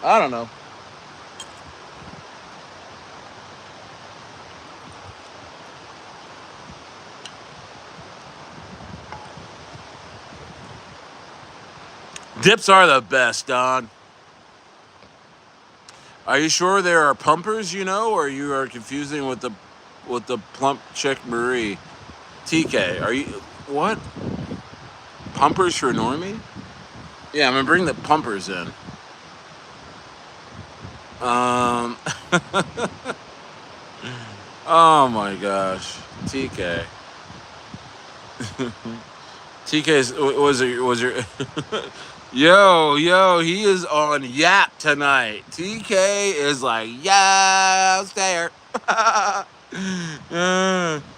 Speaker 1: I don't know. Dips are the best, dog. Are you sure there are pumpers, you know, or you are confusing with the plump chick Marie? TK, are you what? Pumpers for Normie? Yeah, I'm gonna bring the pumpers in. Oh my gosh, TK. TK's was your yo, he is on Yap tonight. TK is like, yeah, stare.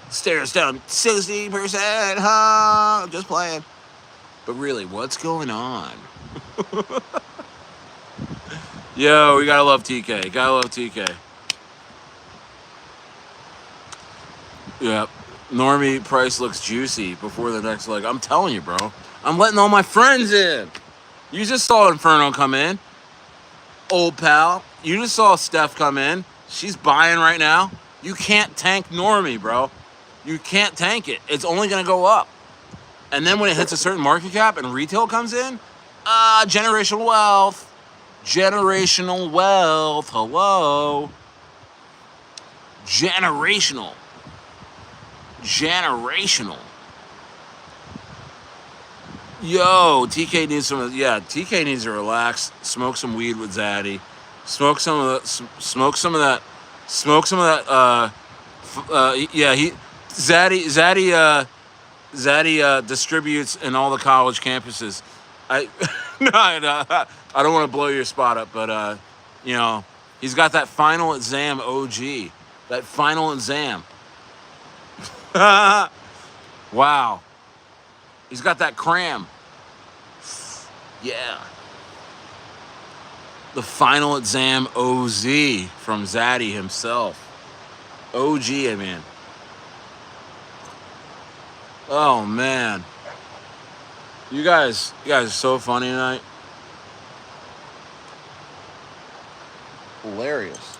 Speaker 1: Stairs down 60%, huh? Just playing. But really, what's going on? Yo, we gotta love TK. Gotta love TK. Yep. Normie price looks juicy before the next leg. I'm telling you, bro. I'm letting all my friends in. You just saw Inferno come in. Old pal. You just saw Steph come in. She's buying right now. You can't tank Normie, bro. You can't tank it. It's only going to go up. And then when it hits a certain market cap and retail comes in, generational wealth. Generational wealth. Hello. Generational. Yo, TK needs TK needs to relax, smoke some weed with Zaddy, smoke some of that, Zaddy distributes in all the college campuses. I don't want to blow your spot up, but he's got that final exam OG, that final exam. Wow. He's got that cram. Yeah. The final exam OZ from Zaddy himself. OG, I mean. Oh, man. You guys are so funny tonight. Hilarious.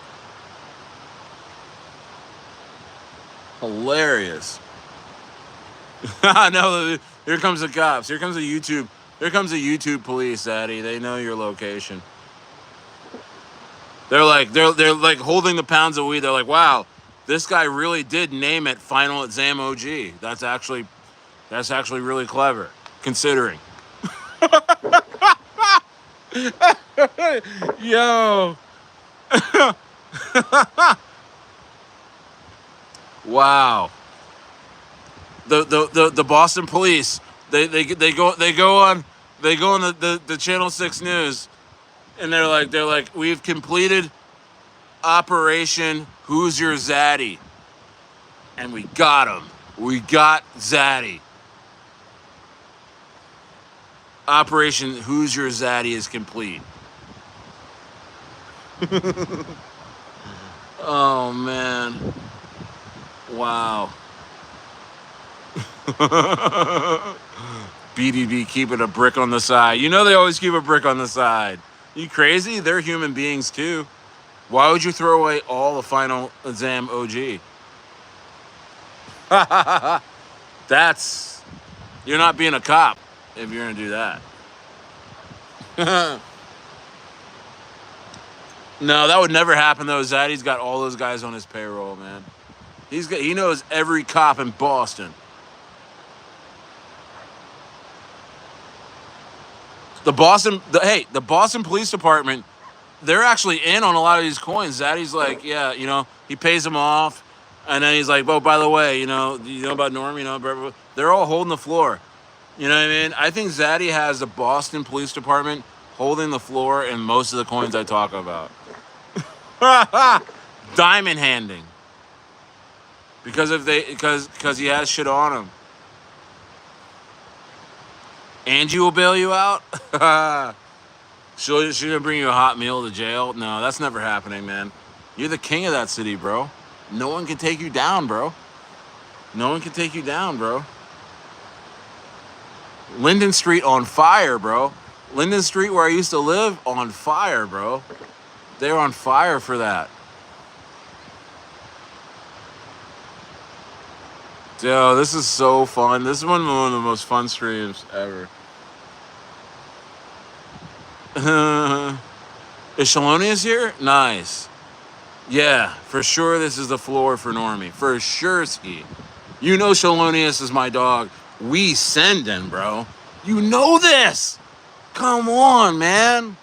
Speaker 1: No, here comes the cops. Here comes the YouTube police, Zaddy. They know your location. They're like holding the pounds of weed. They're like, wow, this guy really did name it Final Exam OG. That's actually really clever, considering. Yo. Wow. The Boston police, they go on the Channel 6 News, and they're like we've completed Operation Who's Your Zaddy, and we got him. We got Zaddy. Operation Who's Your Zaddy is complete. Oh man. Wow. BDB keeping a brick on the side. You know they always keep a brick on the side. You crazy? They're human beings too. Why would you throw away all the final exam OG? You're not being a cop if you're gonna do that. No, that would never happen though. Zaddy's got all those guys on his payroll, man. He knows every cop in Boston. The Boston Police Department, they're actually in on a lot of these coins. Zaddy's like, yeah, he pays them off, and then he's like, oh, by the way, you know about Normie, they're all holding the floor. You know what I mean? I think Zaddy has the Boston Police Department holding the floor in most of the coins I talk about. Diamond handing. Because he has shit on him. Angie will bail you out? She's gonna bring you a hot meal to jail? No, that's never happening, man. You're the king of that city, bro. No one can take you down, bro. Linden Street on fire, bro. Linden Street, where I used to live, on fire, bro. They're on fire for that. Yo, this is so fun. This is one of the most fun streams ever. Is Shalonius here? Nice. Yeah, for sure this is the floor for Normie. For sure, Ski. You know Shalonius is my dog. We sending, bro. You know this. Come on, man.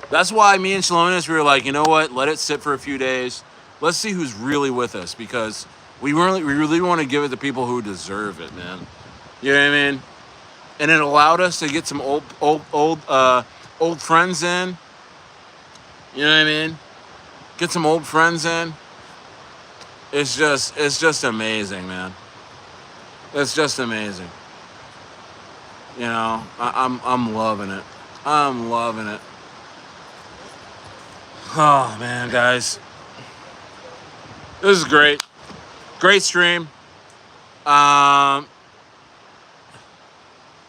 Speaker 1: That's why me and Shalonius, we were like, you know what? Let it sit for a few days. let's see who's really with us, because we really want to give it to people who deserve it, man. You know what I mean? And it allowed us to get some old friends in. You know what I mean? Get some old friends in. It's just amazing, man. It's just amazing. You know, I'm loving it. I'm loving it. Oh man, guys, this is great. Great stream.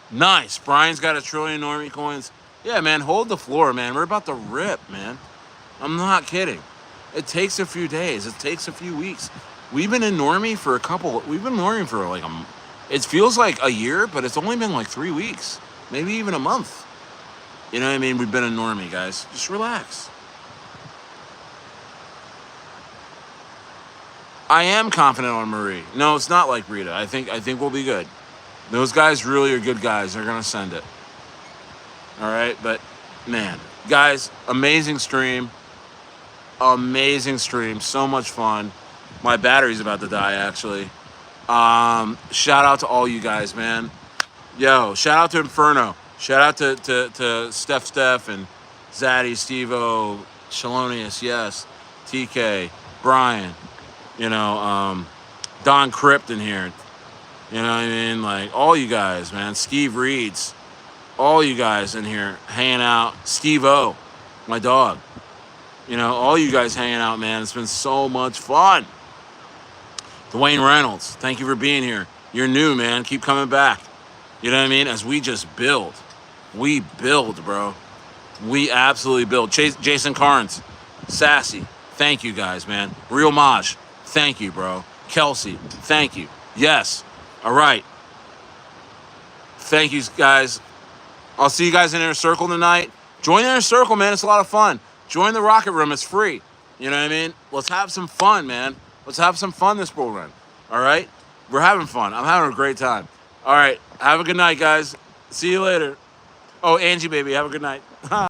Speaker 1: Nice. Brian's got 1 trillion Normie coins. Yeah, man, hold the floor, man. We're about to rip, man. I'm not kidding. It takes a few days. It takes a few weeks. We've been in Normie for we've been Normie for like it feels like a year, but it's only been like 3 weeks. Maybe even a month. You know what I mean? We've been in Normie, guys. Just relax. I am confident on Marie. No, it's not like Rita. I think we'll be good. Those guys really are good guys. They're gonna send it. All right, but man, guys, amazing stream. Amazing stream. So much fun. My battery's about to die, actually. Shout out to all you guys, man. Yo, shout out to Inferno. Shout out to Steph and Zaddy, Steve-O, Shalonius, yes, TK, Brian, you know, Don Crypt in here. You know what I mean? Like, all you guys, man. Steve Reeds. All you guys in here hanging out. Steve-O, my dog. You know, all you guys hanging out, man. It's been so much fun. Dwayne Reynolds, thank you for being here. You're new, man. Keep coming back. You know what I mean? As we just build. We build, bro. We absolutely build. Jason Carnes, Sassy, thank you guys, man. Real Maj, thank you, bro. Kelsey, thank you. Yes. All right. Thank you, guys. I'll see you guys in Inner Circle tonight. Join the Inner Circle, man. It's a lot of fun. Join the Rocket Room. It's free. You know what I mean? Let's have some fun, man. Let's have some fun this bull run. All right? We're having fun. I'm having a great time. All right. Have a good night, guys. See you later. Oh, Angie, baby. Have a good night.